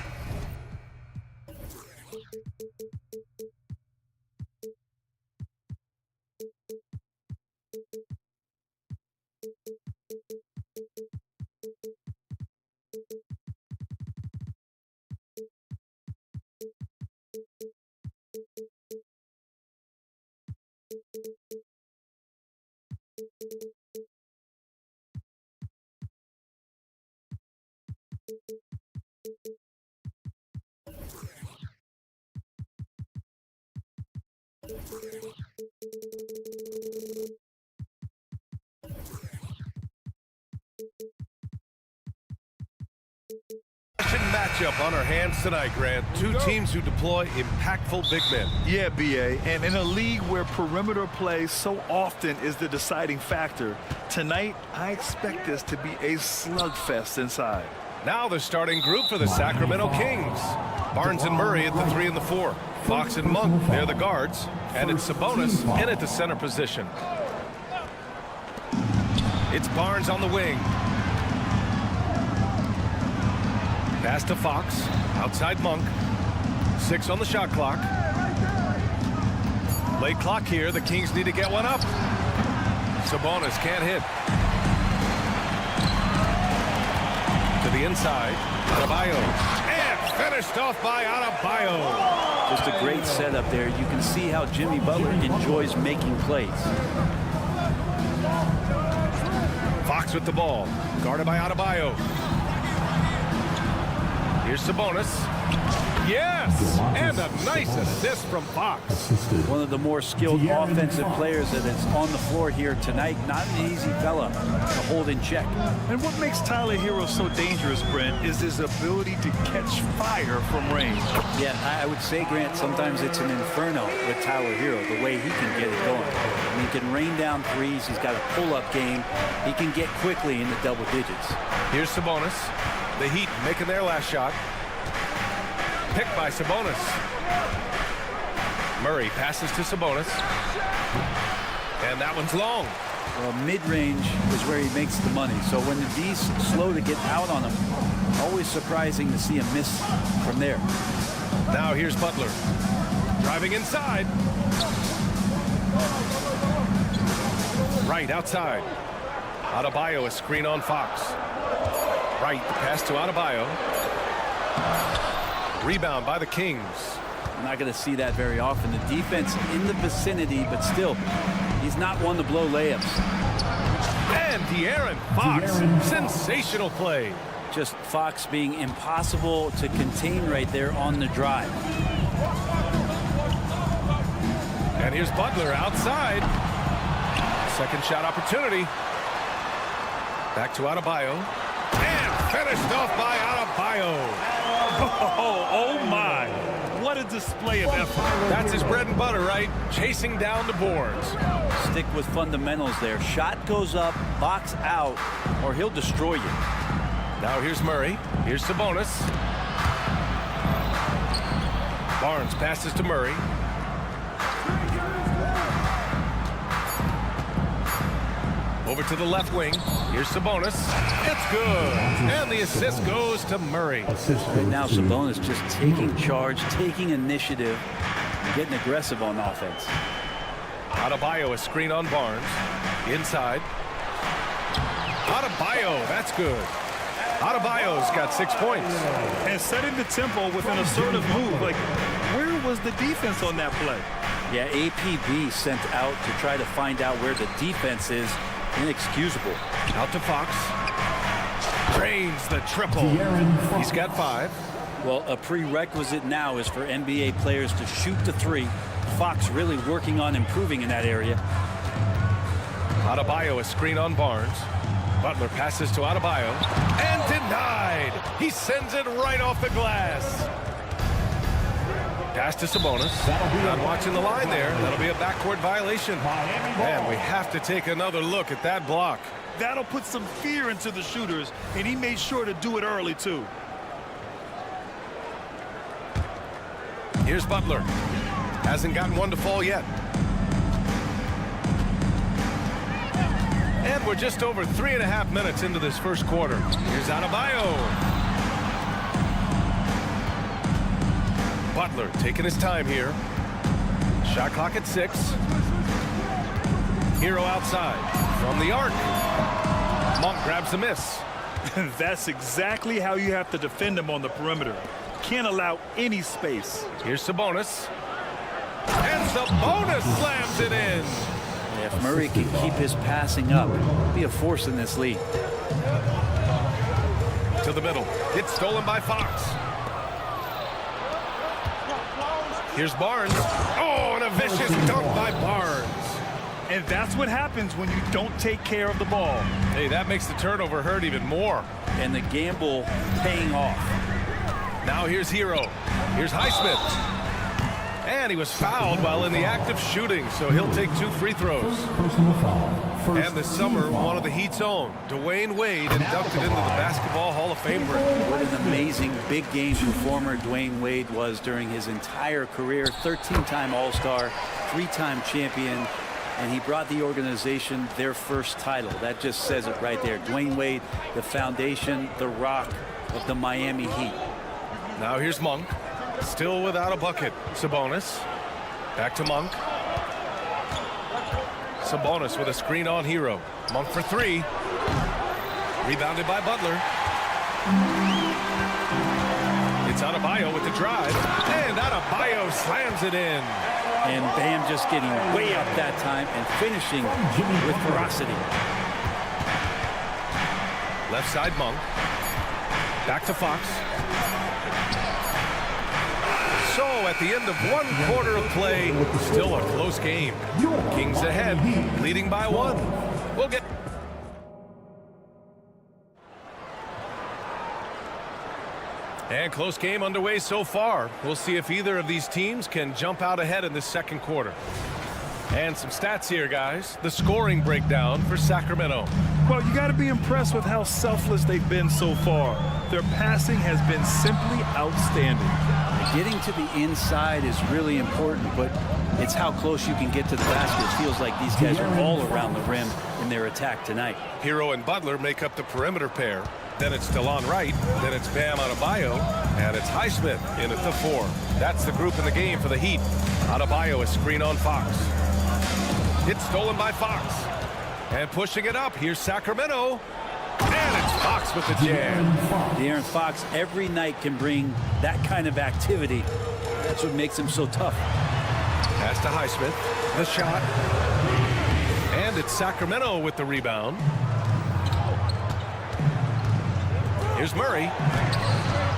Matchup on our hands tonight, Grant. Two teams who deploy impactful big men. Yeah, BA, and in a league where perimeter play so often is the deciding factor, tonight I expect this to be a slugfest inside. Now the starting group for the Sacramento Kings. Barnes and Murray at the 3 and the 4. Fox and Monk, they're the guards. And it's Sabonis in at the center position. It's Barnes on the wing. Pass to Fox, outside Monk. 6 on the shot clock. Late clock here, the Kings need to get one up. Sabonis can't hit. To the inside, Adebayo. And finished off by Adebayo. Just a great setup there. You can see how Jimmy Butler enjoys making plays. Fox with the ball, guarded by Adebayo. Here's Sabonis. Yes! And a nice assist from Fox. One of the more skilled offensive players that is on the floor here tonight. Not an easy fella to hold in check. And what makes Tyler Hero so dangerous, Brent, is his ability to catch fire from range. Yeah, I would say, Grant, sometimes it's an inferno with Tyler Hero, the way he can get it going. I mean, he can rain down threes. He's got a pull-up game. He can get quickly into double digits. Here's Sabonis. The Heat making their last shot. Picked by Sabonis. Murray passes to Sabonis. And that one's long. Well, mid-range is where he makes the money. So when the D's slow to get out on him, always surprising to see him miss from there. Now here's Butler. Driving inside. Right outside. Adebayo, a screen on Fox. Right, the pass to Adebayo. Rebound by the Kings. You're not going to see that very often. The defense in the vicinity, but still, he's not one to blow layups. And De'Aaron Fox, sensational play. Just Fox being impossible to contain right there on the drive. And here's Butler outside. Second shot opportunity. Back to Adebayo. And finished off by Adebayo. Oh my. What a display of effort. That's his bread and butter, right? Chasing down the boards. Stick with fundamentals there. Shot goes up, box out, or he'll destroy you. Now here's Murray. Here's Sabonis. Barnes passes to Murray. Over to the left wing. Here's Sabonis. It's good. And the assist goes to Murray. Right now, Sabonis just taking charge, taking initiative, getting aggressive on offense. Adebayo, a screen on Barnes. Inside. Adebayo, that's good. Adebayo's got 6 points. And setting the tempo with an assertive move. Like, where was the defense on that play? Yeah, APB sent out to try to find out where the defense is. Inexcusable. Out to Fox. Drains the triple. He's got 5. Well, a prerequisite now is for NBA players to shoot the 3. Fox really working on improving in that area. Adebayo, a screen on Barnes. Butler passes to Adebayo. And denied. He sends it right off the glass. Pass to Sabonis. Not watching the line there. That'll be a backcourt violation. Man, we have to take another look at that block. That'll put some fear into the shooters, and he made sure to do it early, too. Here's Butler. Hasn't gotten one to fall yet. And we're just over 3.5 minutes into this first quarter. Here's Adebayo. Butler taking his time here. Shot clock at 6. Hero outside from the arc. Monk grabs the miss. That's exactly how you have to defend him on the perimeter. Can't allow any space. Here's Sabonis. And Sabonis slams it in. If Murray can keep his passing up, he'll be a force in this league. To the middle. It's stolen by Fox. Here's Barnes. Oh, and a vicious dunk by Barnes. And that's what happens when you don't take care of the ball. Hey, that makes the turnover hurt even more. And the gamble paying off. Now here's Hero. Here's Highsmith. And he was fouled while in the act of shooting, so he'll take 2 free throws. And this summer, one of the Heat's own, Dwayne Wade, inducted into the Basketball Hall of Fame. What an amazing big game performer Dwayne Wade was during his entire career. 13-time All-Star, 3-time champion, and he brought the organization their first title. That just says it right there. Dwayne Wade, the foundation, the rock of the Miami Heat. Now here's Monk. Still without a bucket. Sabonis. Back to Monk. Sabonis with a screen on Hero. Monk for 3. Rebounded by Butler. It's Adebayo with the drive. And Adebayo slams it in. And Bam just getting way up that time and finishing with ferocity. Left side Monk. Back to Fox. So at the end of 1 quarter of play, still a close game. Kings ahead, leading by 1. We'll get... And close game underway so far. We'll see if either of these teams can jump out ahead in this second quarter. And some stats here, guys. The scoring breakdown for Sacramento. Well, you got to be impressed with how selfless they've been so far. Their passing has been simply outstanding. Getting to the inside is really important, but it's how close you can get to the basket. It feels like these guys are all around the rim in their attack tonight. Hero and Butler make up the perimeter pair. Then it's DeLon Wright. Then it's Bam Adebayo. And it's Highsmith in at the 4. That's the group in the game for the Heat. Adebayo is screen on Fox. It's stolen by Fox. And pushing it up, here's Sacramento. And it's Fox with the jam. De'Aaron Fox every night can bring that kind of activity. That's what makes him so tough. Pass to Highsmith. The shot. And it's Sacramento with the rebound. Here's Murray.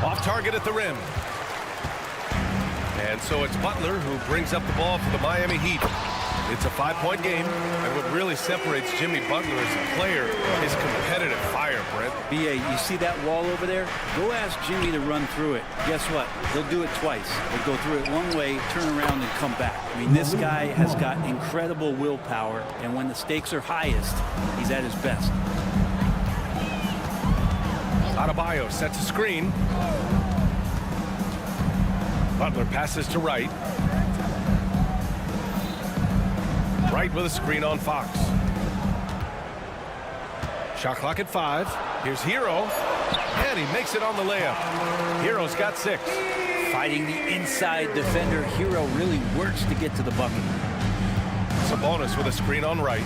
Off target at the rim. And so it's Butler who brings up the ball for the Miami Heat. It's a 5-point game, and what really separates Jimmy Butler as a player is competitive fire, Brent. B.A., you see that wall over there? Go ask Jimmy to run through it. Guess what? He'll do it twice. He'll go through it one way, turn around, and come back. I mean, this guy has got incredible willpower, and when the stakes are highest, he's at his best. Adebayo sets a screen. Butler passes to Wright. Wright with a screen on Fox. Shot clock at 5. Here's Hero. And he makes it on the layup. Hero's got 6. Fighting the inside defender, Hero really works to get to the bucket. Sabonis with a screen on Wright.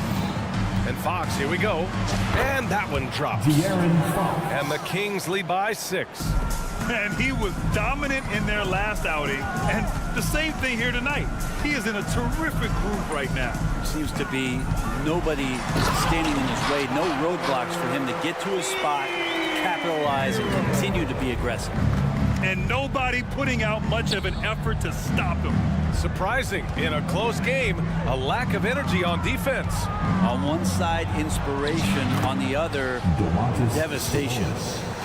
And Fox, here we go. And that one drops. And the Kings lead by 6. And he was dominant in their last outing. And the same thing here tonight. He is in a terrific groove right now. Seems to be nobody standing in his way. No roadblocks for him to get to his spot, capitalize, and continue to be aggressive. And nobody putting out much of an effort to stop him. Surprising in a close game, a lack of energy on defense. On one side, inspiration. On the other, devastation.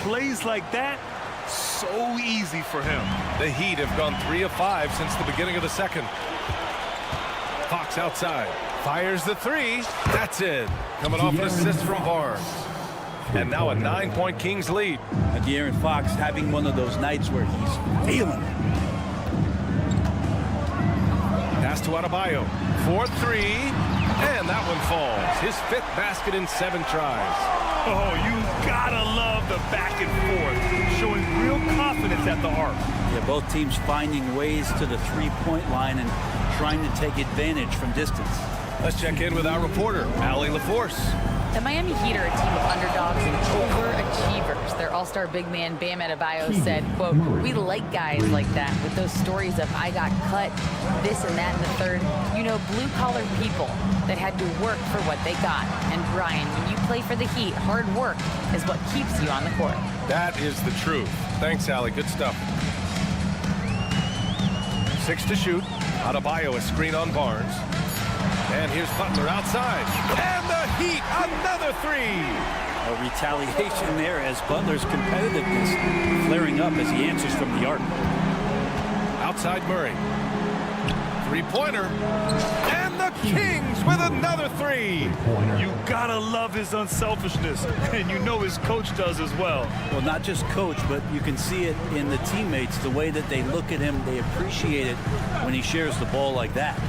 Plays like that, so easy for him. The Heat have gone 3 of 5 since the beginning of the second. Fox outside. Fires the 3. That's it. Coming off an assist from Barnes. And now a 9-point Kings lead. De'Aaron Fox having one of those nights where he's feeling it. Pass to Adebayo. 4-3. And that one falls. His 5th basket in 7 tries. Oh, you gotta love the back and forth. Showing real confidence at the arc. They're both teams finding ways to the three-point line and trying to take advantage from distance. Let's check in with our reporter, Allie LaForce. The Miami Heat are a team of underdogs and overachievers. Their all-star big man, Bam Adebayo, said, quote, "We like guys like that with those stories of I got cut, this and that and the third. You know, blue-collar people that had to work for what they got. And Brian, when you play for the Heat, hard work is what keeps you on the court." That is the truth. Thanks, Allie. Good stuff. 6 to shoot. Adebayo a screen on Barnes. And here's Butler outside. And the Heat, another three. A retaliation there as Butler's competitiveness flaring up as he answers from the arc. Outside Murray. Three-pointer. And the Kings with another three. You gotta love his unselfishness, and you know his coach does as well. Well, not just coach, but you can see it in the teammates, the way that they look at him. They appreciate it when he shares the ball like that.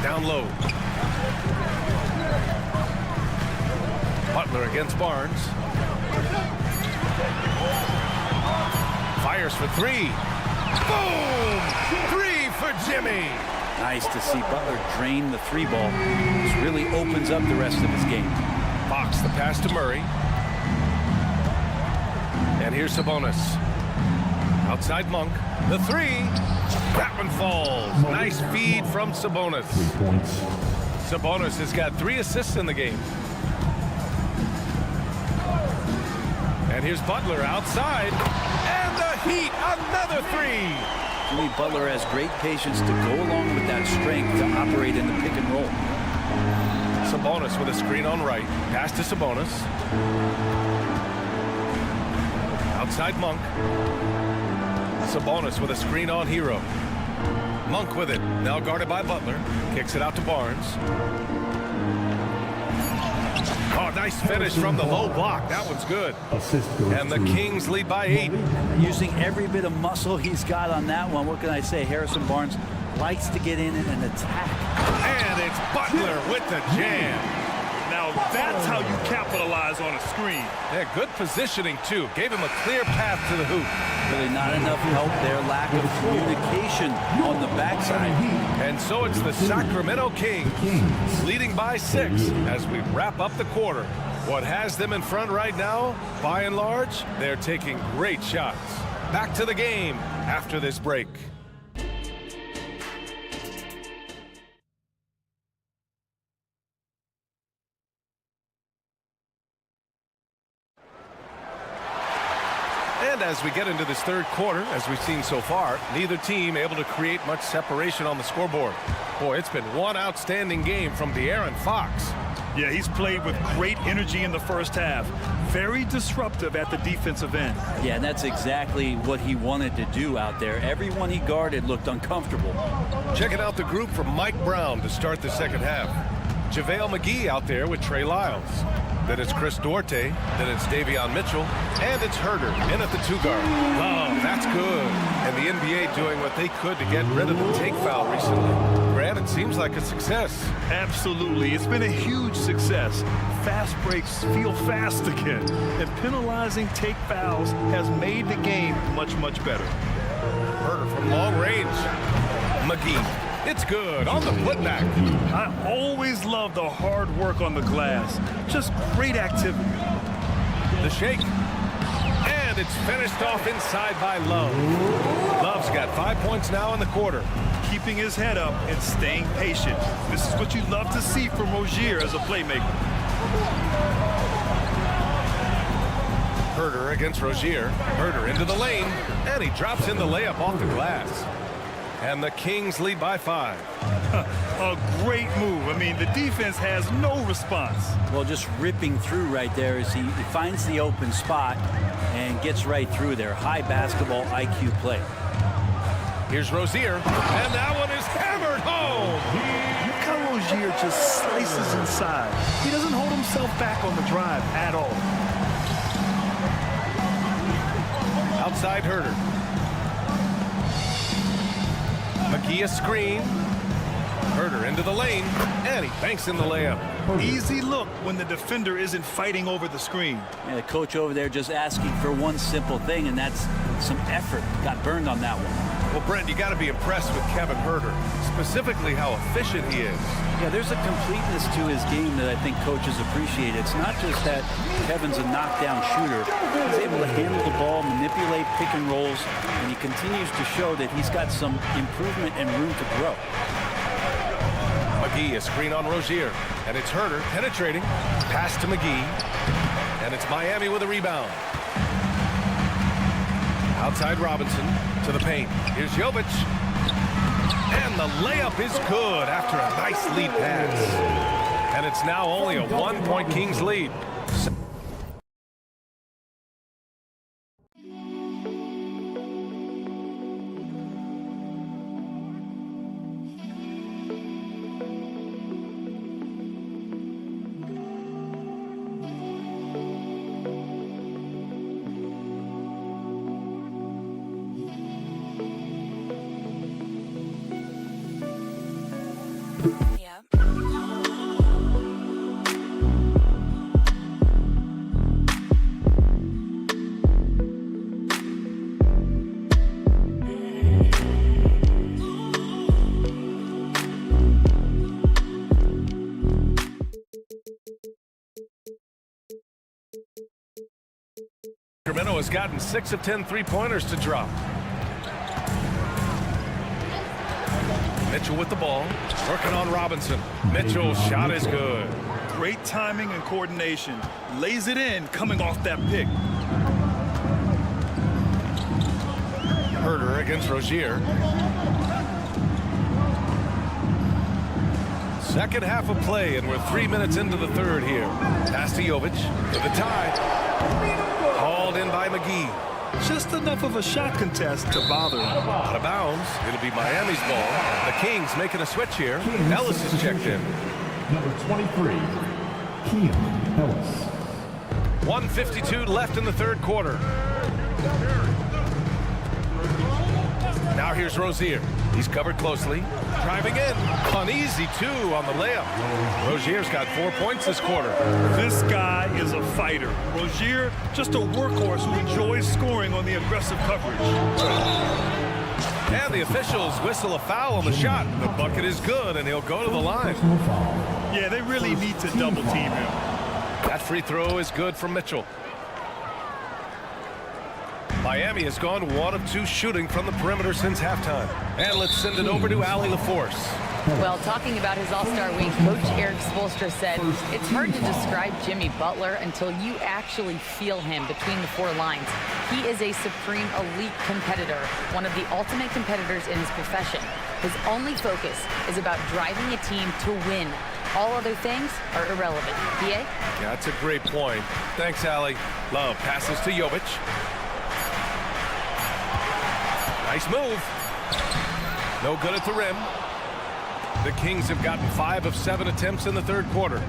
Down low. Butler against Barnes. Fires for three. Boom! Three for Jimmy. Nice to see Butler drain the three ball. This really opens up the rest of his game. Fox the pass to Murray. And here's Sabonis. Outside Monk. The three. That one falls. Nice feed from Sabonis. 3 points. Sabonis has got 3 assists in the game. And here's Butler outside. And the Heat, another three. Jimmy Butler has great patience to go along with that strength to operate in the pick and roll. Sabonis with a screen on right. Pass to Sabonis. Outside Monk. Sabonis with a screen on Hero. Monk with it. Now guarded by Butler. Kicks it out to Barnes. Oh, nice finish from the low block. That one's good. And the Kings lead by 8. Using every bit of muscle he's got on that one. What can I say? Harrison Barnes likes to get in and attack. And it's Butler with the jam. Now that's how you capitalize on a screen. Yeah, good positioning, too. Gave him a clear path to the hoop. Really not enough help there. Lack of communication on the backside. And so it's the Sacramento Kings leading by 6 as we wrap up the quarter. What has them in front right now, by and large, they're taking great shots. Back to the game after this break. And as we get into this third quarter, as we've seen so far, neither team able to create much separation on the scoreboard. Boy, it's been one outstanding game from De'Aaron Fox. Yeah, he's played with great energy in the first half. Very disruptive at the defensive end. Yeah, and that's exactly what he wanted to do out there. Everyone he guarded looked uncomfortable. Checking out the group from Mike Brown to start the second half. JaVale McGee out there with Trey Lyles. Then it's Chris Duarte. Then it's Davion Mitchell. And it's Herder in at the 2-guard. Oh, that's good. And the NBA doing what they could to get rid of the take foul recently. Grant, it seems like a success. Absolutely. It's been a huge success. Fast breaks feel fast again. And penalizing take fouls has made the game much, much better. Herder from long range. McGee. It's good on the putback. I always love the hard work on the glass. Just great activity. The shake. And it's finished off inside by Love. Love's got 5 points now in the quarter. Keeping his head up and staying patient. This is what you love to see from Rozier as a playmaker. Herder against Rozier. Herder into the lane. And he drops in the layup off the glass. And the Kings lead by 5. A great move. I mean, the defense has no response. Well, just ripping through right there as he finds the open spot and gets right through there. High basketball IQ play. Here's Rozier, and that one is hammered home. Look how Rozier just slices inside. He doesn't hold himself back on the drive at all. Outside Herder. McGee a screen. Herder into the lane, and he banks in the layup. Easy look when the defender isn't fighting over the screen. Yeah, the coach over there just asking for one simple thing, and that's some effort got burned on that one. Well, Brent, you got to be impressed with Kevin Herter, specifically how efficient he is. Yeah, there's a completeness to his game that I think coaches appreciate. It's not just that Kevin's a knockdown shooter. He's able to handle the ball, manipulate pick and rolls, and he continues to show that he's got some improvement and room to grow. McGee, a screen on Rozier, and it's Herter penetrating. Pass to McGee, and it's Miami with a rebound. Outside Robinson to the paint. Here's Jovic. And the layup is good after a nice lead pass. And it's now only a 1-point Kings lead. Sacramento has gotten 6 of 10 three-pointers to drop. Mitchell with the ball, working on Robinson. Mitchell's shot is good. Great timing and coordination. Lays it in, coming off that pick. Herter against Rozier. Second half of play, and we're 3 minutes into the third here. Pass to Jovic to the tie. Hauled in by McGee. Just enough of a shot contest to bother him. Out of bounds. It'll be Miami's ball. The Kings making a switch here. Ellis is checked in. Number 23, Keon Ellis. 1:52 left in the third quarter. Now here's Rozier. He's covered closely. Driving in. An easy 2 on the layup. Rozier's got 4 points this quarter. This guy is a fighter. Rozier, just a workhorse who enjoys scoring on the aggressive coverage. And the officials whistle a foul on the shot. The bucket is good, and he'll go to the line. Yeah, they really need to double team him. That free throw is good from Mitchell. Miami has gone 1 of 2 shooting from the perimeter since halftime. And let's send it over to Allie LaForce. Well, talking about his All-Star week, Coach Eric Spoelstra said, it's hard to describe Jimmy Butler until you actually feel him between the 4 lines. He is a supreme elite competitor, one of the ultimate competitors in his profession. His only focus is about driving a team to win. All other things are irrelevant. PA? Yeah, that's a great point. Thanks, Allie. Love passes to Jovic. Nice move. No good at the rim. The Kings have gotten 5 of 7 attempts in the third quarter.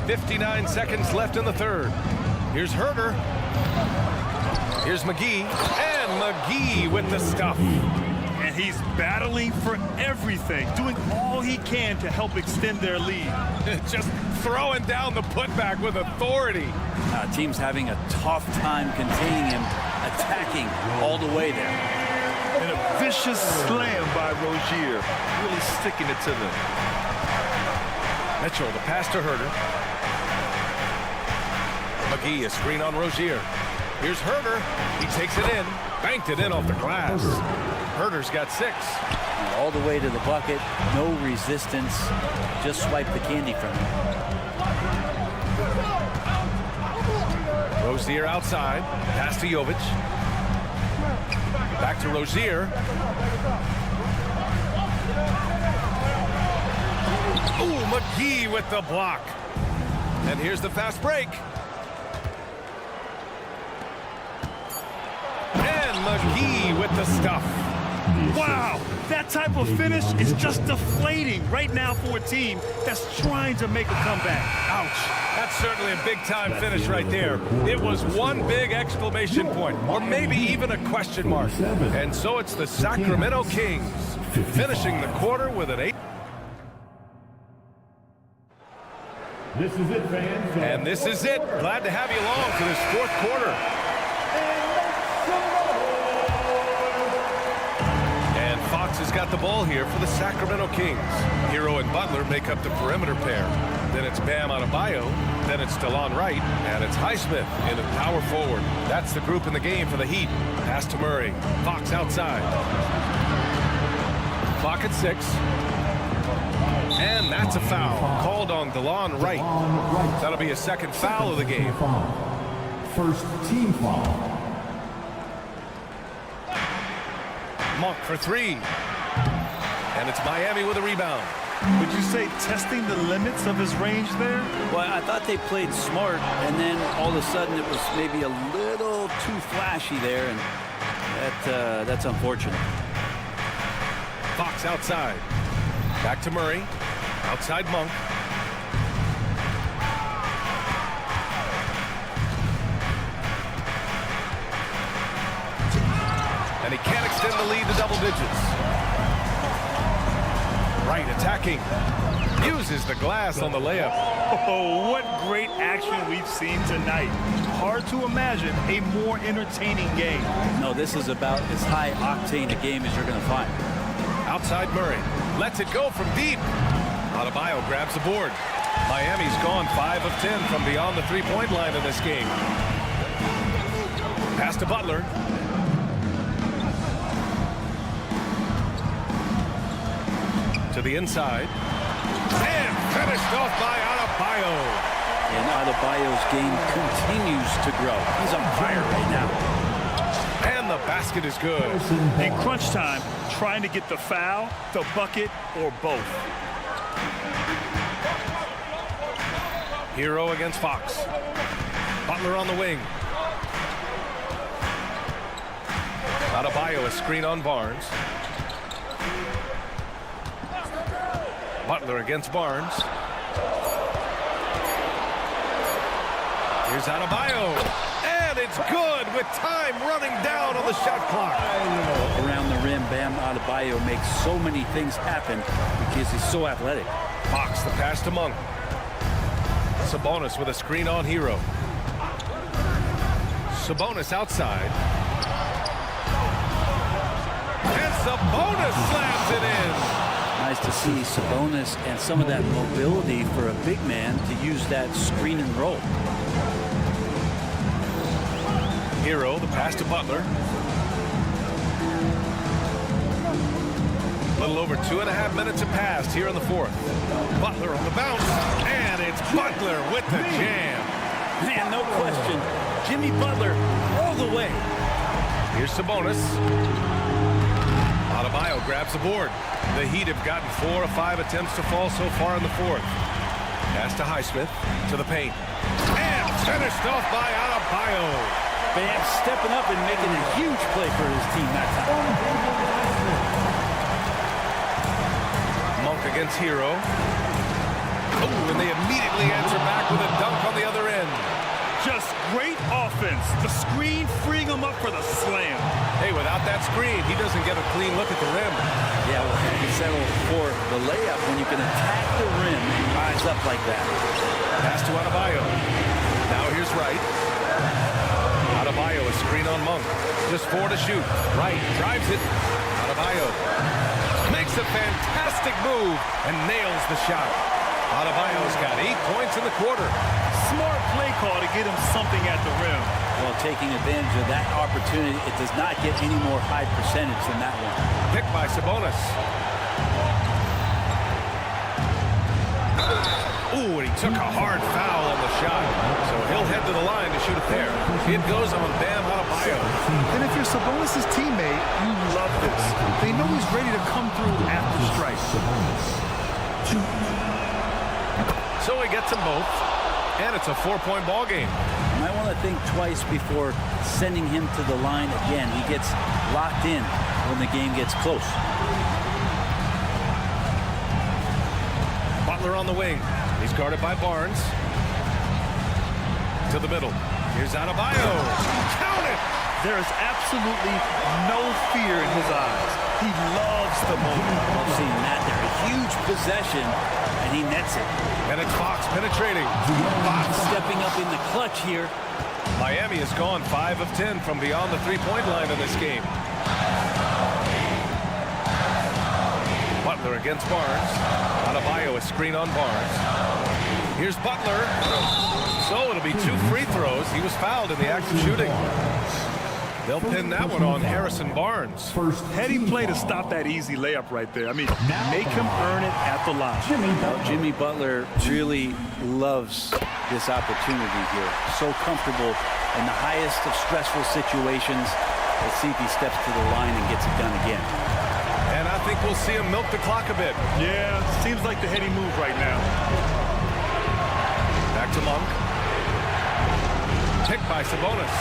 59 seconds left in the third. Here's Herter. Here's McGee. And McGee with the stuff. And he's battling for everything, doing all he can to help extend their lead. Just throwing down the putback with authority. Team's having a tough time containing him, attacking all the way there. And a vicious slam by Rozier, really sticking it to them. Mitchell, the pass to Herter. McGee, a screen on Rozier. Here's Herter. He takes it in, banked it in off the glass. Herter's got 6. All the way to the bucket, no resistance, just swipe the candy from him. Rozier outside, pass to Jovic. Back to Rozier. Ooh, McGee with the block. And here's the fast break. And McGee with the stuff. Wow, that type of finish is just deflating right now for a team that's trying to make a comeback. Ouch. That's certainly a big-time finish right there. It was one big exclamation point, or maybe even a question mark. And so it's the Sacramento Kings finishing the quarter with an 8. This is it, fans. And this is it. Glad to have you along for this fourth quarter. And Fox has got the ball here for the Sacramento Kings. Hero and Butler make up the perimeter pair. Then it's Bam Adebayo. Then it's DeLon Wright. And it's Highsmith in at power forward. That's the group in the game for the Heat. Pass to Murray. Fox outside. Clock at 6. And that's a foul called on DeLon Wright. That'll be a second foul of the game. First team foul. Monk for 3. And it's Miami with a rebound. Would you say testing the limits of his range there? Well, I thought they played smart, and then all of a sudden it was maybe a little too flashy there, and that's unfortunate. Fox outside. Back to Murray. Outside Monk. And he can't extend the lead to double digits. Wright attacking. Uses the glass on the layup. Oh, what great action we've seen tonight. Hard to imagine a more entertaining game. No, this is about as high octane a game as you're going to find. Outside Murray. Lets it go from deep. Adebayo grabs the board. Miami's gone 5 of 10 from beyond the three-point line in this game. Pass to Butler. To the inside. And finished off by Adebayo. And Adebayo's game continues to grow. He's on fire right now. And the basket is good. In crunch time, trying to get the foul, the bucket, or both. Hero against Fox. Butler on the wing. Adebayo a screen on Barnes. Butler against Barnes. Here's Adebayo. And it's good with time running down on the shot clock. Around the rim, Bam Adebayo makes so many things happen because he's so athletic. Fox, the pass to Monk. Sabonis with a screen on Hero. Sabonis outside. And Sabonis slams it in. Nice to see Sabonis and some of that mobility for a big man to use that screen and roll. Hero, the pass to Butler. A little over 2.5 minutes have passed here in the fourth. Butler on the bounce, and it's Butler with the jam. Man, no question. Jimmy Butler all the way. Here's Sabonis. Adebayo grabs the board. The Heat have gotten 4 of 5 attempts to fall so far in the fourth. Pass to Highsmith, to the paint. And finished off by Adebayo. Bam stepping up and making a huge play for his team that time. Monk against Hero. Oh, and they immediately answer back with a dunk on the other end. Just great offense. The screen freeing him up for the slam. Hey, without that screen, he doesn't get a clean look at the rim. Yeah, well, you can settle for the layup when you can attack the rim and rise up like that. Pass to Adebayo. Now here's Wright. Adebayo a screen on Monk. Just 4 to shoot. Wright drives it. Adebayo makes a fantastic move and nails the shot. Adebayo's got 8 points in the quarter. Smart play call to get him something at the rim. Well, taking advantage of that opportunity, it does not get any more high percentage than that one. Picked by Sabonis. Ooh, and he took a hard foul on the shot. So he'll head to the line to shoot a pair. It goes on Bam Adebayo. And if you're Sabonis' teammate, you love this. They know he's ready to come through after strike. So he gets them both. And it's a 4-point ball game. You might want to think twice before sending him to the line again. He gets locked in when the game gets close. Butler on the wing. He's guarded by Barnes. To the middle. Here's Adebayo. Count it! There is absolutely no fear in his eyes. He loves the moment. Love seeing that there. A huge possession, and he nets it. And it's Fox penetrating. Fox stepping up in the clutch here. Miami has gone 5 of 10 from beyond the three-point line in this game. Butler against Barnes. Adebayo, a screen on Barnes. Here's Butler. So it'll be 2 free throws. He was fouled in the act of shooting. They'll pin that one on Harrison Barnes. Heady play to stop that easy layup right there. I mean, make him earn it at the line. Jimmy Butler really loves this opportunity here. So comfortable in the highest of stressful situations. Let's see if he steps to the line and gets it done again. And I think we'll see him milk the clock a bit. Yeah, seems like the Heady move right now. Back to Monk. Picked by Sabonis.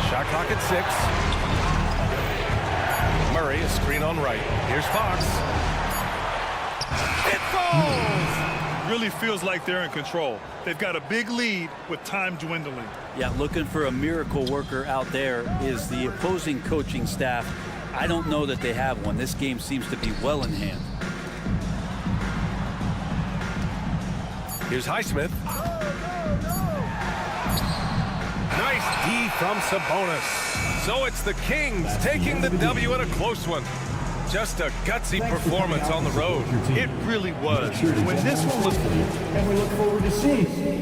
Shot clock at 6. Murray, a screen on right. Here's Fox. It falls! Really feels like they're in control. They've got a big lead with time dwindling. Yeah, looking for a miracle worker out there is the opposing coaching staff. I don't know that they have one. This game seems to be well in hand. Here's Highsmith. Nice D from Sabonis. So it's the Kings taking the W in a close one. Just a gutsy performance on the road. It really was. When this one was... And we look forward to seeing.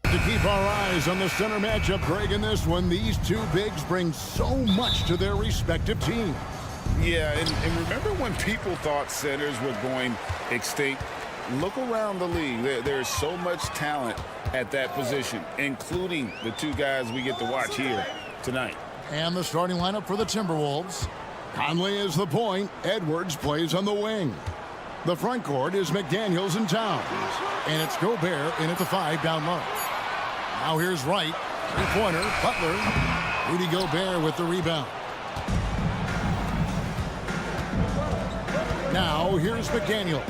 To keep our eyes on the center matchup, Greg, in this one, these two bigs bring so much to their respective teams. Yeah, and remember when people thought centers were going extinct? Look around the league. There's so much talent at that position, including the two guys we get to watch here tonight. And the starting lineup for the Timberwolves. Conley is the point. Edwards plays on the wing. The front court is McDaniels and Towns. And it's Gobert in at the 5 down low. Now here's Wright. Three-pointer. Butler. Rudy Gobert with the rebound. Now here's McDaniels.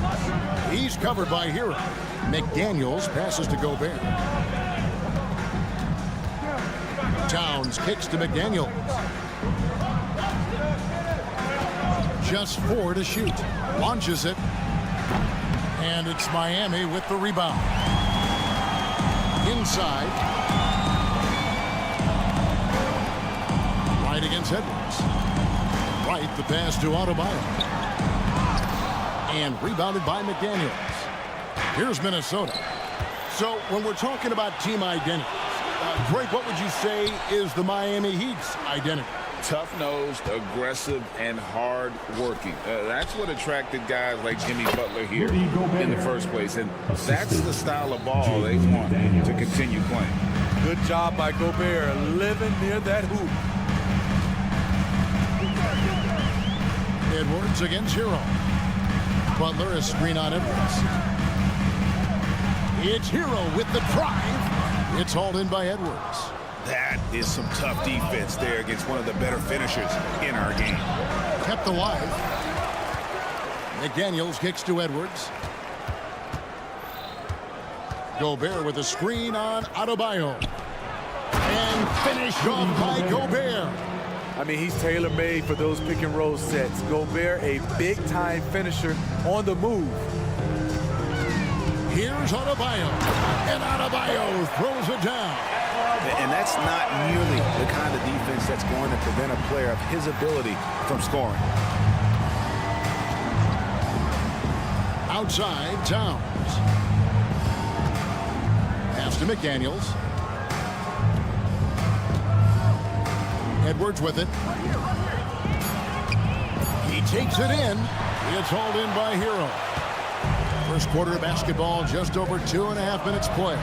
He's covered by Hero. McDaniels passes to Gobert. Towns kicks to McDaniels. Just 4 to shoot. Launches it. And it's Miami with the rebound. Inside. Right against Edwards. Right, the pass to Adebayo. And rebounded by McDaniels. Here's Minnesota. So when we're talking about team identity, Greg, what would you say is the Miami Heat's identity? Tough-nosed, aggressive, and hard-working. That's what attracted guys like Jimmy Butler here in the first place. And that's the style of ball they want to continue playing. Good job by Gobert, living near that hoop. Edwards against Hero. Butler is screen on Edwards. It's Hero with the drive. It's hauled in by Edwards. That is some tough defense there against one of the better finishers in our game. Kept alive. McDaniels kicks to Edwards. Gobert with a screen on Adebayo. And finished off by Gobert. I mean, he's tailor-made for those pick-and-roll sets. Gobert, a big-time finisher on the move. Here's Adebayo. And Adebayo throws it down. And that's not nearly the kind of defense that's going to prevent a player of his ability from scoring. Outside, Towns. Pass to McDaniels. Edwards with it. He takes it in. It's hauled in by Hero. First quarter of basketball, just over 2.5 minutes play.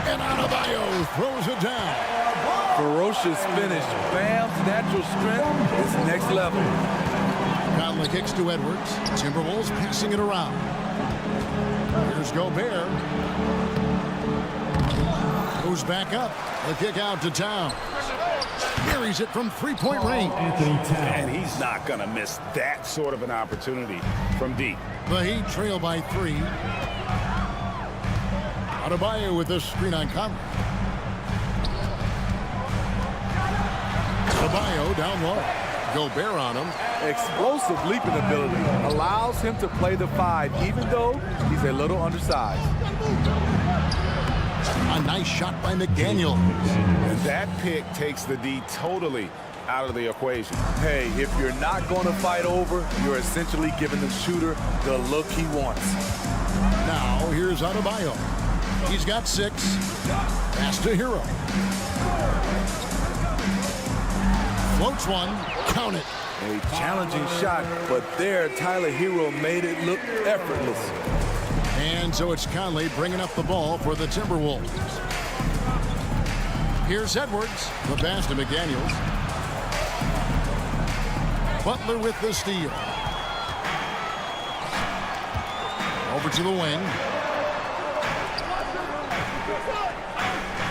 And Adebayo throws it down. Ferocious finish. Bam's natural strength is next level. Conley kicks to Edwards. Timberwolves passing it around. Here's Gobert. Goes back up. The kick out to Towns. Carries it from three-point range. And he's not going to miss that sort of an opportunity from deep. The Heat trail by 3. Adebayo with this screen on Conley. Adebayo down low. Gobert on him. Explosive leaping ability allows him to play the 5, even though he's a little undersized. A nice shot by McDaniels. And that pick takes the D totally out of the equation. Hey, if you're not going to fight over, you're essentially giving the shooter the look he wants. Now, here's Adebayo. He's got 6. Pass to Hero. Floats one. Count it. A challenging shot, but there Tyler Hero made it look effortless. And so it's Conley bringing up the ball for the Timberwolves. Here's Edwards. The pass to McDaniels. Butler with the steal. Over to the wing.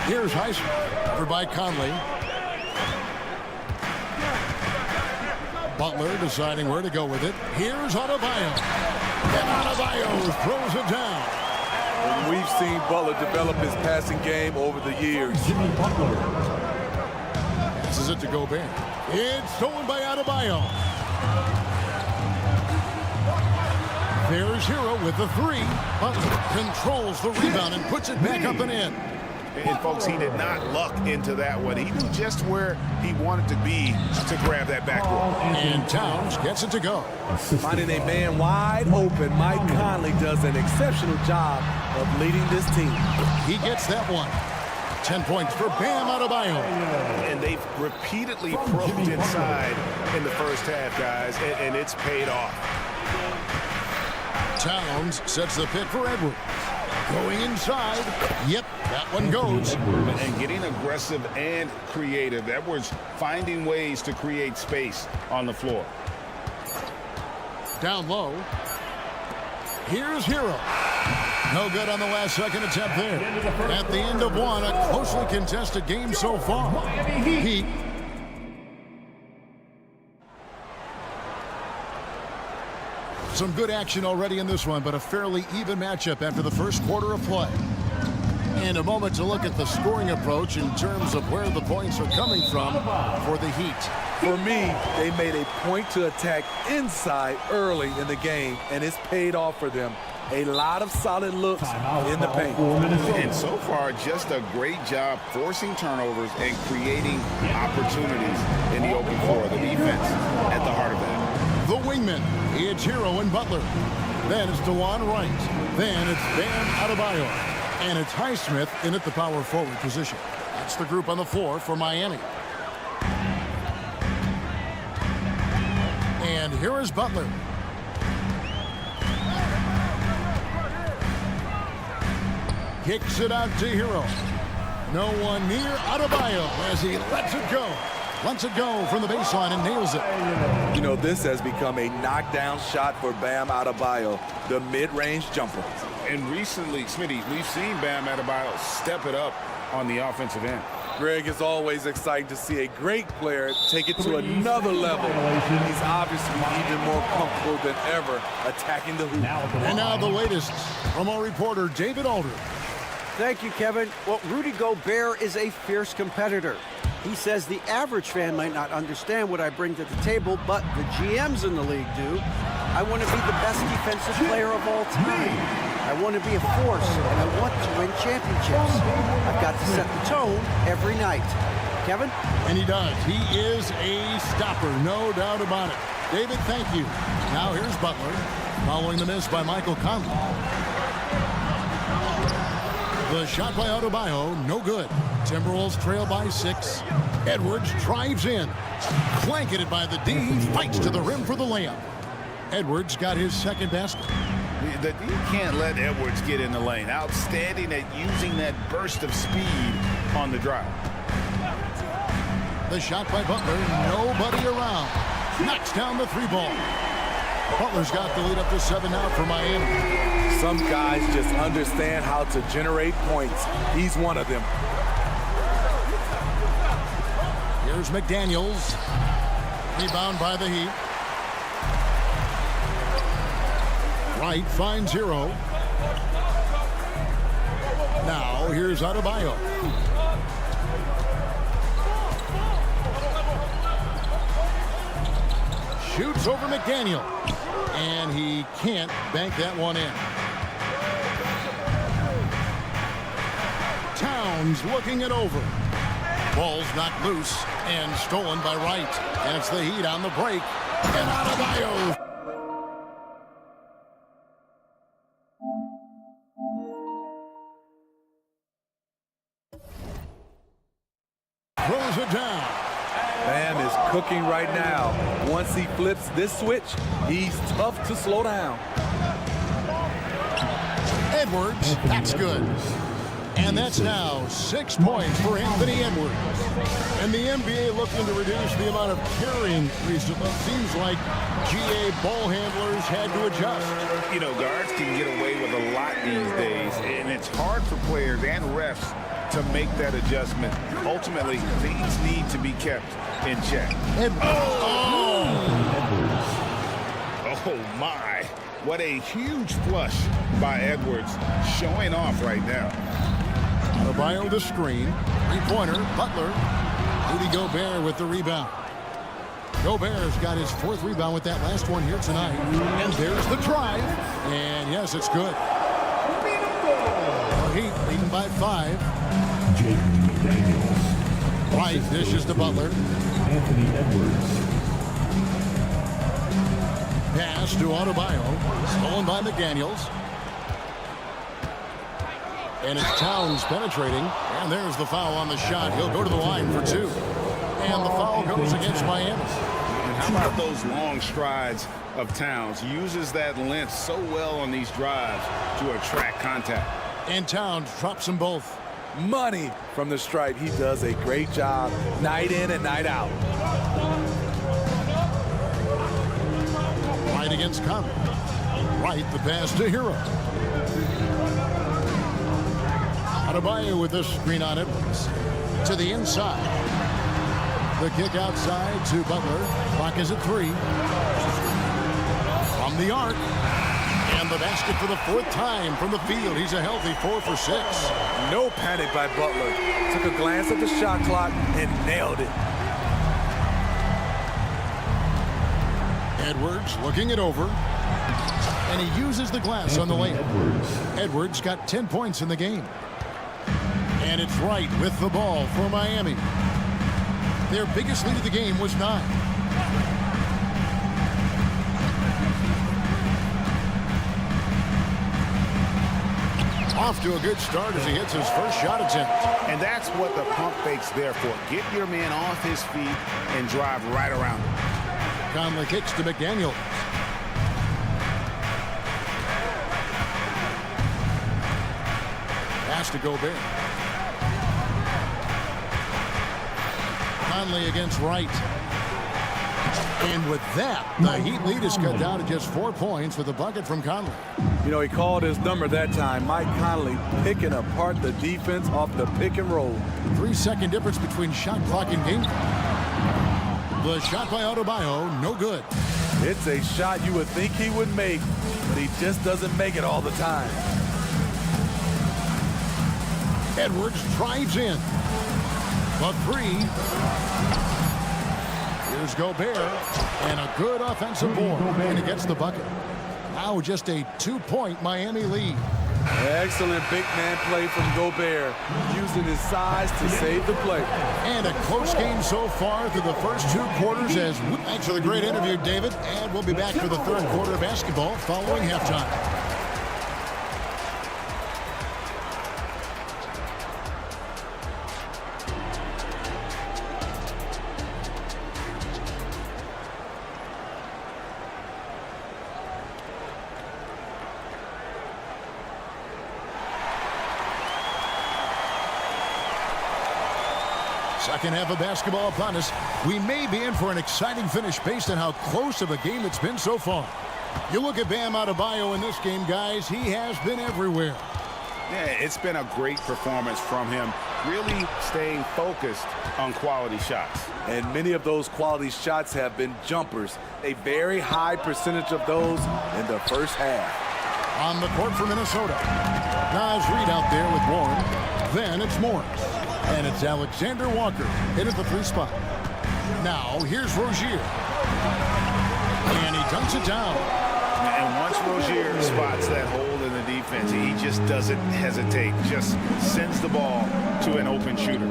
Here's Highsmith. Covered by Conley. Butler deciding where to go with it. Here's Adebayo. And Adebayo throws it down. And we've seen Butler develop his passing game over the years. Jimmy Butler. Passes it to Gobert. It's stolen by Adebayo. There's Hero with the 3. Butler controls the rebound and puts it back up and in. And folks, he did not luck into that one. He knew just where he wanted to be to grab that backboard. And Towns gets it to go. Finding a man wide open, Mike Conley does an exceptional job of leading this team. He gets that one. 10 points for Bam Adebayo. And they've repeatedly probed inside in the first half, guys, and it's paid off. Towns sets the pick for Edwards. Going inside. Yep, that one goes. And getting aggressive and creative. Edwards finding ways to create space on the floor. Down low. Here's Hero. No good on the last second attempt there. At the end of one, a closely contested game so far. Heat. Some good action already in this one, but a fairly even matchup after the first quarter of play. And a moment to look at the scoring approach in terms of where the points are coming from for the Heat. For me, they made a point to attack inside early in the game, and it's paid off for them. A lot of solid looks in the paint. And so far, just a great job forcing turnovers and creating opportunities in the open floor. The defense at the heart of that. The wingmen, it's Hero and Butler. Then it's DeJuan Wright. Then it's Bam Adebayo. And it's Highsmith in at the power forward position. That's the group on the floor for Miami. And here is Butler. Kicks it out to Hero. No one near Adebayo as he lets it go. Lets it go from the baseline and nails it. You know, this has become a knockdown shot for Bam Adebayo, the mid-range jumper. And recently, Smitty, we've seen Bam Adebayo step it up on the offensive end. Greg, is always exciting to see a great player take it to another level. He's obviously even more comfortable than ever attacking the hoop. And now the latest from our reporter, David Aldridge. Thank you, Kevin. Well, Rudy Gobert is a fierce competitor. He says the average fan might not understand what I bring to the table, but the GMs in the league do. I want to be the best defensive player of all time. I want to be a force, and I want to win championships. I've got to set the tone every night. Kevin? And he does. He is a stopper, no doubt about it. David, thank you. Now here's Butler, following the miss by Michael Conley. The shot by Adebayo, no good. Timberwolves trail by 6. Edwards drives in. Clanking it by the D. Fights to the rim for the layup. Edwards got his second basket. You can't let Edwards get in the lane. Outstanding at using that burst of speed on the drive. The shot by Butler, nobody around. Knocks down the 3-ball. Butler's got the lead up to 7 now for Miami. Some guys just understand how to generate points. He's one of them. Here's McDaniels. Rebound by the Heat. Wright finds Hero. Now here's Adebayo. Shoots over McDaniel. And he can't bank that one in. Towns looking it over. Ball's knocked loose and stolen by Wright. And it's the Heat on the break. And Adebayo. Throws it down. Bam is cooking right now. Once he flips this switch, he's tough to slow down. Edwards, that's good. And that's now 6 points for Anthony Edwards. And the NBA looking to reduce the amount of carrying recently. Seems like GA ball handlers had to adjust. You know, guards can get away with a lot these days, and it's hard for players and refs to make that adjustment. Ultimately, things need to be kept in check. Oh my. What a huge flush by Edwards, showing off right now. Adebayo the screen. 3-pointer, Butler. Rudy Gobert with the rebound. Gobert's got his 4th rebound with that last one here tonight. And there's the drive. And yes, it's good. The Heat leading by 5. Right dishes to Butler. Anthony Edwards. Pass to Adebayo. Stolen by McDaniels. And it's Towns penetrating. And there's the foul on the shot. He'll go to the line for 2. And the foul goes against Miami. And how about those long strides of Towns? Uses that length so well on these drives to attract contact. And Towns drops them both. Money from the stripe. He does a great job night in and night out. Right against Conley. Right, the pass to Hero. Adebayo with the screen on Edwards. To the inside. The kick outside to Butler. Clock is at 3. From the arc. And the basket for the 4th time from the field. He's a healthy 4 for 6. No panic by Butler. Took a glance at the shot clock and nailed it. Edwards looking it over. And he uses the glass on the layup. Edwards got 10 points in the game. And it's Wright with the ball for Miami. Their biggest lead of the game was 9. Off to a good start as he hits his first shot attempt. And that's what the pump fake's there for. Get your man off his feet and drive right around him. Conley kicks to McDaniel. Pass to Gobert. Conley against Wright. And with that, the Heat lead is cut down to just 4 points with a bucket from Conley. You know, he called his number that time. Mike Conley picking apart the defense off the pick and roll. 3-second difference between shot clock and game. The shot by Adebayo, no good. It's a shot you would think he would make, but he just doesn't make it all the time. Edwards drives in. The 3. Here's Gobert. And a good offensive board. And he gets the bucket. Now just a 2-point Miami lead. Excellent big man play from Gobert, using his size to save the play. And a close game so far through the first 2 quarters. Thanks for the great interview, David. And we'll be back for the 3rd quarter of basketball following halftime. Second half of basketball upon us. We may be in for an exciting finish based on how close of a game it's been so far. You look at Bam Adebayo in this game, guys. He has been everywhere. Yeah, it's been a great performance from him. Really staying focused on quality shots. And many of those quality shots have been jumpers. A very high percentage of those in the first half. On the court for Minnesota. Nas Reed out there with Warren. Then it's Morris. And it's Alexander Walker in at the 3 spot. Now, here's Rozier. And he dunks it down. And once Rozier spots that hole in the defense, he just doesn't hesitate. Just sends the ball to an open shooter.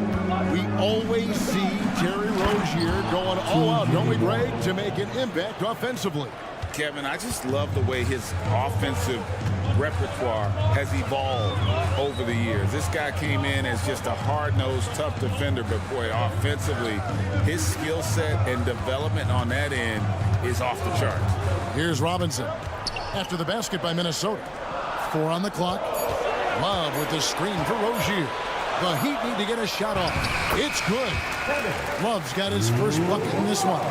We always see Terry Rozier going all out, don't we, Greg, to make an impact offensively. Kevin, I just love the way his offensive repertoire has evolved over the years. This guy came in as just a hard-nosed, tough defender, but boy, offensively, his skill set and development on that end is off the charts. Here's Robinson after the basket by Minnesota. 4 on the clock. Love with the screen for Rozier. The Heat need to get a shot off. It's good. Love's got his first bucket in this one.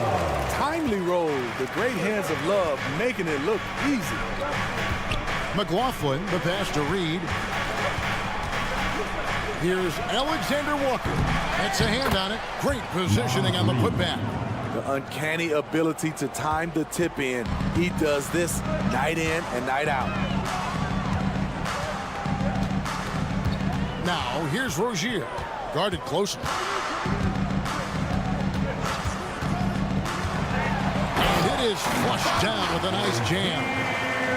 Timely roll. The great hands of Love making it look easy. McLaughlin, the pass to Reed. Here's Alexander Walker. That's a hand on it. Great positioning on the putback. The uncanny ability to time the tip in. He does this night in and night out. Now, here's Rozier. Guarded closely. And it is flushed down with a nice jam.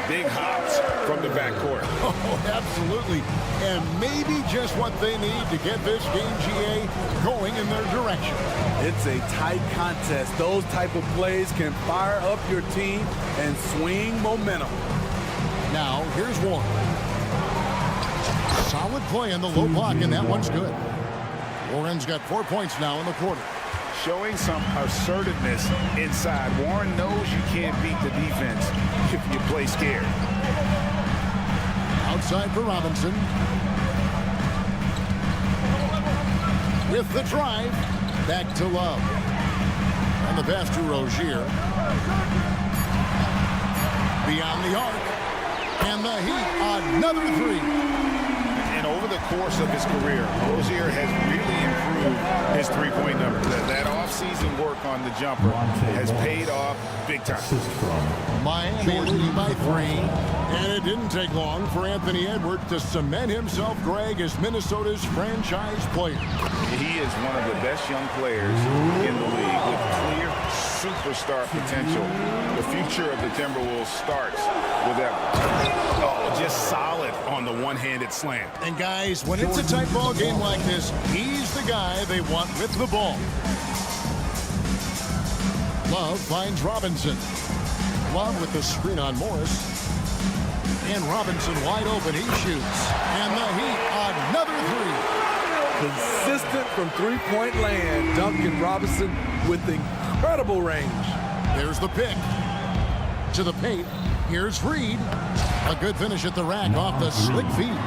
big hops from the backcourt. Oh, absolutely. And maybe just what they need to get this game, GA, going in their direction. It's a tight contest. Those type of plays can fire up your team and swing momentum. Now, here's Warren. Solid play in the low block, and that one's good. Warren's got 4 points now in the quarter. Showing some assertiveness inside. Warren knows you can't beat the defense if you play scared. Outside for Robinson. With the drive, back to Love. And the pass to Rozier. Beyond the arc. And the Heat, another three. And over the course of his career, Rozier has really improved his three-point number. That off-season work on the jumper has paid off big time. Miami leading by 3. And it didn't take long for Anthony Edwards to cement himself, Greg, as Minnesota's franchise player. He is one of the best young players in the league with clear superstar potential. The future of the Timberwolves starts with Edwards. Oh, just solid on the one-handed slam. And guys, when it's a tight ball game like this, he's the guy they want with the ball. Love finds Robinson. Love with the screen on Morris. And Robinson wide open, he shoots. And the Heat, another three. Consistent from three-point land. Duncan Robinson with incredible range. There's the pick. To the paint. Here's Reed. A good finish at the rack off the slick feet.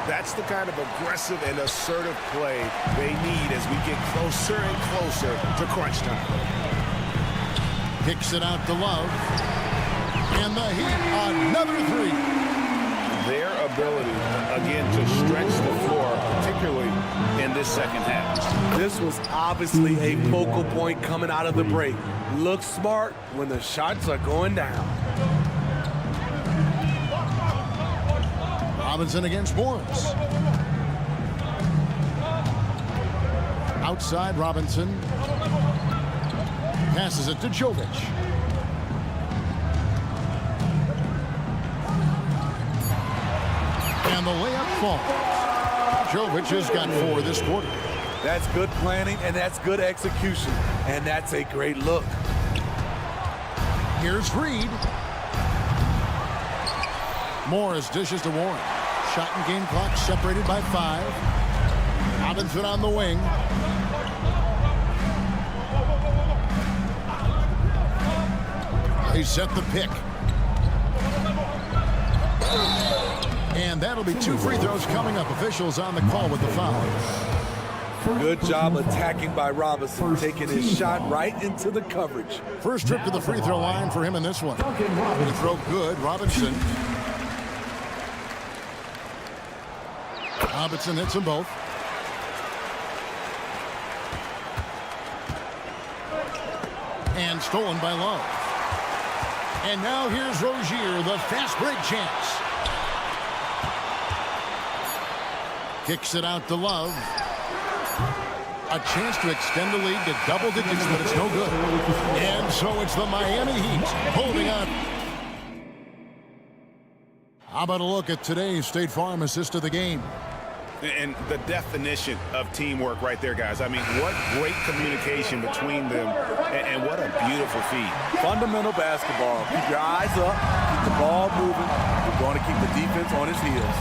That's the kind of aggressive and assertive play they need as we get closer and closer to crunch time. Kicks it out to Love. And the Heat, another three. Their ability, again, to stretch the floor, particularly in this second half. This was obviously a focal point coming out of the break. Look smart when the shots are going down. Robinson against Morris. Outside Robinson. Passes it to Jovic. And the layup falls. Jovic has got 4 this quarter. That's good planning, and that's good execution. And that's a great look. Here's Reed. Morris dishes to Warren. Shot and game clock separated by 5. Robinson on the wing. They set the pick. And that'll be 2 free throws coming up. Officials on the call with the foul. Good job attacking by Robinson, taking his shot right into the coverage. First trip to the free throw line for him in this one. The throw good. Robinson. Robinson hits them both. And stolen by Love. And now here's Rozier, the fast break chance. Kicks it out to Love. A chance to extend the lead to double digits, but it's no good. And so it's the Miami Heat holding on. How about a look at today's State Farm assist of the game? And the definition of teamwork right there, guys. I mean, what great communication between them, and what a beautiful feed. Fundamental basketball. Keep your eyes up, keep the ball moving. You're going to keep the defense on its heels.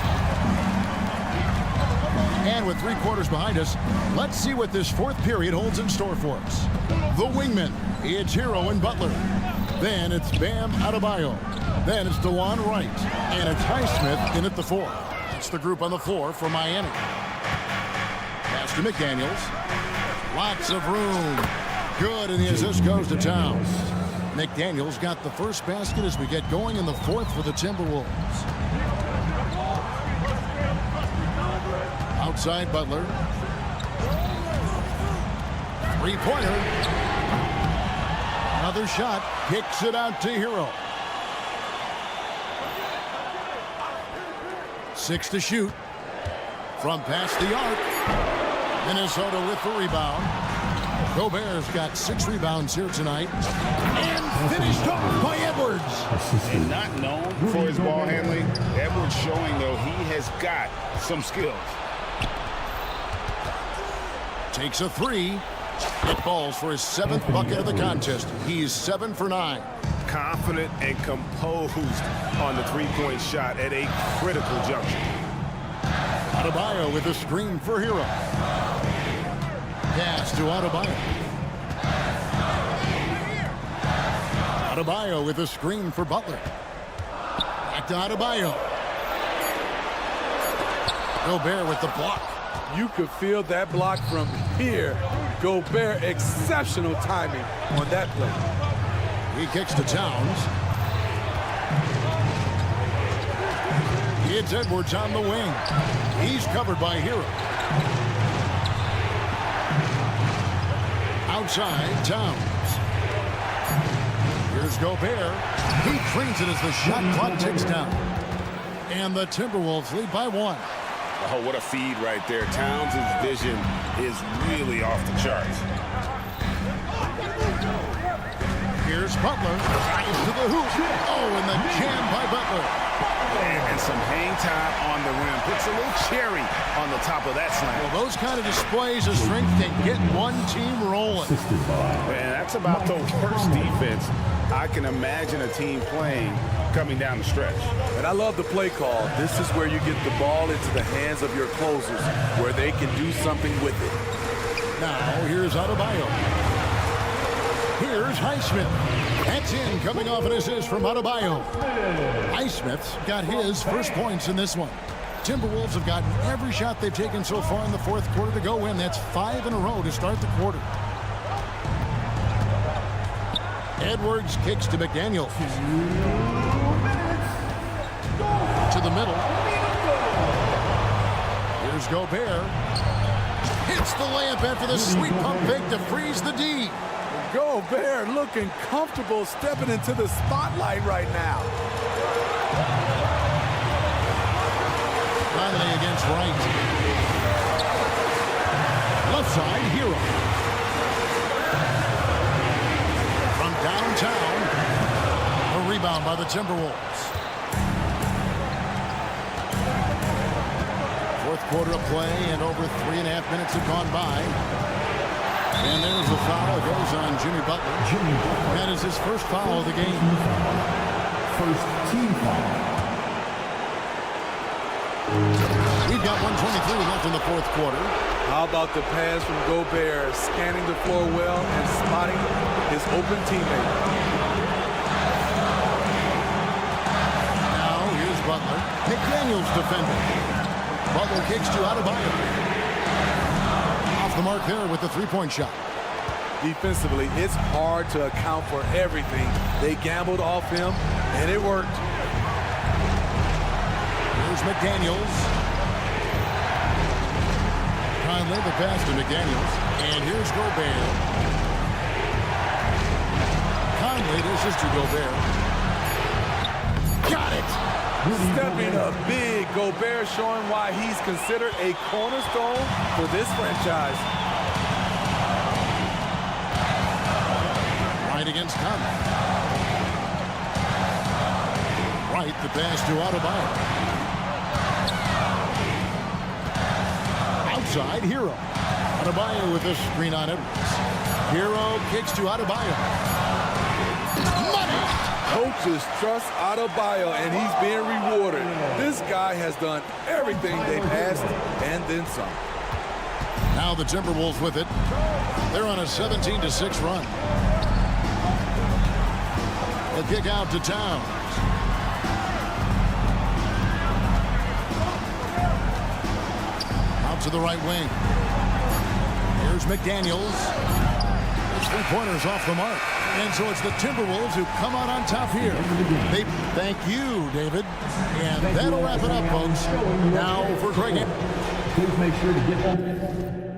And with 3 quarters behind us, let's see what this 4th period holds in store for us. The wingmen, it's Hero and Butler. Then it's Bam Adebayo. Then it's DeJuan Wright. And it's Highsmith in at the 4. That's the group on the floor for Miami. Pass to McDaniels. Lots of room. Good, and the assist goes to Towns. McDaniels got the first basket as we get going in the 4th for the Timberwolves. Outside Butler. 3-pointer. Another shot. Kicks it out to Hero. 6 to shoot. From past the arc. Minnesota with the rebound. Gobert's got 6 rebounds here tonight. And finished off by Edwards. And not known for his ball handling, Edwards showing, though, he has got some skills. Takes a three. It falls for his 7th bucket of the contest. He's 7 for 9. Confident and composed on the three-point shot at a critical juncture. Adebayo with a screen for Hero. Pass to Adebayo. Adebayo with a screen for Butler. Back to Adebayo. Gobert with the block. You could feel that block from here. Gobert, exceptional timing on that play. He kicks to Towns. It's Edwards on the wing. He's covered by Hero. Outside, Towns. Here's Gobert. He cleans it as the shot clock ticks down. And the Timberwolves lead by 1. Oh, what a feed right there. Towns' vision is really off the charts. Here's Butler. Drives to the hoop. Oh, and the jam by Butler. And some hang time on the rim. Puts a little cherry on the top of that slam. Well, those kind of displays of strength can get one team rolling. Man, that's about the worst defense I can imagine a team playing coming down the stretch. And I love the play call. This is where you get the ball into the hands of your closers, where they can do something with it. Now, here's Adebayo. Here's Highsmith. That's in, coming off an assist from Adebayo. Highsmith's got his first points in this one. Timberwolves have gotten every shot they've taken so far in the 4th quarter to go in. That's 5 in a row to start the quarter. Edwards kicks to McDaniels. To the middle. Here's Gobert. Hits the layup after the sweet pump fake to freeze the D. Gobert looking comfortable stepping into the spotlight right now. Finally against Wright. Left side, Hero. From downtown, a rebound by the Timberwolves. 4th quarter of play, and over 3.5 minutes have gone by. And there's a foul. It goes on Jimmy Butler. That is his first foul of the game. First team foul. We've got 1:23 left in the 4th quarter. How about the pass from Gobert, scanning the floor well and spotting his open teammate. Now here's Butler. McDaniels defending. Butler kicks to Adebayo. Off the mark there with the three-point shot. Defensively, it's hard to account for everything. They gambled off him, and it worked. Here's McDaniels. Conley the pass to McDaniels. And here's Gobert. Conley dishes to Gobert. Got it! Stepping up big, Gobert showing why he's considered a cornerstone for this franchise. Right against Conley. Right, the pass to Adebayo. Outside, Hero. Adebayo with a screen on Edwards. Hero kicks to Adebayo. Money! Coaches trust Adebayo, and he's being rewarded. This guy has done everything they've asked and then some. Now the Timberwolves with it. They're on a 17-6 run. The kick out to Towns. Out to the right wing. Here's McDaniels. His three-pointers off the mark. And so it's the Timberwolves who come out on top here. Thank you, David. And that'll wrap it up, folks. Now for Greg. Please make sure to get